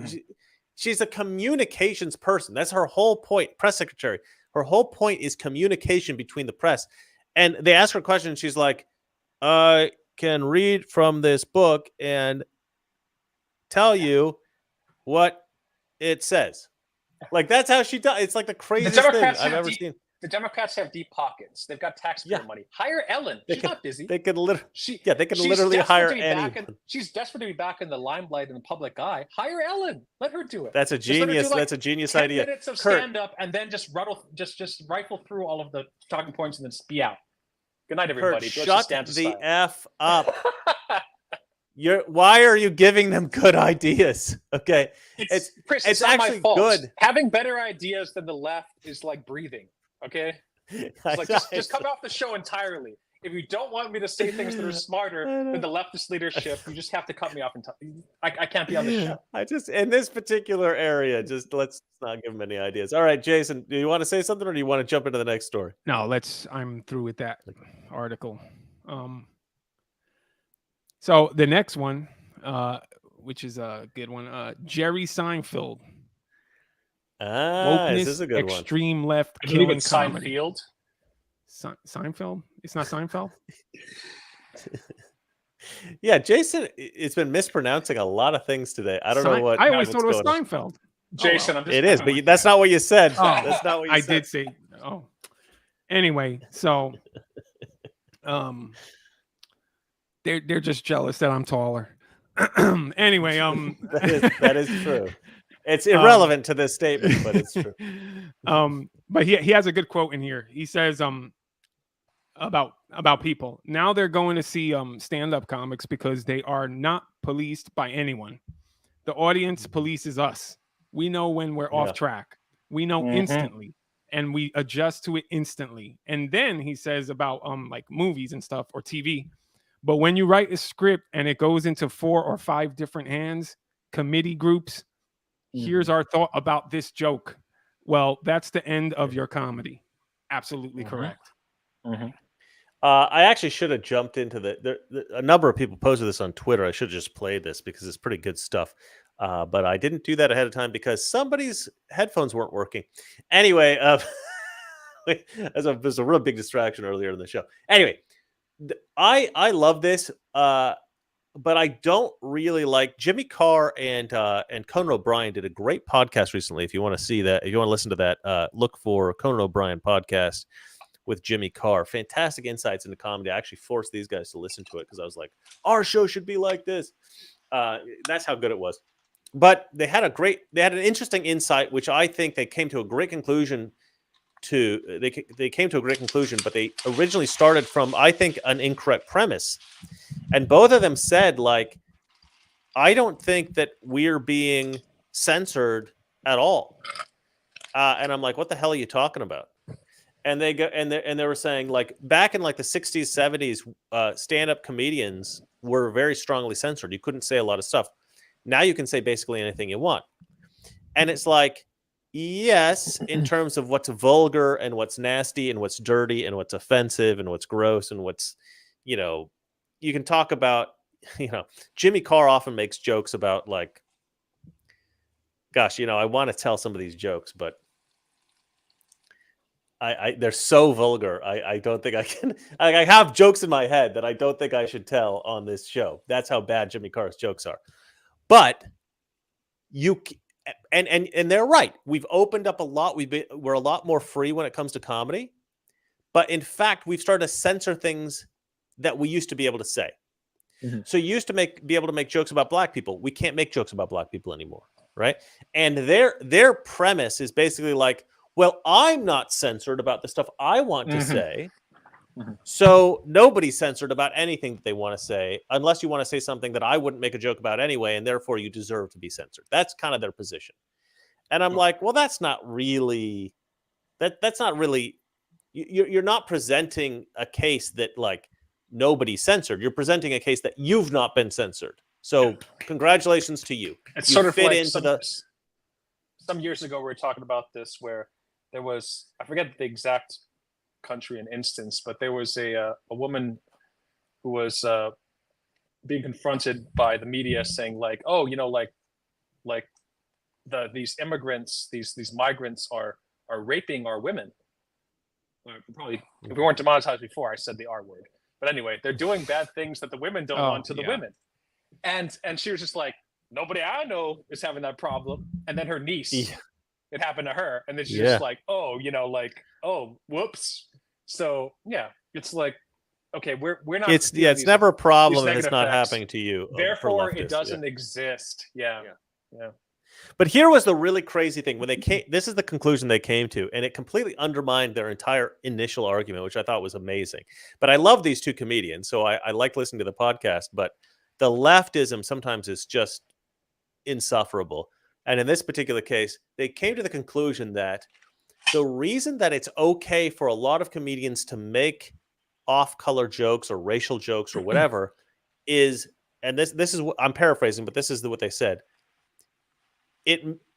A: she's a communications person. That's her whole point. Press secretary. Her whole point is communication between the press. And they ask her a question. And she's like, I can read from this book and tell you what it says. Like, that's how she does. It's like the craziest thing I've ever seen.
C: The Democrats have deep pockets. They've got taxpayer money. Hire Ellen. She's not busy.
A: They could literally hire anyone.
C: She's desperate to be back in the limelight in the public eye. Hire Ellen. Let her do it.
A: That's a genius. That's a genius
C: 10
A: idea.
C: Minutes of stand up, and then just rifle through all of the talking points and then be out. Good night, everybody.
A: Shut the F up. Why are you giving them good ideas? Okay, it's actually good.
C: Having better ideas than the left is like breathing. Okay, it's like just cut off the show entirely. If you don't want me to say things that are smarter than the leftist leadership, you just have to cut me off. I can't be on the show.
A: In this particular area, just let's not give them any ideas. All right, Jason, do you want to say something, or do you want to jump into the next story?
B: No, I'm through with that article. So the next one, which is a good one, Jerry Seinfeld.
A: Wokeness, this is a good
B: extreme
A: one.
B: Left.
C: I believe it's Seinfeld.
B: Seinfeld? It's not Seinfeld?
A: Yeah, Jason, it's been mispronouncing a lot of things today. I don't know what.
B: I always thought it was Seinfeld.
C: Jason,
A: it is, but that's not what you said. That's not what you said.
B: I did say. Oh, anyway, so they're just jealous that I'm taller. Anyway,
A: that is true. It's irrelevant to this statement, but it's true.
B: But he has a good quote in here. He says about people. Now they're going to see stand-up comics because they are not policed by anyone. The audience polices us. We know when we're off track. We know instantly, and we adjust to it instantly. And then he says about like movies and stuff or TV. But when you write a script and it goes into 4 or 5 different hands, committee groups, here's our thought about this joke. Well, that's the end of your comedy. Absolutely correct.
A: I actually should have jumped into a number of people posted this on Twitter. I should have just played this because it's pretty good stuff. But I didn't do that ahead of time because somebody's headphones weren't working. Anyway, there's a real big distraction earlier in the show. Anyway, I love this, but I don't really like Jimmy Carr and Conan O'Brien did a great podcast recently. If you want to see that, if you want to listen to that, look for Conan O'Brien podcast with Jimmy Carr. Fantastic insights into comedy. I actually forced these guys to listen to it because I was like, our show should be like this. That's how good it was. But they had an interesting insight, which I think they came to a great conclusion they came to a great conclusion, but they originally started from, I think, an incorrect premise. And both of them said, like, I don't think that we're being censored at all. And I'm like, what the hell are you talking about? And they go and they were saying, like, back in like the 60s, 70s, stand-up comedians were very strongly censored. You couldn't say a lot of stuff. Now you can say basically anything you want. And it's like, yes, in terms of what's vulgar and what's nasty and what's dirty and what's offensive and what's gross and what's, you can talk about, Jimmy Carr often makes jokes about, like, gosh, I want to tell some of these jokes, but they're so vulgar. I don't think I can. I have jokes in my head that I don't think I should tell on this show. That's how bad Jimmy Carr's jokes are. But and they're right. We've opened up a lot. We're a lot more free when it comes to comedy. But in fact, we've started to censor things that we used to be able to say. So you used to be able to make jokes about black people. We can't make jokes about black people anymore, right? And their premise is basically like, well, I'm not censored about the stuff I want to say. So nobody's censored about anything that they want to say, unless you want to say something that I wouldn't make a joke about anyway, and therefore you deserve to be censored. That's kind of their position. And I'm like, well, that's not really, that's not really, you're not presenting a case that, like, nobody's censored. You're presenting a case that you've not been censored. So congratulations to you.
C: It's
A: you
C: sort of
A: fit
C: like
A: into
C: some years ago we were talking about this, where there was, I forget the exact country and instance, but there was a woman who was being confronted by the media saying, like, oh, these immigrants, these migrants are raping our women. Probably, if we weren't demonetized before, I said the R word. But anyway, they're doing bad things that the women don't want to the women. And she was just like, nobody I know is having that problem. And then her niece, it happened to her. And then she's just like, oh, oh, whoops. So yeah, it's like, okay, we're not.
A: It's never a problem if it's not happening to you.
C: Therefore, it doesn't exist. Yeah.
A: But here was the really crazy thing when they came. This is the conclusion they came to, and it completely undermined their entire initial argument, which I thought was amazing. But I love these two comedians, so I like listening to the podcast. But the leftism sometimes is just insufferable. And in this particular case, they came to the conclusion that the reason that it's okay for a lot of comedians to make off-color jokes or racial jokes or whatever is, and this is what I'm paraphrasing, but this is what they said.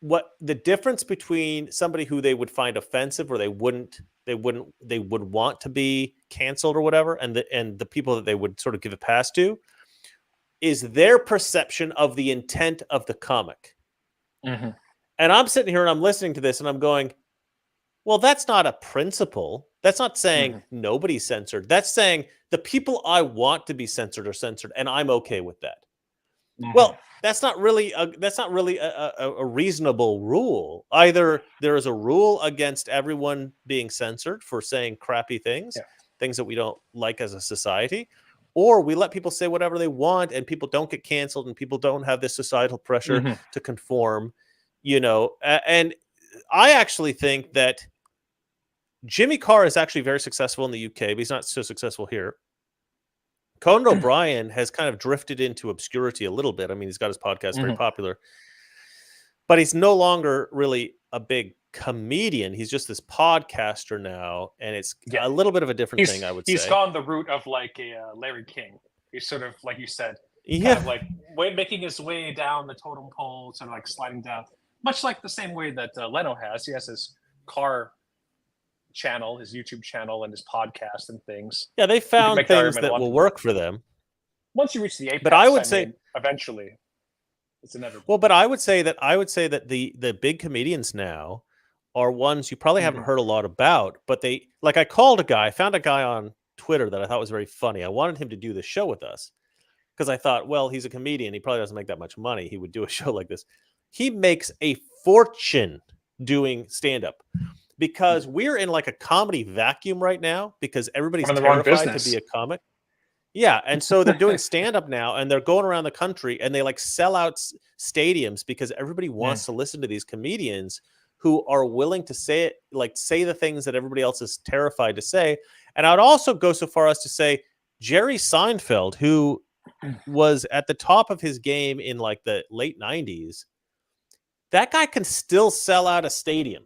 A: What the difference between somebody who they would find offensive or they would want to be canceled or whatever, and the people that they would sort of give a pass to, is their perception of the intent of the comic. And I'm sitting here and I'm listening to this and I'm going, well, that's not a principle. That's not saying nobody's censored. That's saying the people I want to be censored are censored, and I'm okay with that. Well, that's not really a reasonable rule. Either there is a rule against everyone being censored for saying crappy things, things that we don't like as a society, or we let people say whatever they want and people don't get canceled and people don't have this societal pressure to conform, and I actually think that Jimmy Carr is actually very successful in the UK, but he's not so successful here. Conan O'Brien has kind of drifted into obscurity a little bit. I mean, he's got his podcast very popular. but he's no longer really a big comedian. He's just this podcaster now, and it's a little bit of a different thing, I would say.
C: He's gone the route of like a Larry King. He's sort of, like you said, kind of like making his way down the totem pole, sort of like sliding down, much like the same way that Leno has. He has his car channel, his YouTube channel, and his podcast and things.
A: Yeah, they found things that will work for them.
C: Once you reach the apex,
A: but I would say
C: eventually it's inevitable.
A: Well, but I would say that the big comedians now are ones you probably haven't heard a lot about, but I found a guy on Twitter that I thought was very funny. I wanted him to do the show with us because I thought, well, he's a comedian. He probably doesn't make that much money. He would do a show like this. He makes a fortune doing stand-up because we're in like a comedy vacuum right now because everybody's terrified to be a comic. Yeah, and so they're doing stand-up now, and they're going around the country, and they like sell out stadiums because everybody wants to listen to these comedians who are willing to say the things that everybody else is terrified to say. And I would also go so far as to say Jerry Seinfeld, who was at the top of his game in like the late 90s, that guy can still sell out a stadium.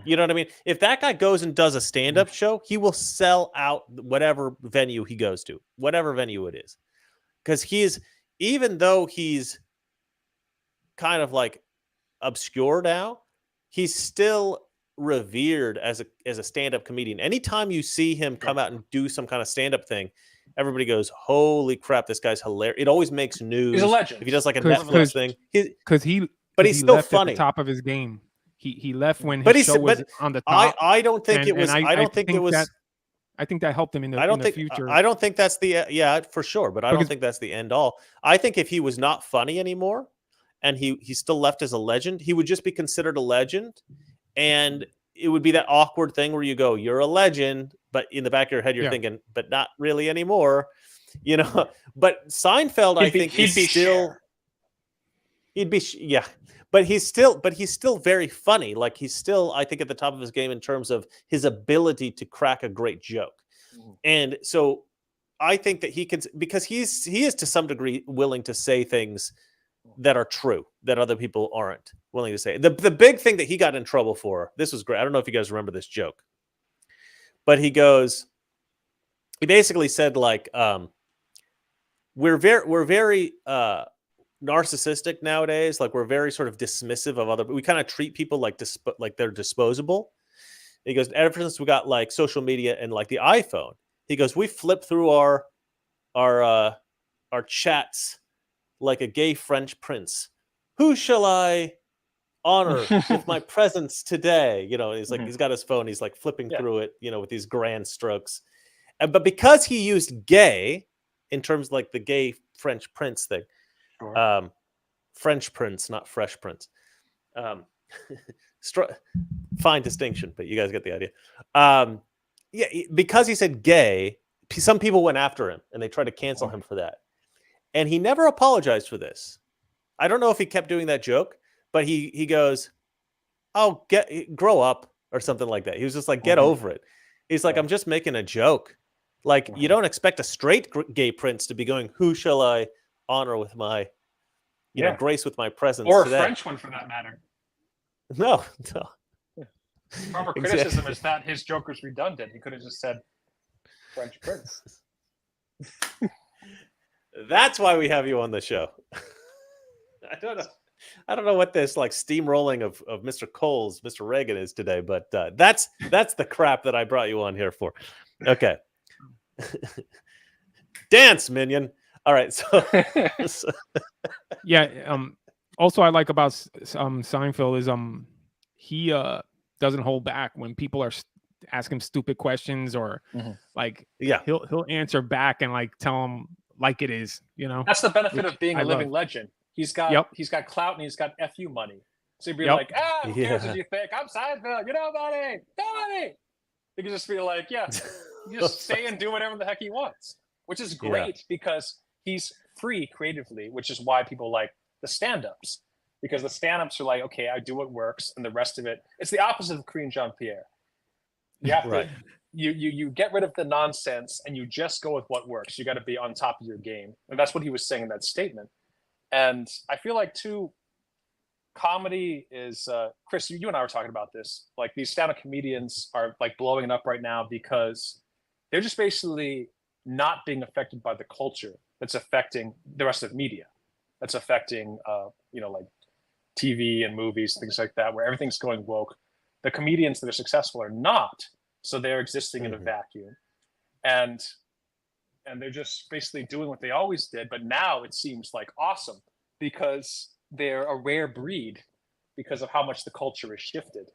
A: You know what I mean? If that guy goes and does a stand-up show, he will sell out whatever venue he goes to, whatever venue it is. Because even though he's kind of like obscure now, he's still revered as a stand-up comedian. Anytime you see him come out and do some kind of stand-up thing, everybody goes, holy crap, this guy's hilarious. It always makes news.
C: He's a legend.
A: If he does like a Netflix thing.
B: But
A: he's still funny.
B: At the top of his game. He left when his show was on the top.
A: I don't think it was. I
B: think that helped him in the future.
A: I don't think that's the for sure, but I don't think that's the end all. I think if he was not funny anymore, and he still left as a legend, he would just be considered a legend, and it would be that awkward thing where you go, "You're a legend," but in the back of your head you're thinking, "But not really anymore," you know. But Seinfeld, But he's still very funny. Like he's still, I think, at the top of his game in terms of his ability to crack a great joke. And so I think that he can, because he is to some degree willing to say things that are true that other people aren't willing to say. The big thing that he got in trouble for, this was great. I don't know if you guys remember this joke, but he basically said like, we're very narcissistic nowadays. Like we're very sort of dismissive of other. We kind of treat people like they're disposable. He goes, ever since we got like social media and like the iPhone, he goes, we flip through our chats like a gay French prince. Who shall I honor with my presence today? You know, he's like he's got his phone. He's like flipping through it. You know, with these grand strokes. But because he used gay in terms of like the gay French prince thing. French Prince, not Fresh Prince. Fine distinction, but you guys get the idea. Because he said gay, some people went after him and they tried to cancel him for that. And he never apologized for this. I don't know if he kept doing that joke, but he goes, "Oh, grow up," or something like that. He was just like, "Get over it." He's like, "I'm just making a joke." Like you don't expect a straight gay prince to be going, "Who shall I honor with my, grace with my presence,"
C: or
A: today.
C: A French one for that matter.
A: No.
C: Proper criticism is that his joke was redundant. He could have just said French Prince.
A: That's why we have you on the show. I don't know what this like steamrolling of Mr. Cole's Mr. Reagan is today, but that's the crap that I brought you on here for. Okay. Dance, minion. All right, so
B: also I like about Seinfeld is he doesn't hold back when people are asking him stupid questions or he'll answer back and like tell them like it is, you know.
C: That's the benefit of being a living legend. He's got clout and he's got FU money. So he'd be like, who cares what you think? I'm Seinfeld, you know, buddy. He can just be like, just say and do whatever the heck he wants, which is great because he's free creatively, which is why people like the stand-ups, because the stand-ups are like, okay, I do what works, and the rest of it, it's the opposite of Korean Jean-Pierre. You have to, you get rid of the nonsense and you just go with what works. You got to be on top of your game, and that's what he was saying in that statement. And I feel like too, comedy is Chris, you and I were talking about this. Like these stand-up comedians are like blowing up right now because they're just basically not being affected by the culture that's affecting the rest of media. That's affecting like TV and movies, things like that, where everything's going woke. The comedians that are successful are not, so they're existing in a vacuum, and they're just basically doing what they always did. But now it seems like awesome because they're a rare breed because of how much the culture has shifted.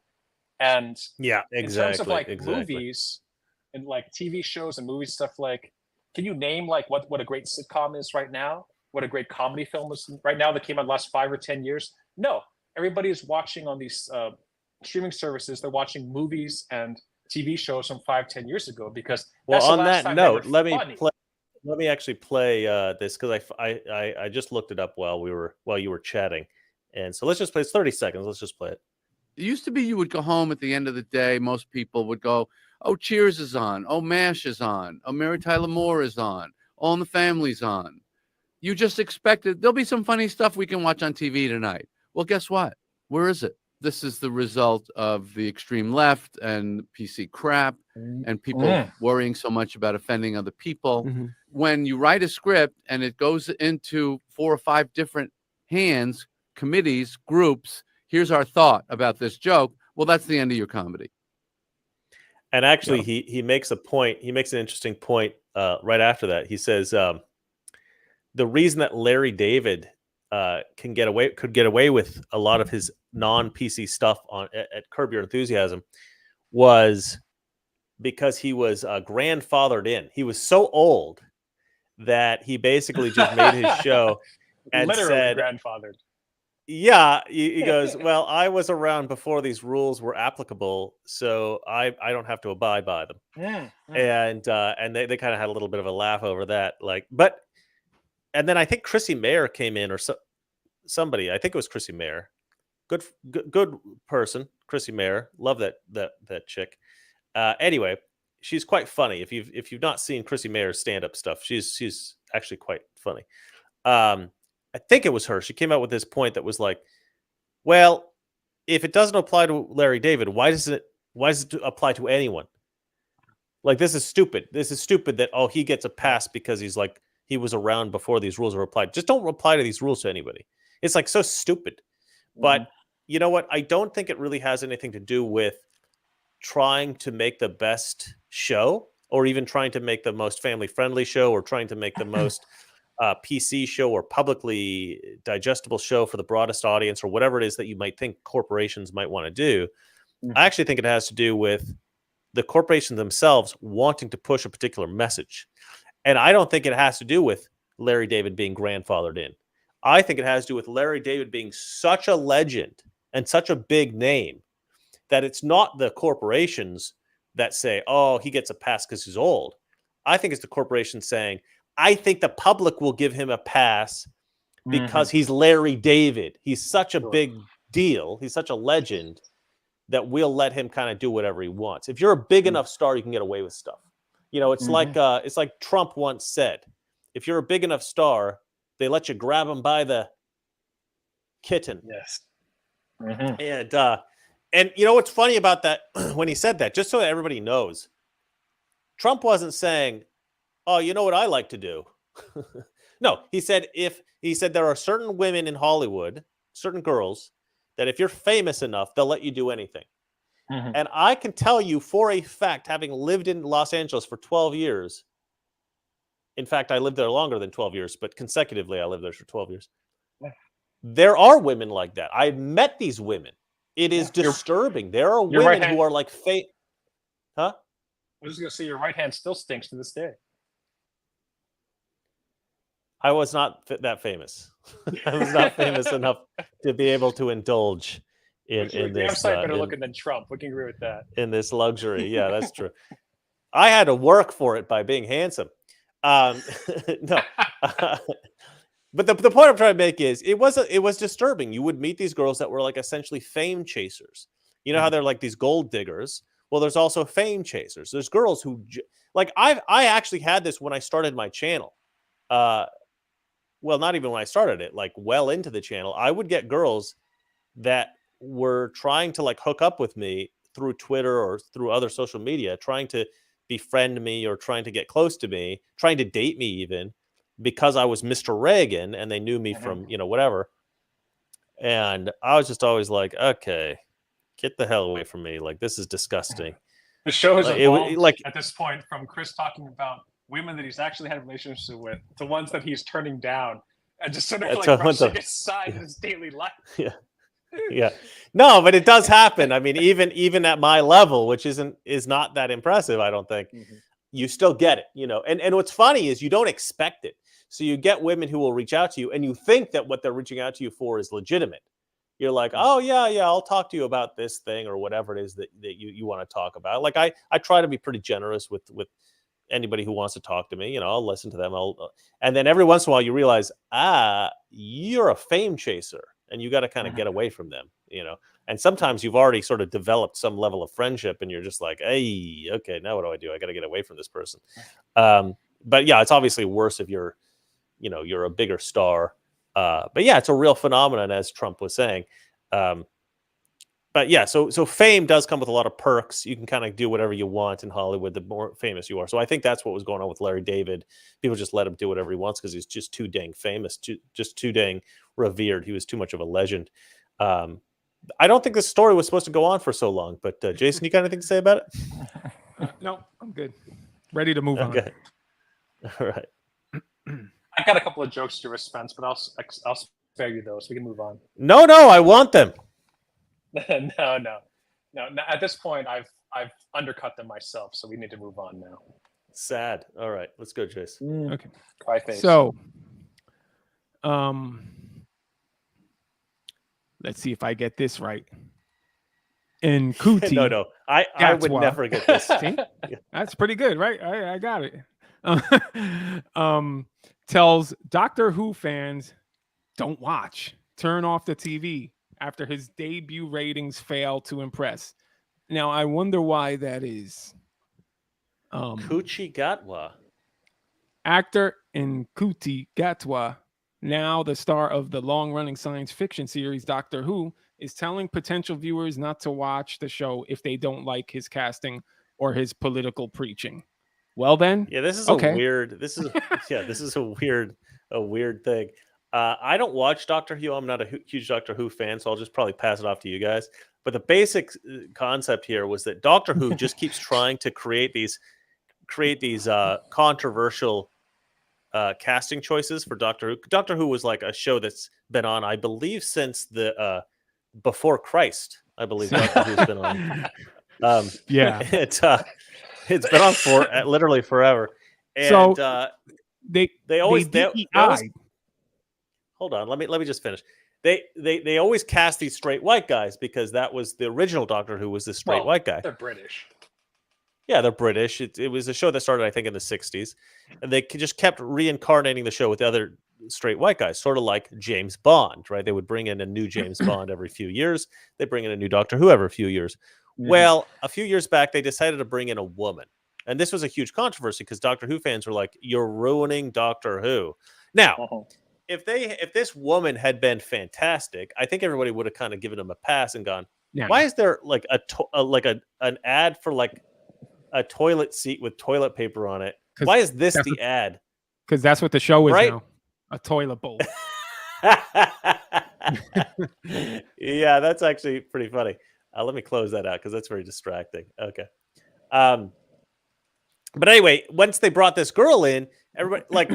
C: And
A: yeah, exactly.
C: In terms of like movies and like TV shows and movies stuff, like, can you name like what a great sitcom is right now? What a great comedy film is right now that came out the last 5 or 10 years? No, everybody is watching on these streaming services. They're watching movies and TV shows from 5-10 years ago because
A: well, on that note, let me actually play this because I just looked it up while you were chatting, and so let's just play. It's 30 seconds. Let's just play it.
F: It used to be you would go home at the end of the day. Most people would go, "Oh, Cheers is on. Oh, MASH is on. Oh, Mary Tyler Moore is on. All in the Family's on." You just expected there'll be some funny stuff we can watch on TV tonight. Well, guess what? Where is it? This is the result of the extreme left and PC crap and people worrying so much about offending other people. When you write a script and it goes into 4 or 5 different hands, committees, groups, here's our thought about this joke. Well, that's the end of your comedy.
A: And actually, he makes a point. He makes an interesting point right after that. He says the reason that Larry David could get away with a lot of his non-PC stuff at Curb Your Enthusiasm was because he was grandfathered in. He was so old that he basically just made his show and
C: literally
A: said,
C: grandfathered.
A: Yeah, he goes, well, I was around before these rules were applicable, so I don't have to abide by them. And they kind of had a little bit of a laugh over that, and then I think Chrissy Mayer came in, or somebody. I think it was Chrissy Mayer. Good person, Chrissy Mayer. Love that chick. Anyway, she's quite funny. If you've not seen Chrissy Mayer's stand-up stuff, she's actually quite funny. I think it was her. She came out with this point that was like, well, if it doesn't apply to Larry David, why does it apply to anyone? Like, this is stupid. This is stupid that he gets a pass because he was around before these rules were applied. Just don't apply to these rules to anybody. It's like so stupid. But you know what? I don't think it really has anything to do with trying to make the best show, or even trying to make the most family-friendly show, or trying to make the most PC show or publicly digestible show for the broadest audience, or whatever it is that you might think corporations might want to do. I actually think it has to do with the corporations themselves wanting to push a particular message. And I don't think it has to do with Larry David being grandfathered in. I think it has to do with Larry David being such a legend and such a big name that it's not the corporations that say, oh, he gets a pass because he's old. I think it's the corporation saying, I think the public will give him a pass because he's Larry David. He's such a big deal. He's such a legend that we'll let him kind of do whatever he wants. If you're a big enough star, you can get away with stuff. You know, it's like Trump once said, if you're a big enough star, they let you grab him by the kitten.
C: Yes.
A: And you know what's funny about that when he said that, just so that everybody knows, Trump wasn't saying, oh, you know what I like to do? No, he said there are certain women in Hollywood, certain girls, that if you're famous enough, they'll let you do anything. And I can tell you for a fact, having lived in Los Angeles for 12 years, in fact, I lived there longer than 12 years, but consecutively I lived there for 12 years. There are women like that. I've met these women. It is disturbing. There are women who are like fake. Huh?
C: I was going to say your right hand still stinks to this day.
A: I was not that famous. I was not famous enough to be able to indulge in this.
C: Better looking than Trump. We can agree with that.
A: In this luxury, yeah, that's true. I had to work for it by being handsome. No, but the point I'm trying to make is it was disturbing. You would meet these girls that were like essentially fame chasers. You know how they're like these gold diggers. Well, there's also fame chasers. There's girls who like I actually had this when I started my channel. Well, not even when I started it, like well into the channel, I would get girls that were trying to like hook up with me through Twitter or through other social media, trying to befriend me or trying to get close to me, trying to date me even, because I was Mr. Reagan and they knew me from, you know, whatever. And I was just always like, okay, get the hell away from me. Like, this is disgusting.
C: The show has
A: Like,
C: evolved
A: like
C: at this point from Chris talking about women that he's actually had relationships with to ones that he's turning down and just sort of like brushing aside in his daily life.
A: Yeah. Yeah. No, but it does happen. I mean, even at my level, which is not that impressive, I don't think, you still get it, you know. And what's funny is you don't expect it. So you get women who will reach out to you and you think that what they're reaching out to you for is legitimate. You're like, oh yeah, I'll talk to you about this thing or whatever it is that you want to talk about. Like I try to be pretty generous with anybody who wants to talk to me. You know, I'll listen to them. And then every once in a while you realize, you're a fame chaser and you got to kind of get away from them, you know. And sometimes you've already sort of developed some level of friendship and you're just like, hey, okay, now what do? I got to get away from this person. But yeah, it's obviously worse if you're a bigger star. But yeah, it's a real phenomenon, as Trump was saying. But yeah, so fame does come with a lot of perks. You can kind of do whatever you want in Hollywood, the more famous you are. So I think that's what was going on with Larry David. People just let him do whatever he wants because he's just too dang famous, just too dang revered. He was too much of a legend. I don't think this story was supposed to go on for so long, but Jason, you got anything to say about it?
B: No, I'm good. Ready to move on.
A: All right.
C: I got a couple of jokes to dispense, but I'll spare you those. We can move on.
A: No, I want them.
C: No. At this point, I've undercut them myself, so we need to move on now.
A: Sad. All right, let's go, Chase.
B: Okay.
C: Cry face.
B: So, let's see if I get this right. In Kuti.
A: No. I would never get this.
B: See? That's pretty good, right? I got it. Tells Doctor Who fans, don't watch. Turn off the TV after his debut ratings fail to impress. Now, I wonder why that is.
A: Kuchi Gatwa.
B: Actor Nkuti Gatwa, now the star of the long-running science fiction series Doctor Who, is telling potential viewers not to watch the show if they don't like his casting or his political preaching. Well then,
A: yeah, this is
B: okay.
A: a weird. This is a weird thing. I don't watch Doctor Who. I'm not a huge Doctor Who fan, so I'll just probably pass it off to you guys. But the basic concept here was that Doctor Who just keeps trying to create these controversial casting choices for Doctor Who. Doctor Who was like a show that's been on, I believe, since the before Christ. I believe Doctor Who's been on.
B: Yeah.
A: It's been on for literally forever. And
B: so
A: they always hold on, let me just finish. They always cast these straight white guys because that was the original Doctor Who was this straight white guy.
C: They're British.
A: Yeah, they're British. It was a show that started, I think, in the 60s. And they just kept reincarnating the show with the other straight white guys, sort of like James Bond, right? They would bring in a new James Bond every few years. They bring in a new Doctor Who every few years. Well, a few years back, they decided to bring in a woman. And this was a huge controversy because Doctor Who fans were like, you're ruining Doctor Who. Now, if this woman had been fantastic, I think everybody would have kind of given them a pass and gone, why is there like an ad for like a toilet seat with toilet paper on it? Why is this the ad?
B: Because that's what the show is now. A toilet bowl.
A: Yeah, that's actually pretty funny. Let me close that out because that's very distracting. Okay. But anyway, once they brought this girl in, everybody like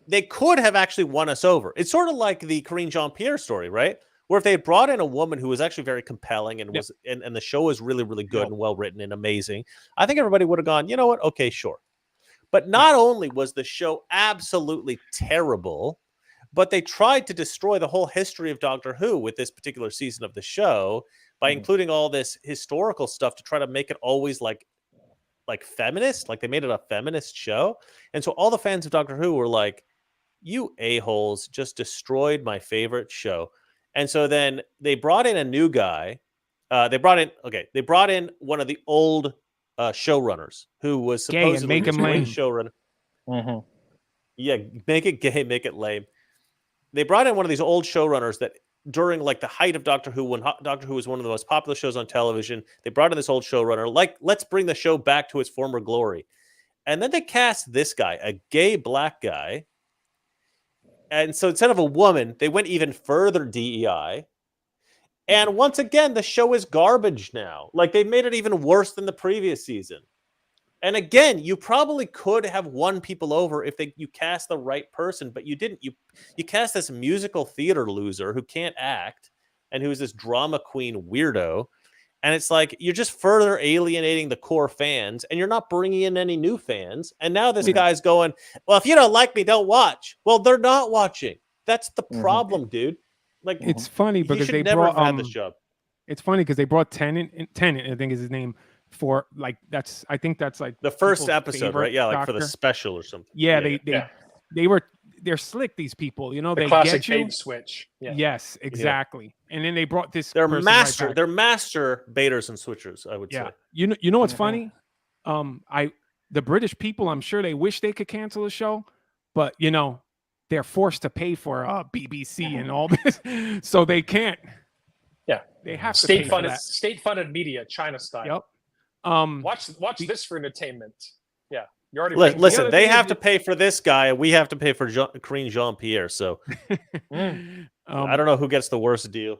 A: they could have actually won us over. It's sort of like the Karine Jean-Pierre story, right? Where if they had brought in a woman who was actually very compelling and was and the show was really, really good and well written and amazing, I think everybody would have gone, you know what? Okay, sure. But not only was the show absolutely terrible, but they tried to destroy the whole history of Doctor Who with this particular season of the show by including all this historical stuff to try to make it always like feminist. Like they made it a feminist show. And so all the fans of Doctor Who were like, you a-holes just destroyed my favorite show. And so then they brought in a new guy. They brought in one of the old showrunners who was supposedly
B: make him lame
A: showrunner. Yeah, make it gay, make it lame. They brought in one of these old showrunners that during like the height of Doctor Who, when Doctor Who was one of the most popular shows on television. They brought in this old showrunner, like, let's bring the show back to its former glory. And then they cast this guy, a gay black guy. And so instead of a woman, they went even further DEI. And once again, the show is garbage now. Like, they made it even worse than the previous season. And again, you probably could have won people over if you cast the right person, but you didn't. You cast this musical theater loser who can't act and who's this drama queen weirdo. And it's like, you're just further alienating the core fans, and you're not bringing in any new fans. And now this guy's going, well, if you don't like me, don't watch. Well, they're not watching. That's the problem, dude. Like,
B: it's funny because they
A: never
B: brought
A: have had this job.
B: It's funny because they brought Tennant, I think is his name, for like I think that's like
A: the first episode, right? Yeah, like Doctor. For the special or something.
B: Yeah, they're slick, these people, you know,
C: the
B: they
C: classic
B: get you.
C: bait switch. Yeah.
B: Yes, exactly. Yeah. And then they brought this.
A: They're master baiters and switchers, I would say.
B: You know what's funny? The British people, I'm sure they wish they could cancel the show, but you know, they're forced to pay for BBC and all this, so they can't.
C: Yeah,
B: they have to
C: state-funded media, China style.
B: Yep.
C: Watch this for entertainment. Yeah, you already
A: listen. They have to pay for this guy, and we have to pay for Karine Jean-Pierre. So I don't know who gets the worst deal.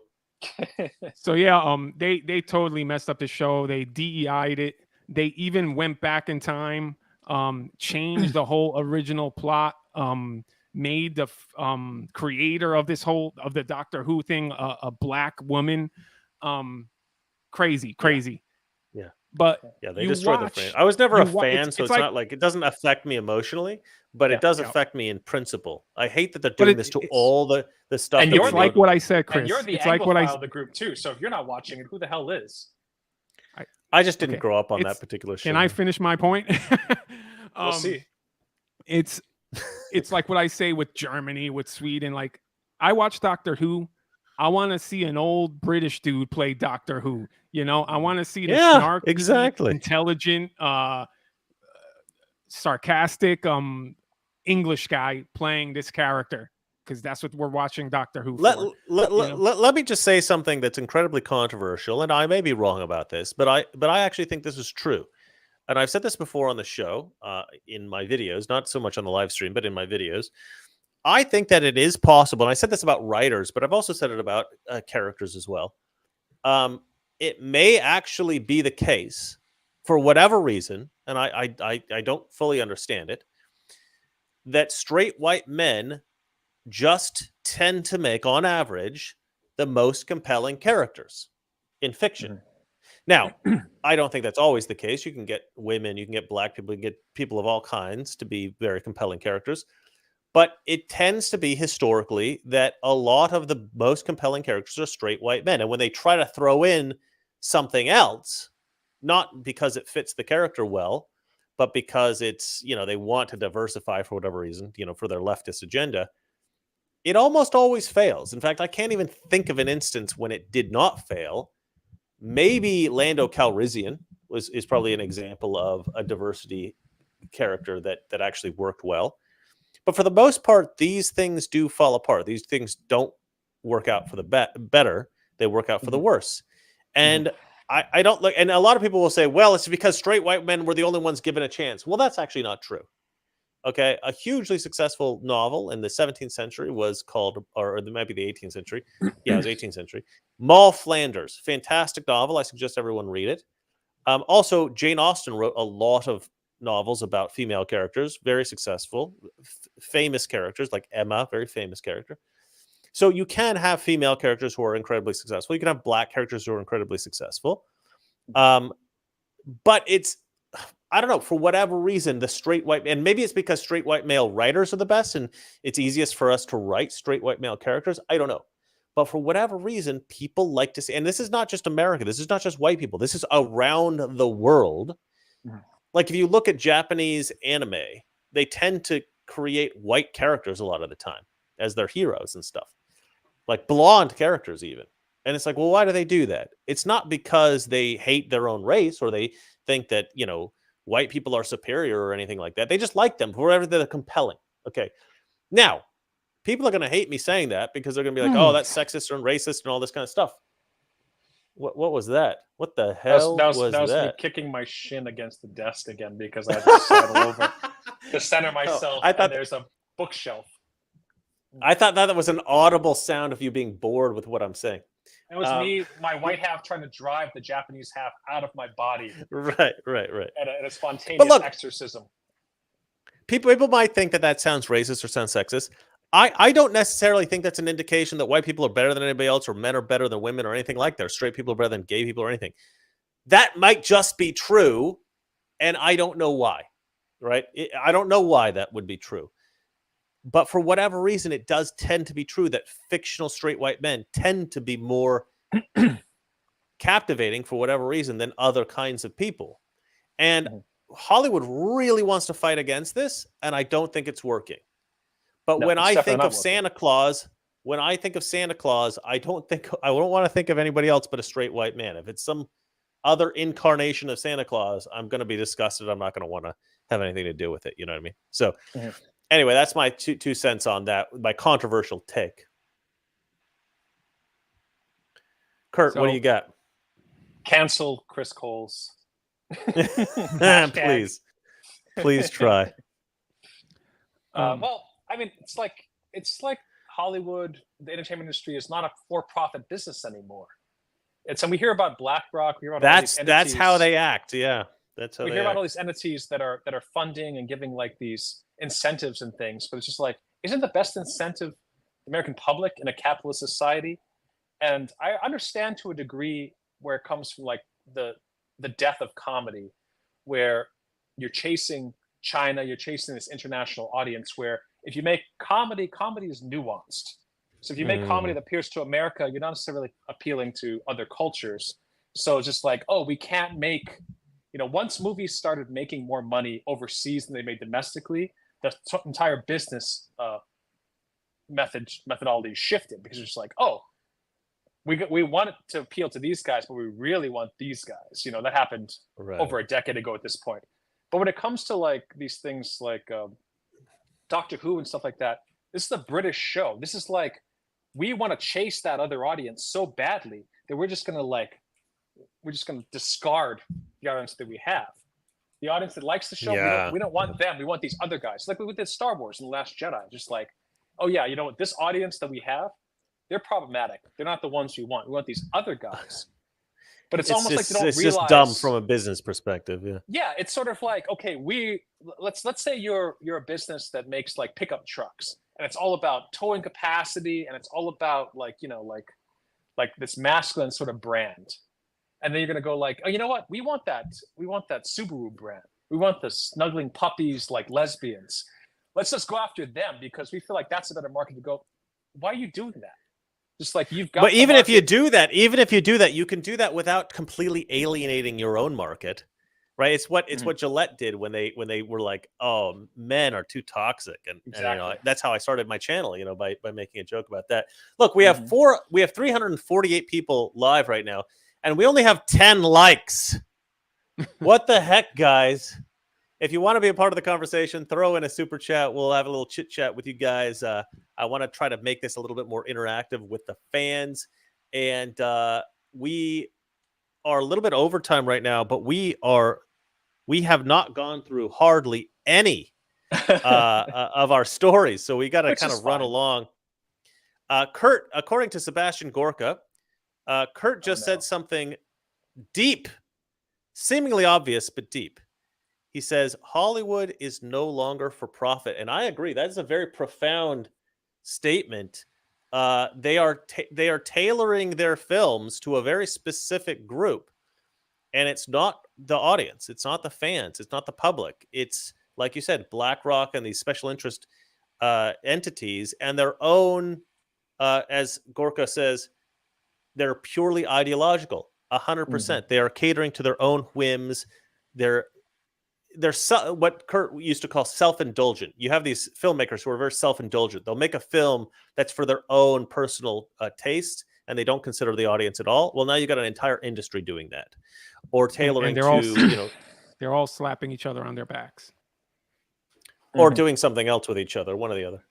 B: So yeah, they totally messed up the show. They DEI'd it. They even went back in time, changed the whole original plot. Made the creator of the Doctor Who thing a black woman. Crazy.
A: Yeah.
B: But
A: yeah, they destroyed the frame. I was never a fan, so it's not like, it doesn't affect me emotionally, but it does affect me in principle. I hate that they're doing this to all the stuff.
B: And it's like what I said, Chris.
C: And you're the Anglophile of the group too. So if you're not watching it, who the hell is?
A: I just didn't grow up on that particular show.
B: Can I finish my point?
C: We'll see.
B: It's like what I say with Germany, with Sweden. Like, I watch Doctor Who. I want to see an old British dude play Doctor Who. You know, I want to see the snarky, intelligent, sarcastic, English guy playing this character, because that's what we're watching Doctor Who for.
A: Let me just say something that's incredibly controversial, and I may be wrong about this, but I actually think this is true. And I've said this before on the show, in my videos, not so much on the live stream, but in my videos. I think that it is possible, and I said this about writers, but I've also said it about characters as well. It may actually be the case, for whatever reason, and I don't fully understand it, that straight white men just tend to make, on average, the most compelling characters in fiction. Now, I don't think that's always the case. You can get women, you can get black people, you can get people of all kinds to be very compelling characters. But it tends to be historically that a lot of the most compelling characters are straight white men. And when they try to throw in something else, not because it fits the character well, but because it's, you know, they want to diversify for whatever reason, you know, for their leftist agenda, it almost always fails. In fact, I can't even think of an instance when it did not fail. Maybe Lando Calrissian is probably an example of a diversity character that actually worked well. But for the most part, these things do fall apart. These things don't work out for the better. They work out for the worse. And I don't look, and a lot of people will say, well, it's because straight white men were the only ones given a chance. Well, that's actually not true. Okay. A hugely successful novel in the 17th century was called, or it might be the 18th century. Yeah, it was 18th century. Moll Flanders. Fantastic novel. I suggest everyone read it. Also, Jane Austen wrote a lot of novels about female characters, very successful, famous characters like Emma, very famous character. So you can have female characters who are incredibly successful. You can have black characters who are incredibly successful. But it's, I don't know, for whatever reason, the straight white, and maybe it's because straight white male writers are the best and it's easiest for us to write straight white male characters. I don't know. But for whatever reason, people like to see, and this is not just America, this is not just white people, this is around the world. Like, if you look at Japanese anime, they tend to create white characters a lot of the time as their heroes and stuff. Like blonde characters even. And it's like, well, why do they do that? It's not because they hate their own race or they think that, you know, white people are superior or anything like that. They just like them for whatever they're compelling. Okay. Now, people are going to hate me saying that because they're going to be like, oh, that's sexist and racist and all this kind of stuff. What was that? What the hell
C: that was me kicking my shin against the desk again because I had to sidle over to center myself. I thought there's a bookshelf.
A: I thought that was an audible sound of you being bored with what I'm saying.
C: It was me, my white half, trying to drive the Japanese half out of my body.
A: Right.
C: At a spontaneous exorcism.
A: People might think that sounds racist or sounds sexist. I don't necessarily think that's an indication that white people are better than anybody else or men are better than women or anything like that. Or straight people are better than gay people or anything. That might just be true, and I don't know why, right? I don't know why that would be true. But for whatever reason, it does tend to be true that fictional straight white men tend to be more captivating for whatever reason than other kinds of people. And Hollywood really wants to fight against this, and I don't think it's working. But when I think of Santa Claus, I don't want to think of anybody else but a straight white man. If it's some other incarnation of Santa Claus, I'm going to be disgusted. I'm not going to want to have anything to do with it. You know what I mean? So anyway, that's my two cents on that, my controversial take. Kurt, what do you got?
C: Cancel Chris Coles.
A: Please try.
C: Well, I mean, it's like Hollywood, the entertainment industry is not a for-profit business anymore. And we hear about BlackRock. We hear about all these entities.
A: That's how they act. Yeah, that's how
C: we hear about all these entities that are funding and giving like these incentives and things. But it's just like, isn't the best incentive the American public in a capitalist society? And I understand to a degree where it comes from like the death of comedy, where you're chasing China, you're chasing this international audience where if you make comedy is nuanced. So if you make comedy that appeals to America, you're not necessarily appealing to other cultures. So it's just like, oh, we can't make, once movies started making more money overseas than they made domestically, the entire business methodology shifted because it's just like, oh, we want it to appeal to these guys, but we really want these guys. That happened over a decade ago at this point. But when it comes to like these things like Doctor Who and stuff like that, this is a British show. This is like, we want to chase that other audience so badly that we're just gonna discard the audience that we have. The audience that likes the show, we don't want them. We want these other guys. Like we did Star Wars and The Last Jedi. Just like, oh yeah, this audience that we have, they're problematic. They're not the ones we want. We want these other guys. But it's almost like they don't realize. It's just
A: dumb from a business perspective. Yeah.
C: Yeah, it's sort of like, okay, let's say you're a business that makes like pickup trucks, and it's all about towing capacity, and it's all about like this masculine sort of brand. And then you're gonna go like, oh, you know what? We want that Subaru brand. We want the snuggling puppies like lesbians. Let's just go after them because we feel like that's a better market to go. Why are you doing that? Just like you've got.
A: But even if you do that, you can do that without completely alienating your own market, right? It's what Gillette did when they were like, "Oh, men are too toxic," and that's how I started my channel, by making a joke about that. Look, we have 348 people live right now, and we only have 10 likes. What the heck, guys? If you want to be a part of the conversation, throw in a super chat. We'll have a little chit chat with you guys. I want to try to make this a little bit more interactive with the fans. And we are a little bit overtime right now, but we have not gone through hardly any of our stories. So we got to kind of run along. Kurt, according to Sebastian Gorka, Kurt just said something deep, seemingly obvious, but deep. He says, Hollywood is no longer for profit. And I agree. That is a very profound statement. They are tailoring their films to a very specific group. And it's not the audience. It's not the fans. It's not the public. It's, like you said, BlackRock and these special interest entities and their own, as Gorka says, they're purely ideological, 100%. They are catering to their own whims. They're what Kurt used to call self-indulgent. You have these filmmakers who are very self-indulgent. They'll make a film that's for their own personal taste, and they don't consider the audience at all. Well, now you got an entire industry doing that, or tailoring
B: they're all slapping each other on their backs,
A: or doing something else with each other. One or the other.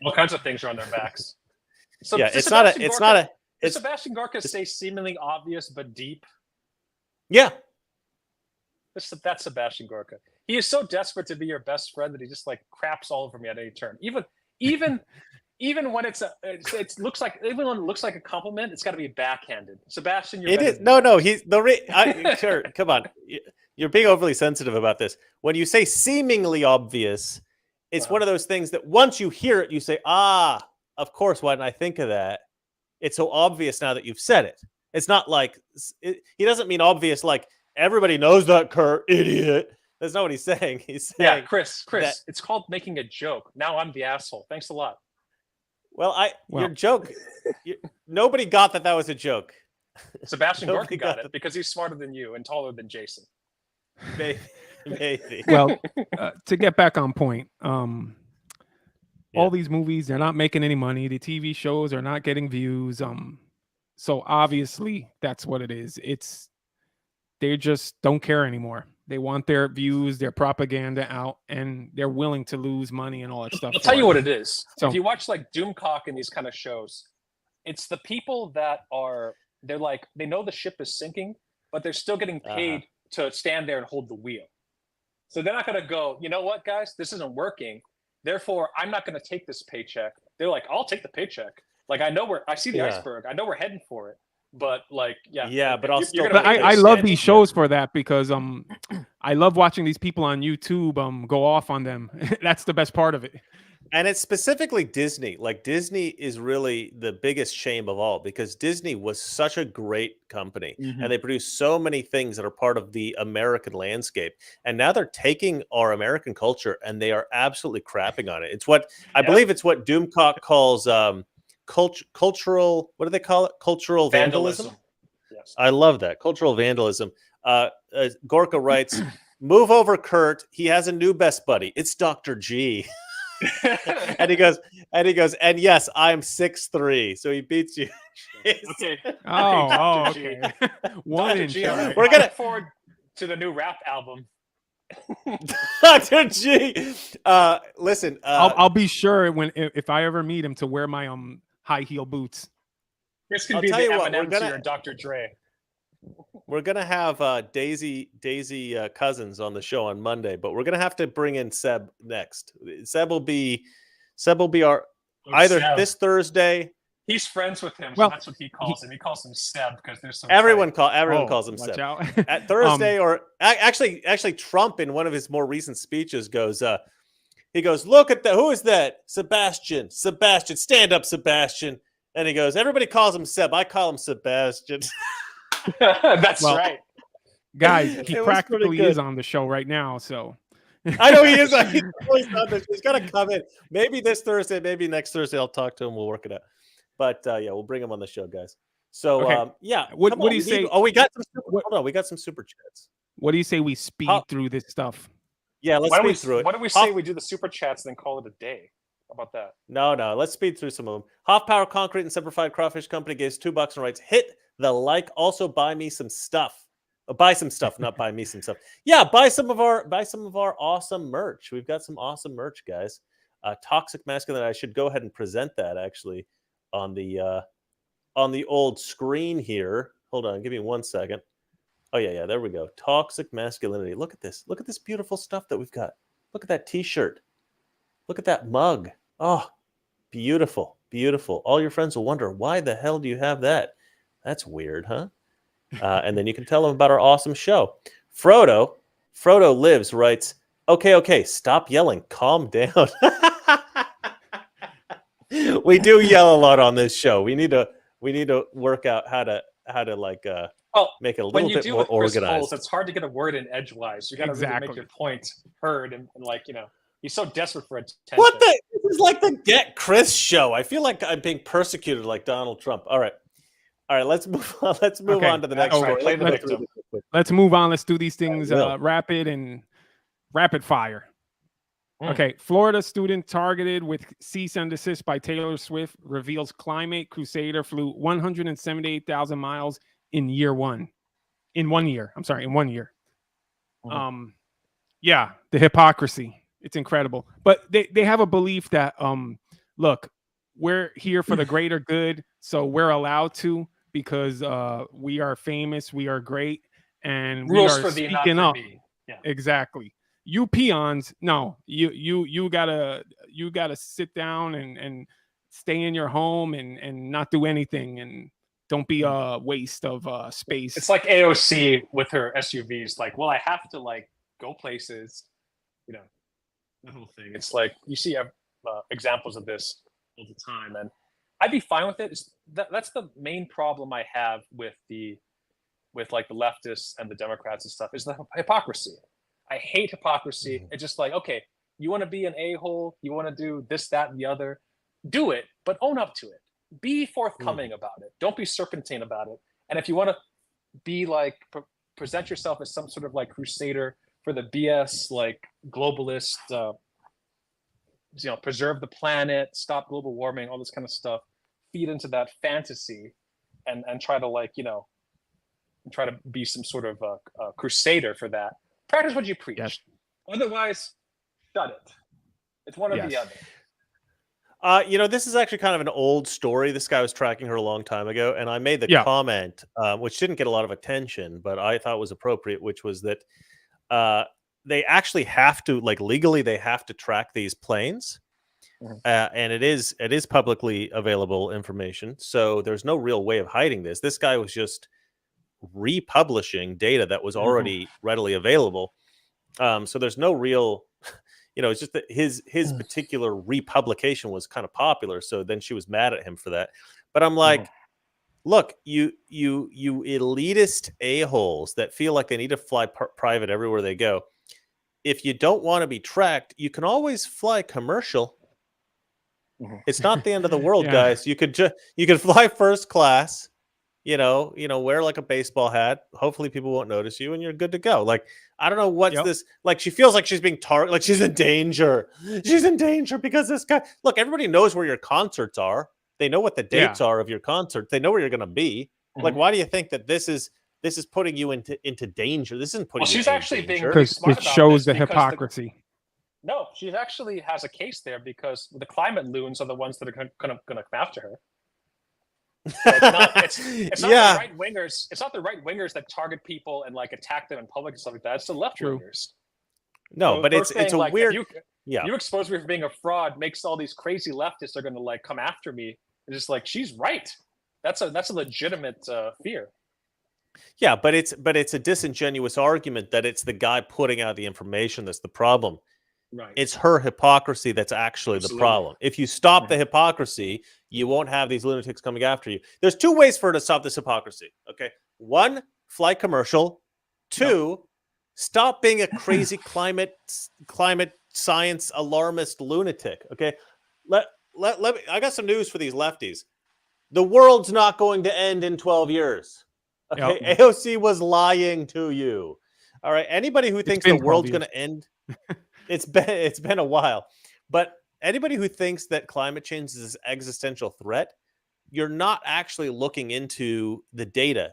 C: All kinds of things are on their backs. So
A: yeah, it's not a.
C: Does Sebastian Gorka say seemingly obvious but deep?
A: Yeah.
C: That's Sebastian Gorka. He is so desperate to be your best friend that he just like craps all over me at any turn. Even when it looks like a compliment, it's got to be backhanded. Sebastian,
A: it is no. He's sure. Come on, you're being overly sensitive about this. When you say seemingly obvious, it's one of those things that once you hear it, you say, "Ah, of course. Why didn't I think of that?" It's so obvious now that you've said it. It's not like he doesn't mean obvious like everybody knows that, Kurt, idiot. That's not what he's saying. He's saying,
C: Chris, it's called making a joke. Now I'm the asshole. Thanks a lot.
A: Well, your joke, nobody got that was a joke.
C: Sebastian Gorka got it because he's smarter than you and taller than Jason.
A: Maybe.
B: Well, to get back on point, all these movies, they're not making any money. The TV shows are not getting views. So obviously that's what it is. They just don't care anymore. They want their views, their propaganda out, and they're willing to lose money and all that stuff.
C: I'll tell you what it is. So, if you watch like Doomcock and these kind of shows, it's the people that they know the ship is sinking, but they're still getting paid to stand there and hold the wheel. So they're not going to go, you know what, guys, this isn't working. Therefore, I'm not going to take this paycheck. They're like, I'll take the paycheck. Like, I see the iceberg. I know we're heading for it. But like,
A: but I'll still.
B: But I love these shows for that because I love watching these people on YouTube go off on them. That's the best part of it.
A: And it's specifically Disney. Like Disney is really the biggest shame of all because Disney was such a great company and they produce so many things that are part of the American landscape. And now they're taking our American culture and they are absolutely crapping on it. It's what I believe it's what Doomcock calls cultural, what do they call it? Cultural vandalism. Yes. I love that. Cultural vandalism. Gorka writes, move over, Kurt. He has a new best buddy. It's Dr. G. and he goes, and yes, I'm 6'3", so he beats you.
C: Okay.
B: Okay. One inch.
C: We're gonna look forward to the new rap album.
A: Dr. G. Listen,
B: I'll be sure if I ever meet him to wear my high heel boots.
C: This can be the Eminem to your Dr. Dre.
A: We're gonna have Daisy Cousins on the show on Monday, but we're gonna have to bring in Seb next. Seb will be our either Seb. This Thursday.
C: He's friends with him, so that's what he calls him. He calls him Seb because there's some.
A: Everyone calls him Seb. At Thursday, or actually, Trump in one of his more recent speeches goes. He goes, look at who is that? Sebastian, stand up, Sebastian. And he goes, everybody calls him Seb. I call him Sebastian.
C: That's right.
B: Guys, he practically is on the show right now, so.
A: I know he is. He's always done this. He's got to come in. Maybe this Thursday, maybe next Thursday, I'll talk to him. We'll work it out. But we'll bring him on the show, guys. So,
B: what do you say?
A: We got some we got some super chats.
B: What do you say we speed through this stuff?
A: Yeah, let's speed through it.
C: Why don't we say we do the super chats and then call it a day? How about that?
A: No, let's speed through some of them. Hoff Power Concrete and Simplified Crawfish Company gives $2 and writes, hit the like. Also, buy me some stuff. Buy some stuff, not buy me some stuff. Yeah, buy some of our awesome merch. We've got some awesome merch, guys. Toxic Masculinity. I should go ahead and present that actually on the old screen here. Hold on, give me 1 second. Oh yeah, there we go. Toxic Masculinity. Look at this. Look at this beautiful stuff that we've got. Look at that T-shirt. Look at that mug. Oh, beautiful, beautiful. All your friends will wonder, why the hell do you have that? That's weird, huh? And then you can tell them about our awesome show. Frodo Lives writes, okay, stop yelling. Calm down. We do yell a lot on this show. We need to work out how to make it a little bit more organized.
C: Holes, it's hard to get a word in edgewise. You got to really make your point heard and he's so desperate for attention.
A: This is like the Get Chris show. I feel like I'm being persecuted like Donald Trump. All right, let's move on. Let's move on to the next story.
B: Let's move on. Let's do these things rapid fire. Okay, Florida student targeted with cease and desist by Taylor Swift reveals climate crusader flew 178,000 miles in year one. In 1 year. I'm sorry, in 1 year. The hypocrisy. It's incredible. But they have a belief that look, we're here for the greater good, so we're allowed to, because we are famous, we are great, and
C: Rules
B: we are
C: for thee, not
B: speaking
C: for
B: up.
C: me. Yeah.
B: Exactly. You peons, no, you gotta sit down and stay in your home and not do anything, and don't be a waste of space.
C: It's like AOC with her SUVs. Like, well, I have to like go places, you know, the whole thing. It's like you see examples of this all the time, and I'd be fine with it. That's the main problem I have with like the leftists and the Democrats and stuff, is the hypocrisy. I hate hypocrisy. It's just like, okay, you want to be an a-hole, you want to do this, that, and the other, do it, but own up to it. Be forthcoming about it. Don't be serpentine about it. And if you want to be like present yourself as some sort of like crusader for the BS, like globalist, preserve the planet, stop global warming, all this kind of stuff, feed into that fantasy, and try to like, try to be some sort of a crusader for that. Practice what you preach.
B: Yes.
C: Otherwise, shut it. It's one or the
A: other. This is actually kind of an old story. This guy was tracking her a long time ago, and I made the comment, which didn't get a lot of attention, but I thought was appropriate, which was that they actually have to, like legally, they have to track these planes, and it is publicly available information. So there's no real way of hiding this. This guy was just republishing data that was already readily available. So there's no real, it's just that his particular republication was kind of popular. So then she was mad at him for that. But I'm like, look, you elitist a-holes that feel like they need to fly private everywhere they go. If you don't want to be tracked, you can always fly commercial. It's not the end of the world, guys. You could fly first class. Wear like a baseball hat. Hopefully people won't notice you and you're good to go. Like, I don't know what's this. Like, she feels like she's being targeted. Like, she's in danger. She's in danger because this guy. Look, everybody knows where your concerts are. They know what the dates are of your concert. They know where you're going to be. Like, why do you think that this is putting you into danger? This isn't putting you
C: she's
A: in
C: actually
A: danger.
C: being
B: Because it shows the hypocrisy.
C: No, she actually has a case there, because the climate loons are the ones that are going to come after her. So it's not the right wingers. It's not the right wingers that target people and like attack them in public and stuff like that. It's the left wingers.
A: No,
C: so
A: but it's a
C: like,
A: weird.
C: You expose me for being a fraud makes all these crazy leftists are going to like come after me. It's just like, she's right. That's a legitimate fear.
A: Yeah, but it's a disingenuous argument that it's the guy putting out the information that's the problem.
C: Right.
A: It's her hypocrisy that's actually the problem. If you stop the hypocrisy, you won't have these lunatics coming after you. There's two ways for her to stop this hypocrisy. Okay. One, fly commercial. Two, stop being a crazy climate science alarmist lunatic. Okay. Let me, I got some news for these lefties. The world's not going to end in 12 years. Okay. AOC was lying to you. All right. Anybody who thinks the world's going to end, it's been a while, but anybody who thinks that climate change is an existential threat, you're not actually looking into the data.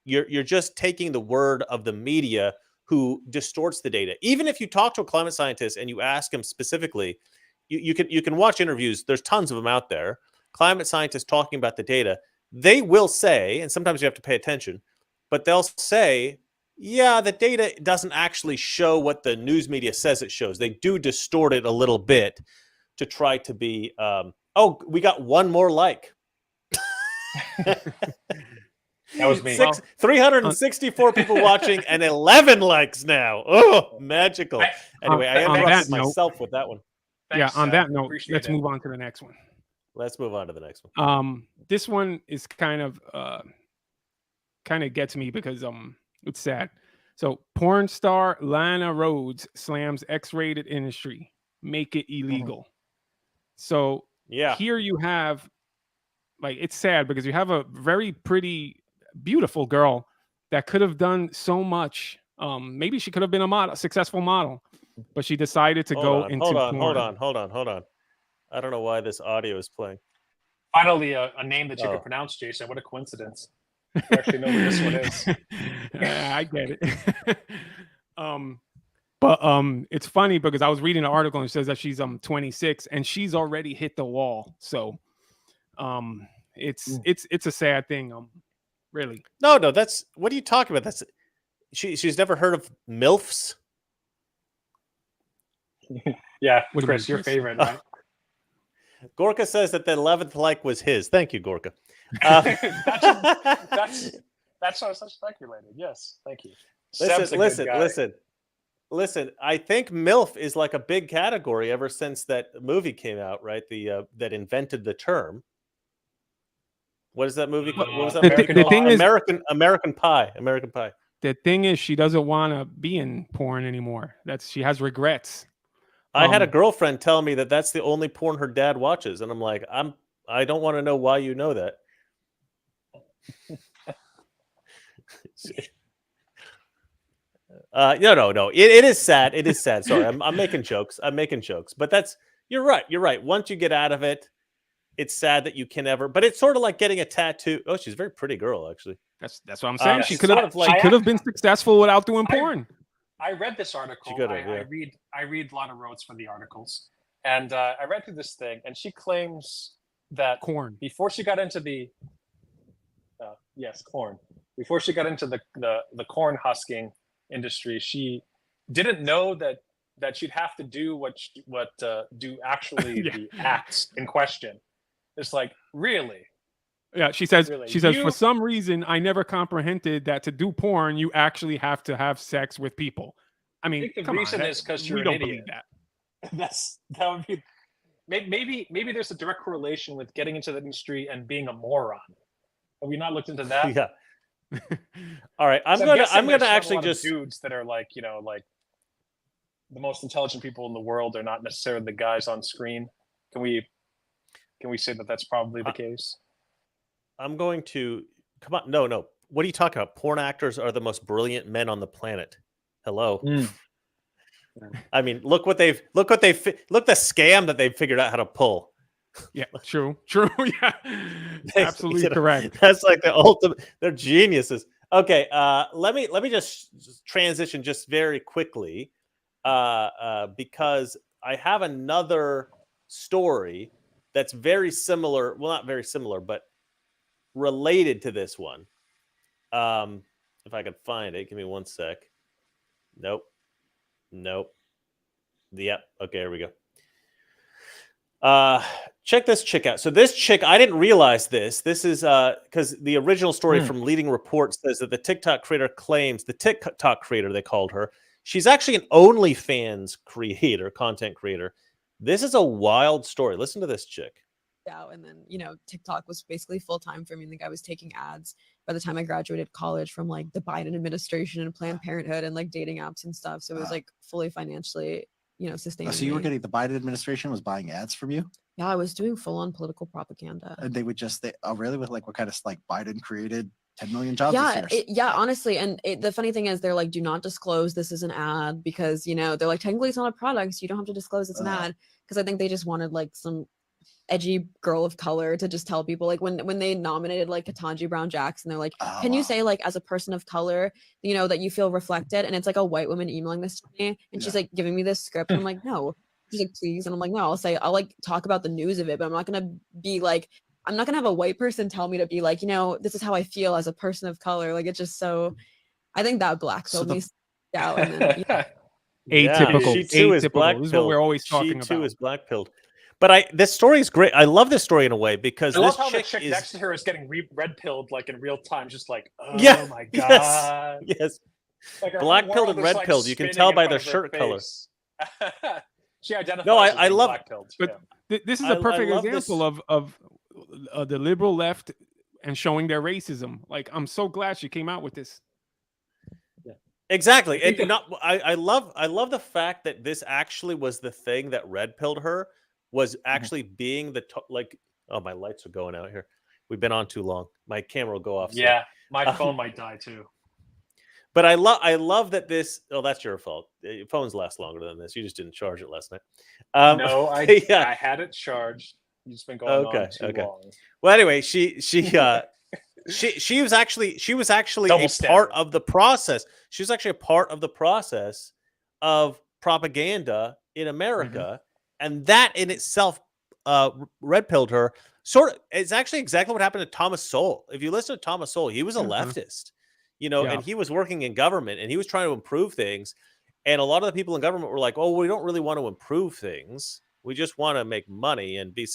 A: You're just taking the word of the media who distorts the data. Even if you talk to a climate scientist and you ask him specifically, you can watch interviews. There's tons of them out there. Climate scientists talking about the data, they will say, and sometimes you have to pay attention, but they'll say, yeah, the data doesn't actually show what the news media says it shows. They do distort it a little bit to try to be, we got one more like.
C: That was me.
A: 364 people watching and 11 likes now. Oh, magical. Anyway, I interrupted myself with that one.
B: Thanks, on that note, let's move on to the next one.
A: Let's move on to the next one.
B: This one is kind of gets me because it's sad. So, porn star Lana Rhoades slams X-rated industry, make it illegal. So, here you have, like, it's sad because you have a very pretty, beautiful girl that could have done so much. Maybe she could have been a successful model, but she decided to go into porn.
A: Hold on. I don't know why this audio is playing.
C: Finally, a name that you can pronounce, Jason. What a coincidence. You actually know who this one is.
B: I get it. But it's funny because I was reading an article and it says that she's 26 and she's already hit the wall. So it's a sad thing. Really.
A: No, that's what are you talking about? That's she's never heard of MILFs.
C: Yeah, Chris, your favorite, right?
A: Gorka says that the 11th like was his. Thank you, Gorka.
C: That's what I speculated. Yes, thank you.
A: Listen. I think MILF is like a big category ever since that movie came out, right? The that invented the term. What is that movie? What was that? American Pie. American Pie.
B: The thing is, she doesn't want to be in porn anymore. She has regrets.
A: I had a girlfriend tell me that that's the only porn her dad watches, and I'm like, I don't want to know why you know that. No. It is sad. It is sad. Sorry, I'm making jokes. But you're right. Once you get out of it, it's sad that you can never. But it's sort of like getting a tattoo. Oh, she's a very pretty girl, actually.
B: That's what I'm saying. She could have been successful without doing porn.
C: I read this article. I read a lot of roads for the articles, and I read through this thing, and she claims that
B: corn
C: before she got into the corn. Before she got into the corn husking industry, she didn't know that she'd have to do what do actually the acts in question. It's like, really?
B: Yeah, she says for some reason I never comprehended that to do porn you actually have to have sex with people. I mean,
C: I think the reason is because you're an idiot. That would be maybe there's a direct correlation with getting into the industry and being a moron. Have we not looked into that?
A: Yeah. All right, I'm gonna actually just
C: dudes that are like the most intelligent people in the world are not necessarily the guys on screen. Can we say that that's probably the case?
A: I'm going to come on. No. What are you talking about? Porn actors are the most brilliant men on the planet. Hello. I mean, look the scam that they've figured out how to pull.
B: Yeah, true. Yeah, absolutely correct.
A: That's like the ultimate. They're geniuses. Okay, let me just transition just very quickly, because I have another story that's very similar. Well, not very similar, but related to this one. If I could find it, give me one sec. Nope. Yep. Okay, here we go. Check this chick out. So this chick, I didn't realize this. This is because the original story from Leading Report says that the TikTok creator claims, the TikTok creator they called her, she's actually an OnlyFans content creator. This is a wild story. Listen to this chick.
G: And then TikTok was basically full-time for me. I think I was taking ads by the time I graduated college from like the Biden administration and Planned Parenthood and like dating apps and stuff. So it was like fully financially sustaining.
H: So you were getting, the Biden administration was buying ads from you?
G: Yeah, I was doing full-on political propaganda.
H: And they would really, with like what kind of like Biden created 10 million jobs this year?
G: Honestly. And the funny thing is they're like, do not disclose this is an ad because they're like, technically it's not a product, so you don't have to disclose it's an ad. Because I think they just wanted like some edgy girl of color to just tell people, like when they nominated like Ketanji Brown Jackson, they're like, can you say like as a person of color that you feel reflected? And it's like a white woman emailing this to me, and she's like giving me this script, and I'm like, no. She's like, please. And I'm like, no, I'll like talk about the news of it, but I'm not gonna have a white person tell me to be like, this is how I feel as a person of color. Like, it's just so, I think that black pilled me out. And then
B: atypical.
A: She too is black pilled.
B: This is what we're always talking about.
A: She too is black pilled. But this story is great. I love this story in a way because
C: I love
A: this
C: how
A: chick
C: the chick next to her is getting red pilled like in real time, just like, oh my god,
A: yes.
C: Like
A: black pilled and red pilled. You can tell by their shirt color.
C: She identifies.
A: No, I love
C: black pilled.
B: But this is a perfect example of the liberal left and showing their racism. Like, I'm so glad she came out with this.
A: Yeah. Exactly. And I love the fact that this actually was the thing that red pilled her. Was actually being oh, my lights are going out here. We've been on too long. My camera will go off.
C: Yeah, my phone might die too.
A: But I love that this. Oh, that's your fault. Your phones last longer than this. You just didn't charge it last night.
C: No, I had it charged. You've just been going on too long.
A: Well, anyway, she was actually a part of the process. She was actually a part of the process of propaganda in America, and that in itself red pilled her. Sort of, it's actually exactly what happened to Thomas Sowell. If you listen to Thomas Sowell, he was a leftist, and he was working in government and he was trying to improve things. And a lot of the people in government were like, "Oh, we don't really want to improve things. We just want to make money and be,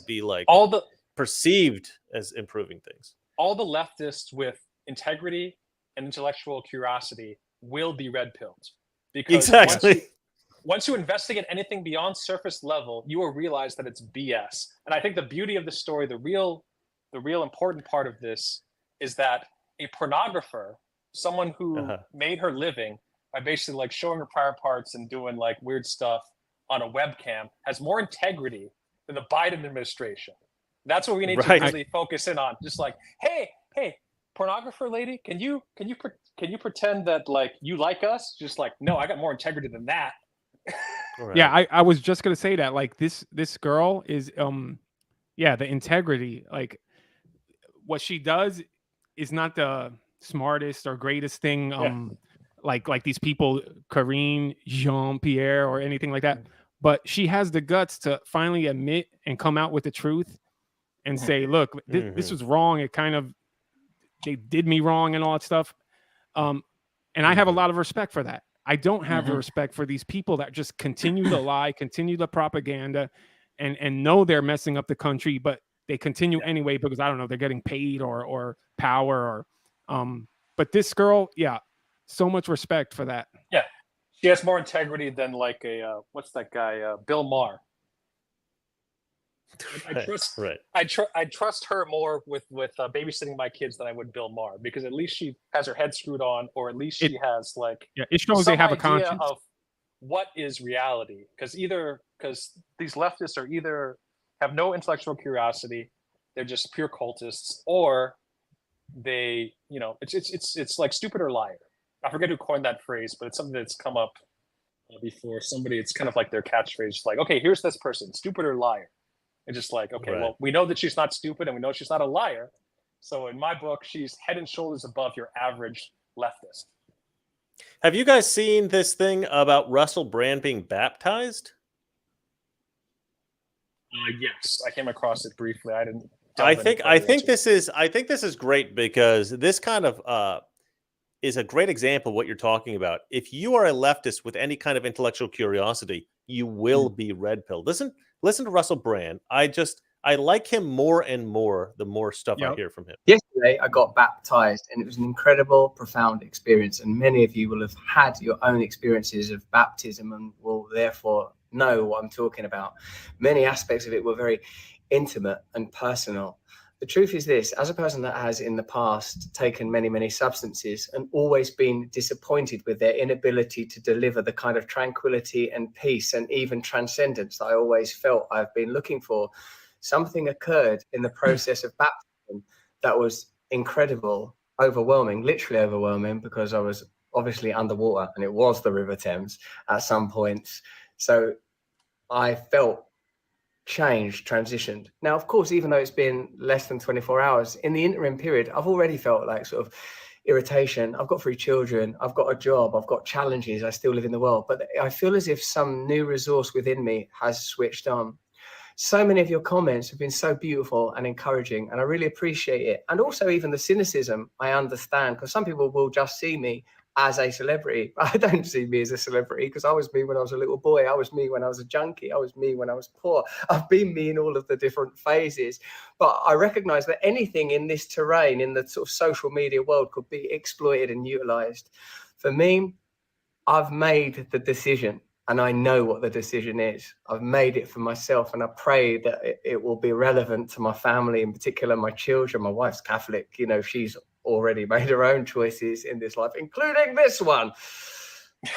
A: be like
C: all the
A: perceived as improving things."
C: All the leftists with integrity and intellectual curiosity will be red pilled, because
A: exactly.
C: Once you investigate anything beyond surface level, you will realize that it's BS. And I think the beauty of the story, the real important part of this, is that a pornographer, someone who made her living by basically like showing her private parts and doing like weird stuff on a webcam, has more integrity than the Biden administration. That's what we need to really focus in on. Just like, hey, pornographer lady, can you pretend that like you like us? Just like, no, I got more integrity than that.
B: Yeah, I was just gonna say that, like, this girl is the integrity, like what she does is not the smartest or greatest thing, like these people, Karine Jean-Pierre or anything like that, but she has the guts to finally admit and come out with the truth and say, look, this was wrong, it kind of, they did me wrong and all that stuff, and I have a lot of respect for that. I don't have the respect for these people that just continue to lie, continue the propaganda, and know they're messing up the country, but they continue anyway because, I don't know, they're getting paid or power or but this girl, so much respect for that.
C: Yeah, she has more integrity than like a what's that guy, Bill Maher. I trust her more with babysitting my kids than I would Bill Maher, because at least she has her head screwed on, or at least she has like
B: it shows they have a conscience
C: of what is reality. Because these leftists are either have no intellectual curiosity, they're just pure cultists, or they, it's like stupid or liar. I forget who coined that phrase, but it's something that's come up before. Somebody, it's kind of like their catchphrase, like, okay, here's this person, stupid or liar. And just like, okay, well, we know that she's not stupid and we know she's not a liar. So in my book, she's head and shoulders above your average leftist.
A: Have you guys seen this thing about Russell Brand being baptized?
C: Yes, I came across it briefly. I didn't.
A: I think this is great, because this kind of is a great example of what you're talking about. If you are a leftist with any kind of intellectual curiosity, you will be red pilled. Listen to Russell Brand. I like him more and more the more stuff I hear from him.
I: Yesterday, I got baptized, and it was an incredible, profound experience. And many of you will have had your own experiences of baptism and will therefore know what I'm talking about. Many aspects of it were very intimate and personal. The truth is this: as a person that has in the past taken many, many substances and always been disappointed with their inability to deliver the kind of tranquility and peace and even transcendence that I always felt I've been looking for, something occurred in the process of baptism that was incredible, overwhelming, literally overwhelming, because I was obviously underwater and it was the River Thames at some points. So I felt changed, transitioned. Now, of course, even though it's been less than 24 hours, in the interim period, I've already felt like sort of irritation. I've got 3 children, I've got a job, I've got challenges, I still live in the world, but I feel as if some new resource within me has switched on. So many of your comments have been so beautiful and encouraging, and I really appreciate it. And also even the cynicism, I understand, because some people will just see me as a celebrity. I don't see me as a celebrity, because I was me when I was a little boy. I was me when I was a junkie. I was me when I was poor. I've been me in all of the different phases. But I recognize that anything in this terrain, in the sort of social media world, could be exploited and utilized. For me, I've made the decision, and I know what the decision is. I've made it for myself, and I pray that it will be relevant to my family, in particular my children. My wife's Catholic. She's already made her own choices in this life, including this one.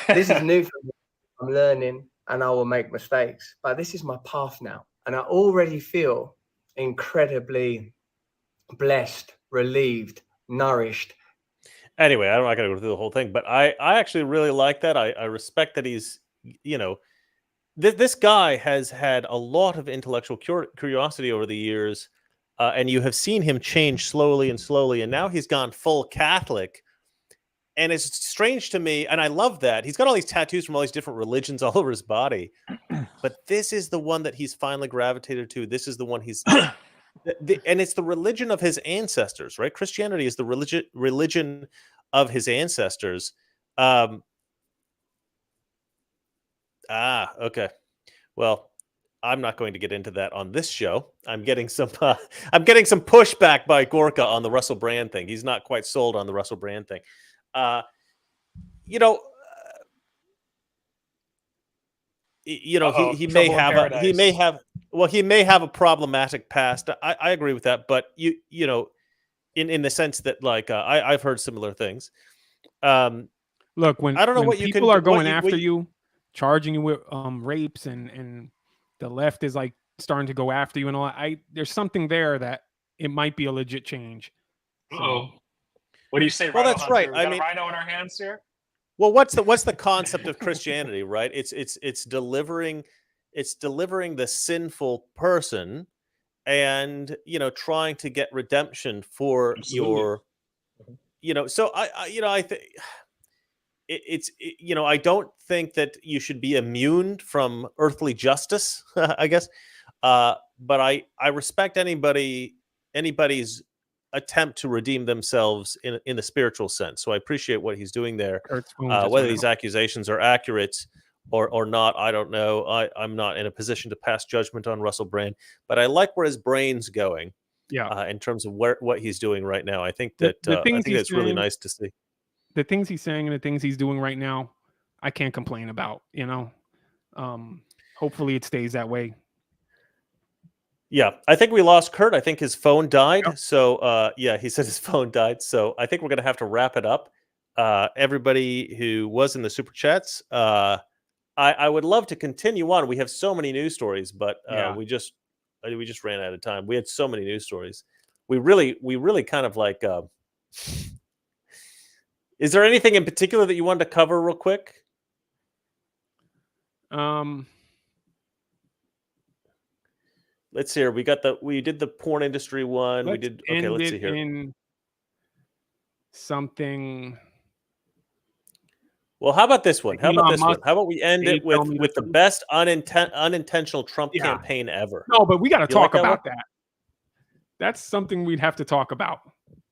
I: This is new for me. I'm learning, and I will make mistakes, but this is my path now. And I already feel incredibly blessed, relieved, nourished.
A: Anyway, I'm not going to go through the whole thing, but I actually really like that. I respect that he's, this guy has had a lot of intellectual curiosity over the years. And you have seen him change slowly, and now he's gone full Catholic. And it's strange to me, and I love that. He's got all these tattoos from all these different religions all over his body. But this is the one that he's finally gravitated to. This is the one he's... and it's the religion of his ancestors, right? Christianity is the religion of his ancestors. Okay. Well, I'm not going to get into that on this show. I'm getting some pushback by Gorka on the Russell Brand thing. He's not quite sold on the Russell Brand thing. He may have a problematic past. I agree with that, but in the sense that I've heard similar things.
B: Look, when
A: I don't know
B: when
A: what you
B: people
A: can
B: are going after you, charging you with rapes, and the left is like starting to go after you and all, there's something there that it might be a legit change.
C: Oh, what do you say?
A: Well,
C: Rhino
A: that's
C: Hunter?
A: right.
C: We got a rhino in our hands here.
A: Well, what's the concept of Christianity, right? It's delivering the sinful person, and trying to get redemption for
C: Absolutely.
A: your, So I think I don't think that you should be immune from earthly justice, I guess, but I respect anybody's attempt to redeem themselves in the spiritual sense. So I appreciate what he's doing there. Whether these accusations are accurate or not, I don't know. I'm not in a position to pass judgment on Russell Brand, but I like where his brain's going.
B: Yeah.
A: In terms of what he's doing right now, I think that it's really nice to see.
B: The things he's saying and the things he's doing right now, I can't complain about. Hopefully it stays that way.
A: Yeah, I think we lost Kurt. I think his phone died. Yep. So, he said his phone died. So I think we're going to have to wrap it up. Everybody who was in the super chats, I would love to continue on. We have so many news stories, but we just ran out of time. We had so many news stories. We really kind of like. Is there anything in particular that you wanted to cover real quick? Let's see here. We did the porn industry one. Let's see here.
B: In something.
A: Well, how about this one? How about we end it with the best unintentional Trump campaign ever?
B: No, but we got to talk about that. That's something we'd have to talk about.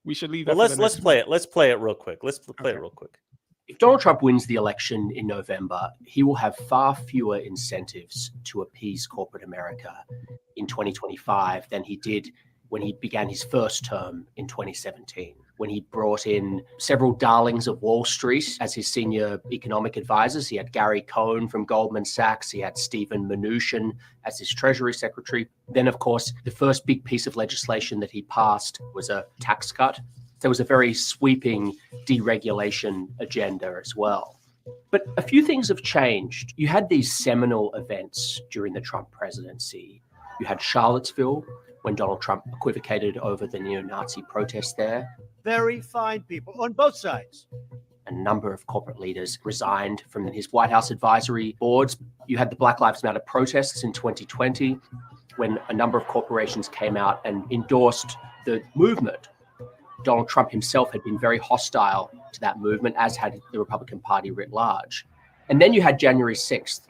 B: We should leave that.
A: Well, let's play it. Let's play it real quick. Let's play it real quick.
J: If Donald Trump wins the election in November, he will have far fewer incentives to appease corporate America in 2025 than he did when he began his first term in 2017, when he brought in several darlings of Wall Street as his senior economic advisors. He had Gary Cohn from Goldman Sachs. He had Stephen Mnuchin as his Treasury Secretary. Then, of course, the first big piece of legislation that he passed was a tax cut. There was a very sweeping deregulation agenda as well. But a few things have changed. You had these seminal events during the Trump presidency. You had Charlottesville, when Donald Trump equivocated over the neo-Nazi protests there.
K: Very fine people on both sides.
J: A number of corporate leaders resigned from his White House advisory boards. You had the Black Lives Matter protests in 2020, when a number of corporations came out and endorsed the movement. Donald Trump himself had been very hostile to that movement, as had the Republican Party writ large. And then you had January 6th.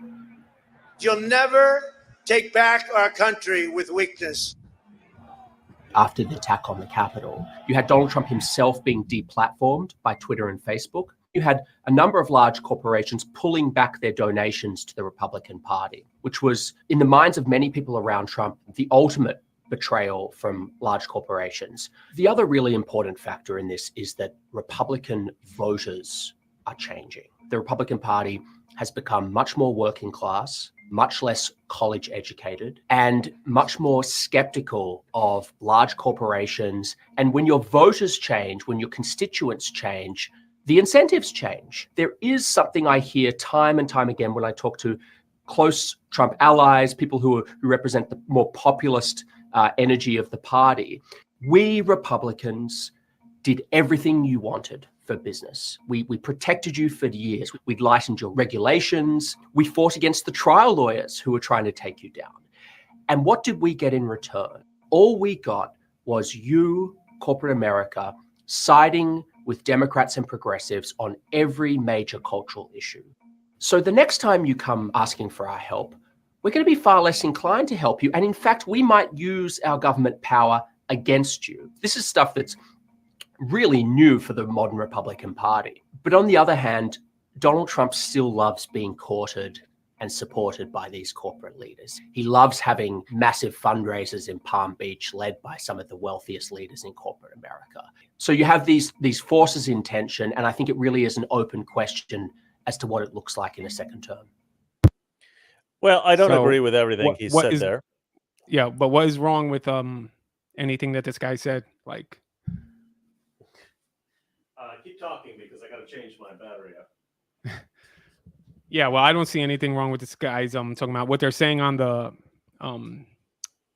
K: You'll never take back our country with weakness.
J: After the attack on the Capitol, you had Donald Trump himself being deplatformed by Twitter and Facebook. You had a number of large corporations pulling back their donations to the Republican Party, which was, in the minds of many people around Trump, the ultimate betrayal from large corporations. The other really important factor in this is that Republican voters are changing. The Republican Party has become much more working class, much less college educated, and much more skeptical of large corporations. And when your voters change, when your constituents change, the incentives change. There is something I hear time and time again when I talk to close Trump allies, people who represent the more populist energy of the party. We Republicans did everything you wanted for business. We protected you for years. We lightened your regulations. We fought against the trial lawyers who were trying to take you down. And what did we get in return? All we got was you, corporate America, siding with Democrats and progressives on every major cultural issue. So the next time you come asking for our help, we're going to be far less inclined to help you. And in fact, we might use our government power against you. This is stuff that's really new for the modern Republican Party. But on the other hand, Donald Trump still loves being courted and supported by these corporate leaders. He loves having massive fundraisers in Palm Beach led by some of the wealthiest leaders in corporate America. So you have these forces in tension, and I think it really is an open question as to what it looks like in a second term.
A: Well, I don't agree with everything he said there.
B: Yeah, but what is wrong with anything that this guy said? Like,
A: keep talking because I got to change my battery up.
B: Yeah, well, I don't see anything wrong with this guy's talking about. What they're saying on the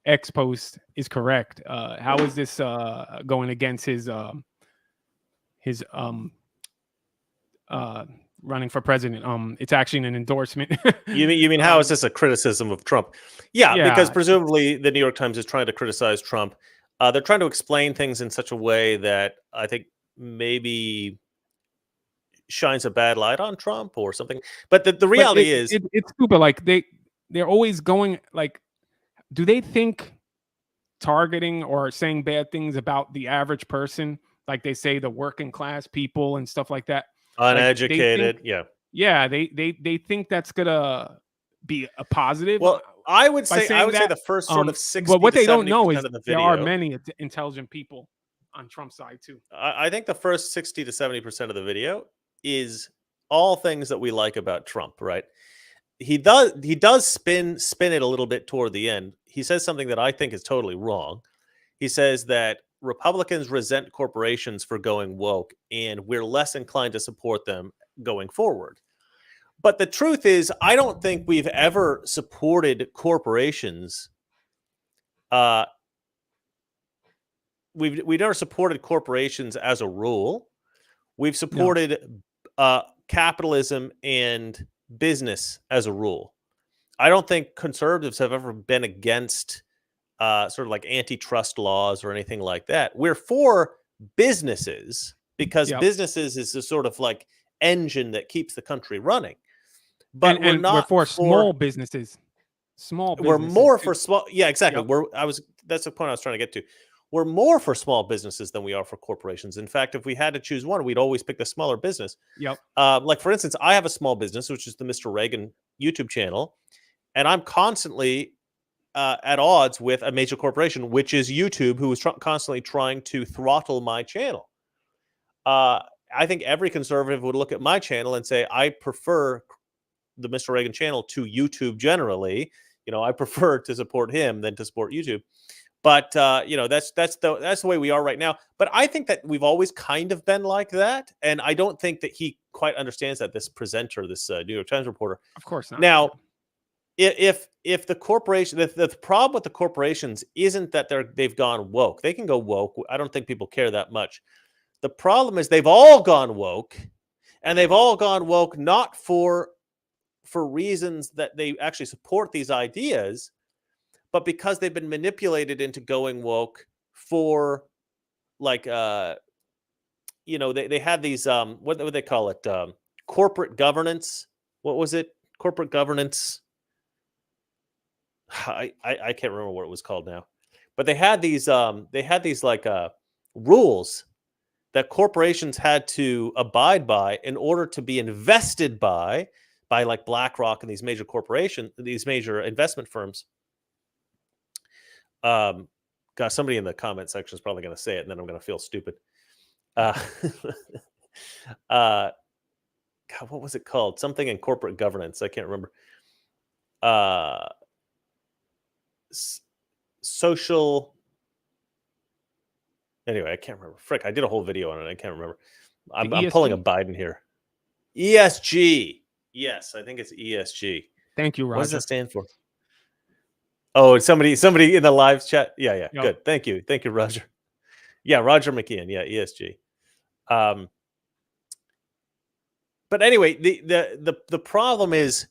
B: X post is correct. How is this going against his running for president? It's actually an endorsement.
A: You mean how is this a criticism of Trump? Yeah, because presumably the New York Times is trying to criticize Trump. They're trying to explain things in such a way that I think maybe shines a bad light on Trump or something. But the reality is
B: it's stupid. Like they're always going like, do they think targeting or saying bad things about the average person, like they say the working class people and stuff like that,
A: uneducated?
B: Like they think that's gonna be a positive.
A: Well, I would say the first sort of 60
B: but what
A: to
B: they don't know
A: 70%
B: is
A: of the
B: there
A: video,
B: are many intelligent people on Trump's side too.
A: I think the first 60 to 70% of the video is all things that we like about Trump, right? He does spin it a little bit toward the end. He says something that I think is totally wrong. He says that Republicans resent corporations for going woke, and we're less inclined to support them going forward. But the truth is, I don't think we've ever supported corporations. We've never supported corporations as a rule. We've supported capitalism and business as a rule. I don't think conservatives have ever been against sort of like antitrust laws or anything like that. We're for businesses because businesses is the sort of like engine that keeps the country running. But
B: we're for small businesses.
A: We're more for small. Yeah, exactly. That's the point I was trying to get to. We're more for small businesses than we are for corporations. In fact, if we had to choose one, we'd always pick the smaller business.
B: Yep.
A: Like, for instance, I have a small business, which is the Mr. Reagan YouTube channel. And I'm constantly at odds with a major corporation, which is YouTube, who is constantly trying to throttle my channel. I think every conservative would look at my channel and say, I prefer the Mr. Reagan channel to YouTube generally. I prefer to support him than to support YouTube. But that's the way we are right now. But I think that we've always kind of been like that, and I don't think that he quite understands that. This presenter, this New York Times reporter,
B: of course not.
A: Now, if the corporation, the problem with the corporations isn't that they've gone woke. They can go woke. I don't think people care that much. The problem is they've all gone woke, and they've all gone woke not for reasons that they actually support these ideas, but because they've been manipulated into going woke for, like, they had these, what would they call it? Corporate governance. What was it? Corporate governance. I can't remember what it was called now, but they had these rules that corporations had to abide by in order to be invested by like BlackRock and these major corporations, these major investment firms. Gosh, somebody in the comment section is probably going to say it, and then I'm going to feel stupid. God, what was it called? Something in corporate governance. I can't remember. Social. Anyway, I can't remember. Frick, I did a whole video on it. I can't remember. I'm pulling a Biden here. ESG. Yes, I think it's ESG.
B: Thank you, Roger.
A: What does that stand for? Oh, somebody in the live chat. Yeah, yep. Good. Thank you, Roger. Yeah, Roger McKeon. Yeah, ESG. But anyway, the problem is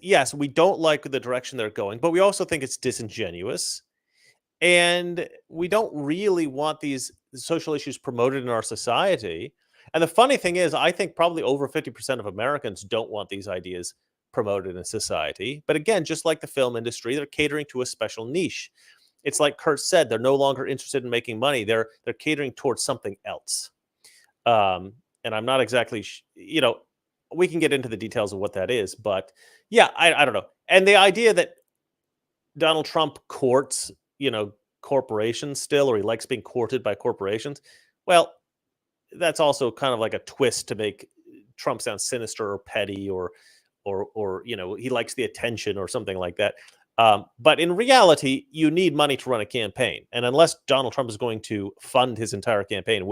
A: yes, we don't like the direction they're going, but we also think it's disingenuous, and we don't really want these social issues promoted in our society. And the funny thing is, I think probably over 50% of Americans don't want these ideas promoted in society. But again, just like the film industry, they're catering to a special niche. It's like Kurt said, they're no longer interested in making money. They're catering towards something else. And I'm not exactly, we can get into the details of what that is. But yeah, I don't know. And the idea that Donald Trump courts, corporations still, or he likes being courted by corporations. Well, that's also kind of like a twist to make Trump sound sinister or petty, or he likes the attention or something like that. But in reality, you need money to run a campaign, and unless Donald Trump is going to fund his entire campaign,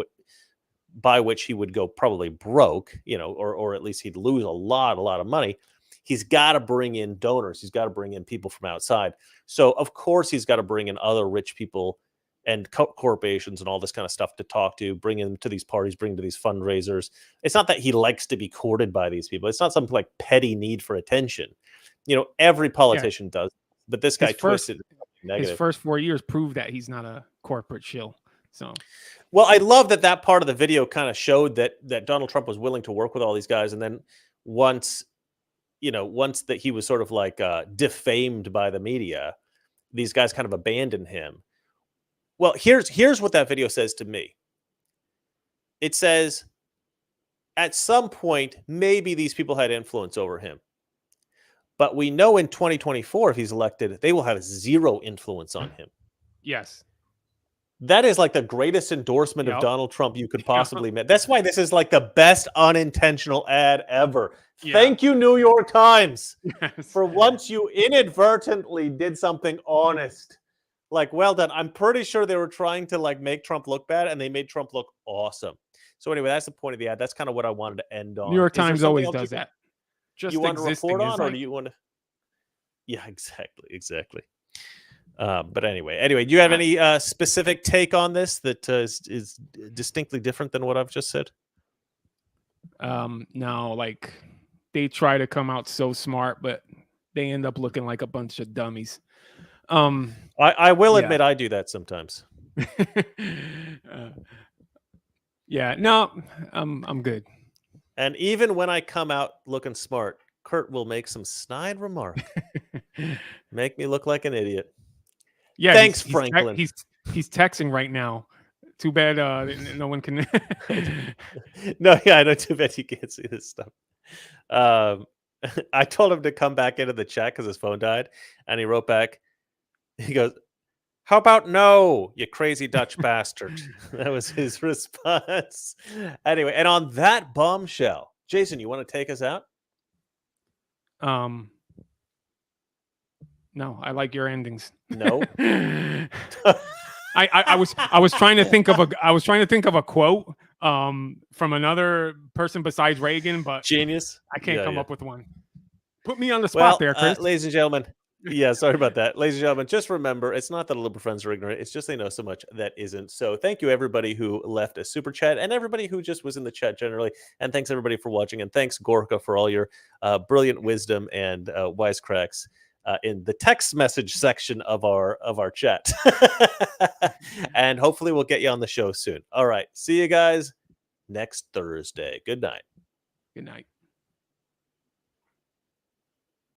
A: by which he would go probably broke, or at least he'd lose a lot of money, he's got to bring in donors. He's got to bring in people from outside. So of course he's got to bring in other rich people and corporations and all this kind of stuff to talk to, bring them to these parties, bring them to these fundraisers. It's not that he likes to be courted by these people. It's not some like petty need for attention. Every politician does, but this guy twisted negative.
B: His first 4 years proved that he's not a corporate shill. So,
A: well, I love that part of the video kind of showed that Donald Trump was willing to work with all these guys, and then once that he was sort of like defamed by the media, these guys kind of abandoned him. Well, here's what that video says to me. It says, at some point, maybe these people had influence over him. But we know in 2024, if he's elected, they will have zero influence on him.
B: Yes.
A: That is like the greatest endorsement of Donald Trump you could possibly make. That's why this is like the best unintentional ad ever. Yeah. Thank you, New York Times. Yes. For once you inadvertently did something honest. Like, well done. I'm pretty sure they were trying to like make Trump look bad, and they made Trump look awesome. So anyway, that's the point of the ad. That's kind of what I wanted to end on.
B: New York Times always does that.
A: Just you want to report on, or do you want to? Yeah, exactly. But anyway, do you have any specific take on this that is distinctly different than what I've just said?
B: No, like they try to come out so smart, but they end up looking like a bunch of dummies.
A: I will admit I do that sometimes.
B: I'm good.
A: And even when I come out looking smart, Kurt will make some snide remark, make me look like an idiot.
B: Yeah,
A: thanks, Franklin.
B: He's texting right now. Too bad no one can.
A: No, yeah, I know. Too bad you can't see this stuff. I told him to come back into the chat because his phone died, and he wrote back. He goes, "How about no, you crazy Dutch bastard?" That was his response. Anyway, and on that bombshell, Jason, you want to take us out?
B: No, I like your endings.
A: No.
B: I was trying to think of a quote from another person besides Reagan, but
A: genius.
B: I can't come up with one. Put me on the spot there, Chris.
A: Ladies and gentlemen. Yeah, sorry about that. Ladies and gentlemen, just remember, it's not that the liberal friends are ignorant. It's just they know so much that isn't. So thank you, everybody who left a super chat, and everybody who just was in the chat generally. And thanks, everybody, for watching. And thanks, Gorka, for all your brilliant wisdom and wisecracks in the text message section of our chat. And hopefully we'll get you on the show soon. All right. See you guys next Thursday. Good night.
B: Good night.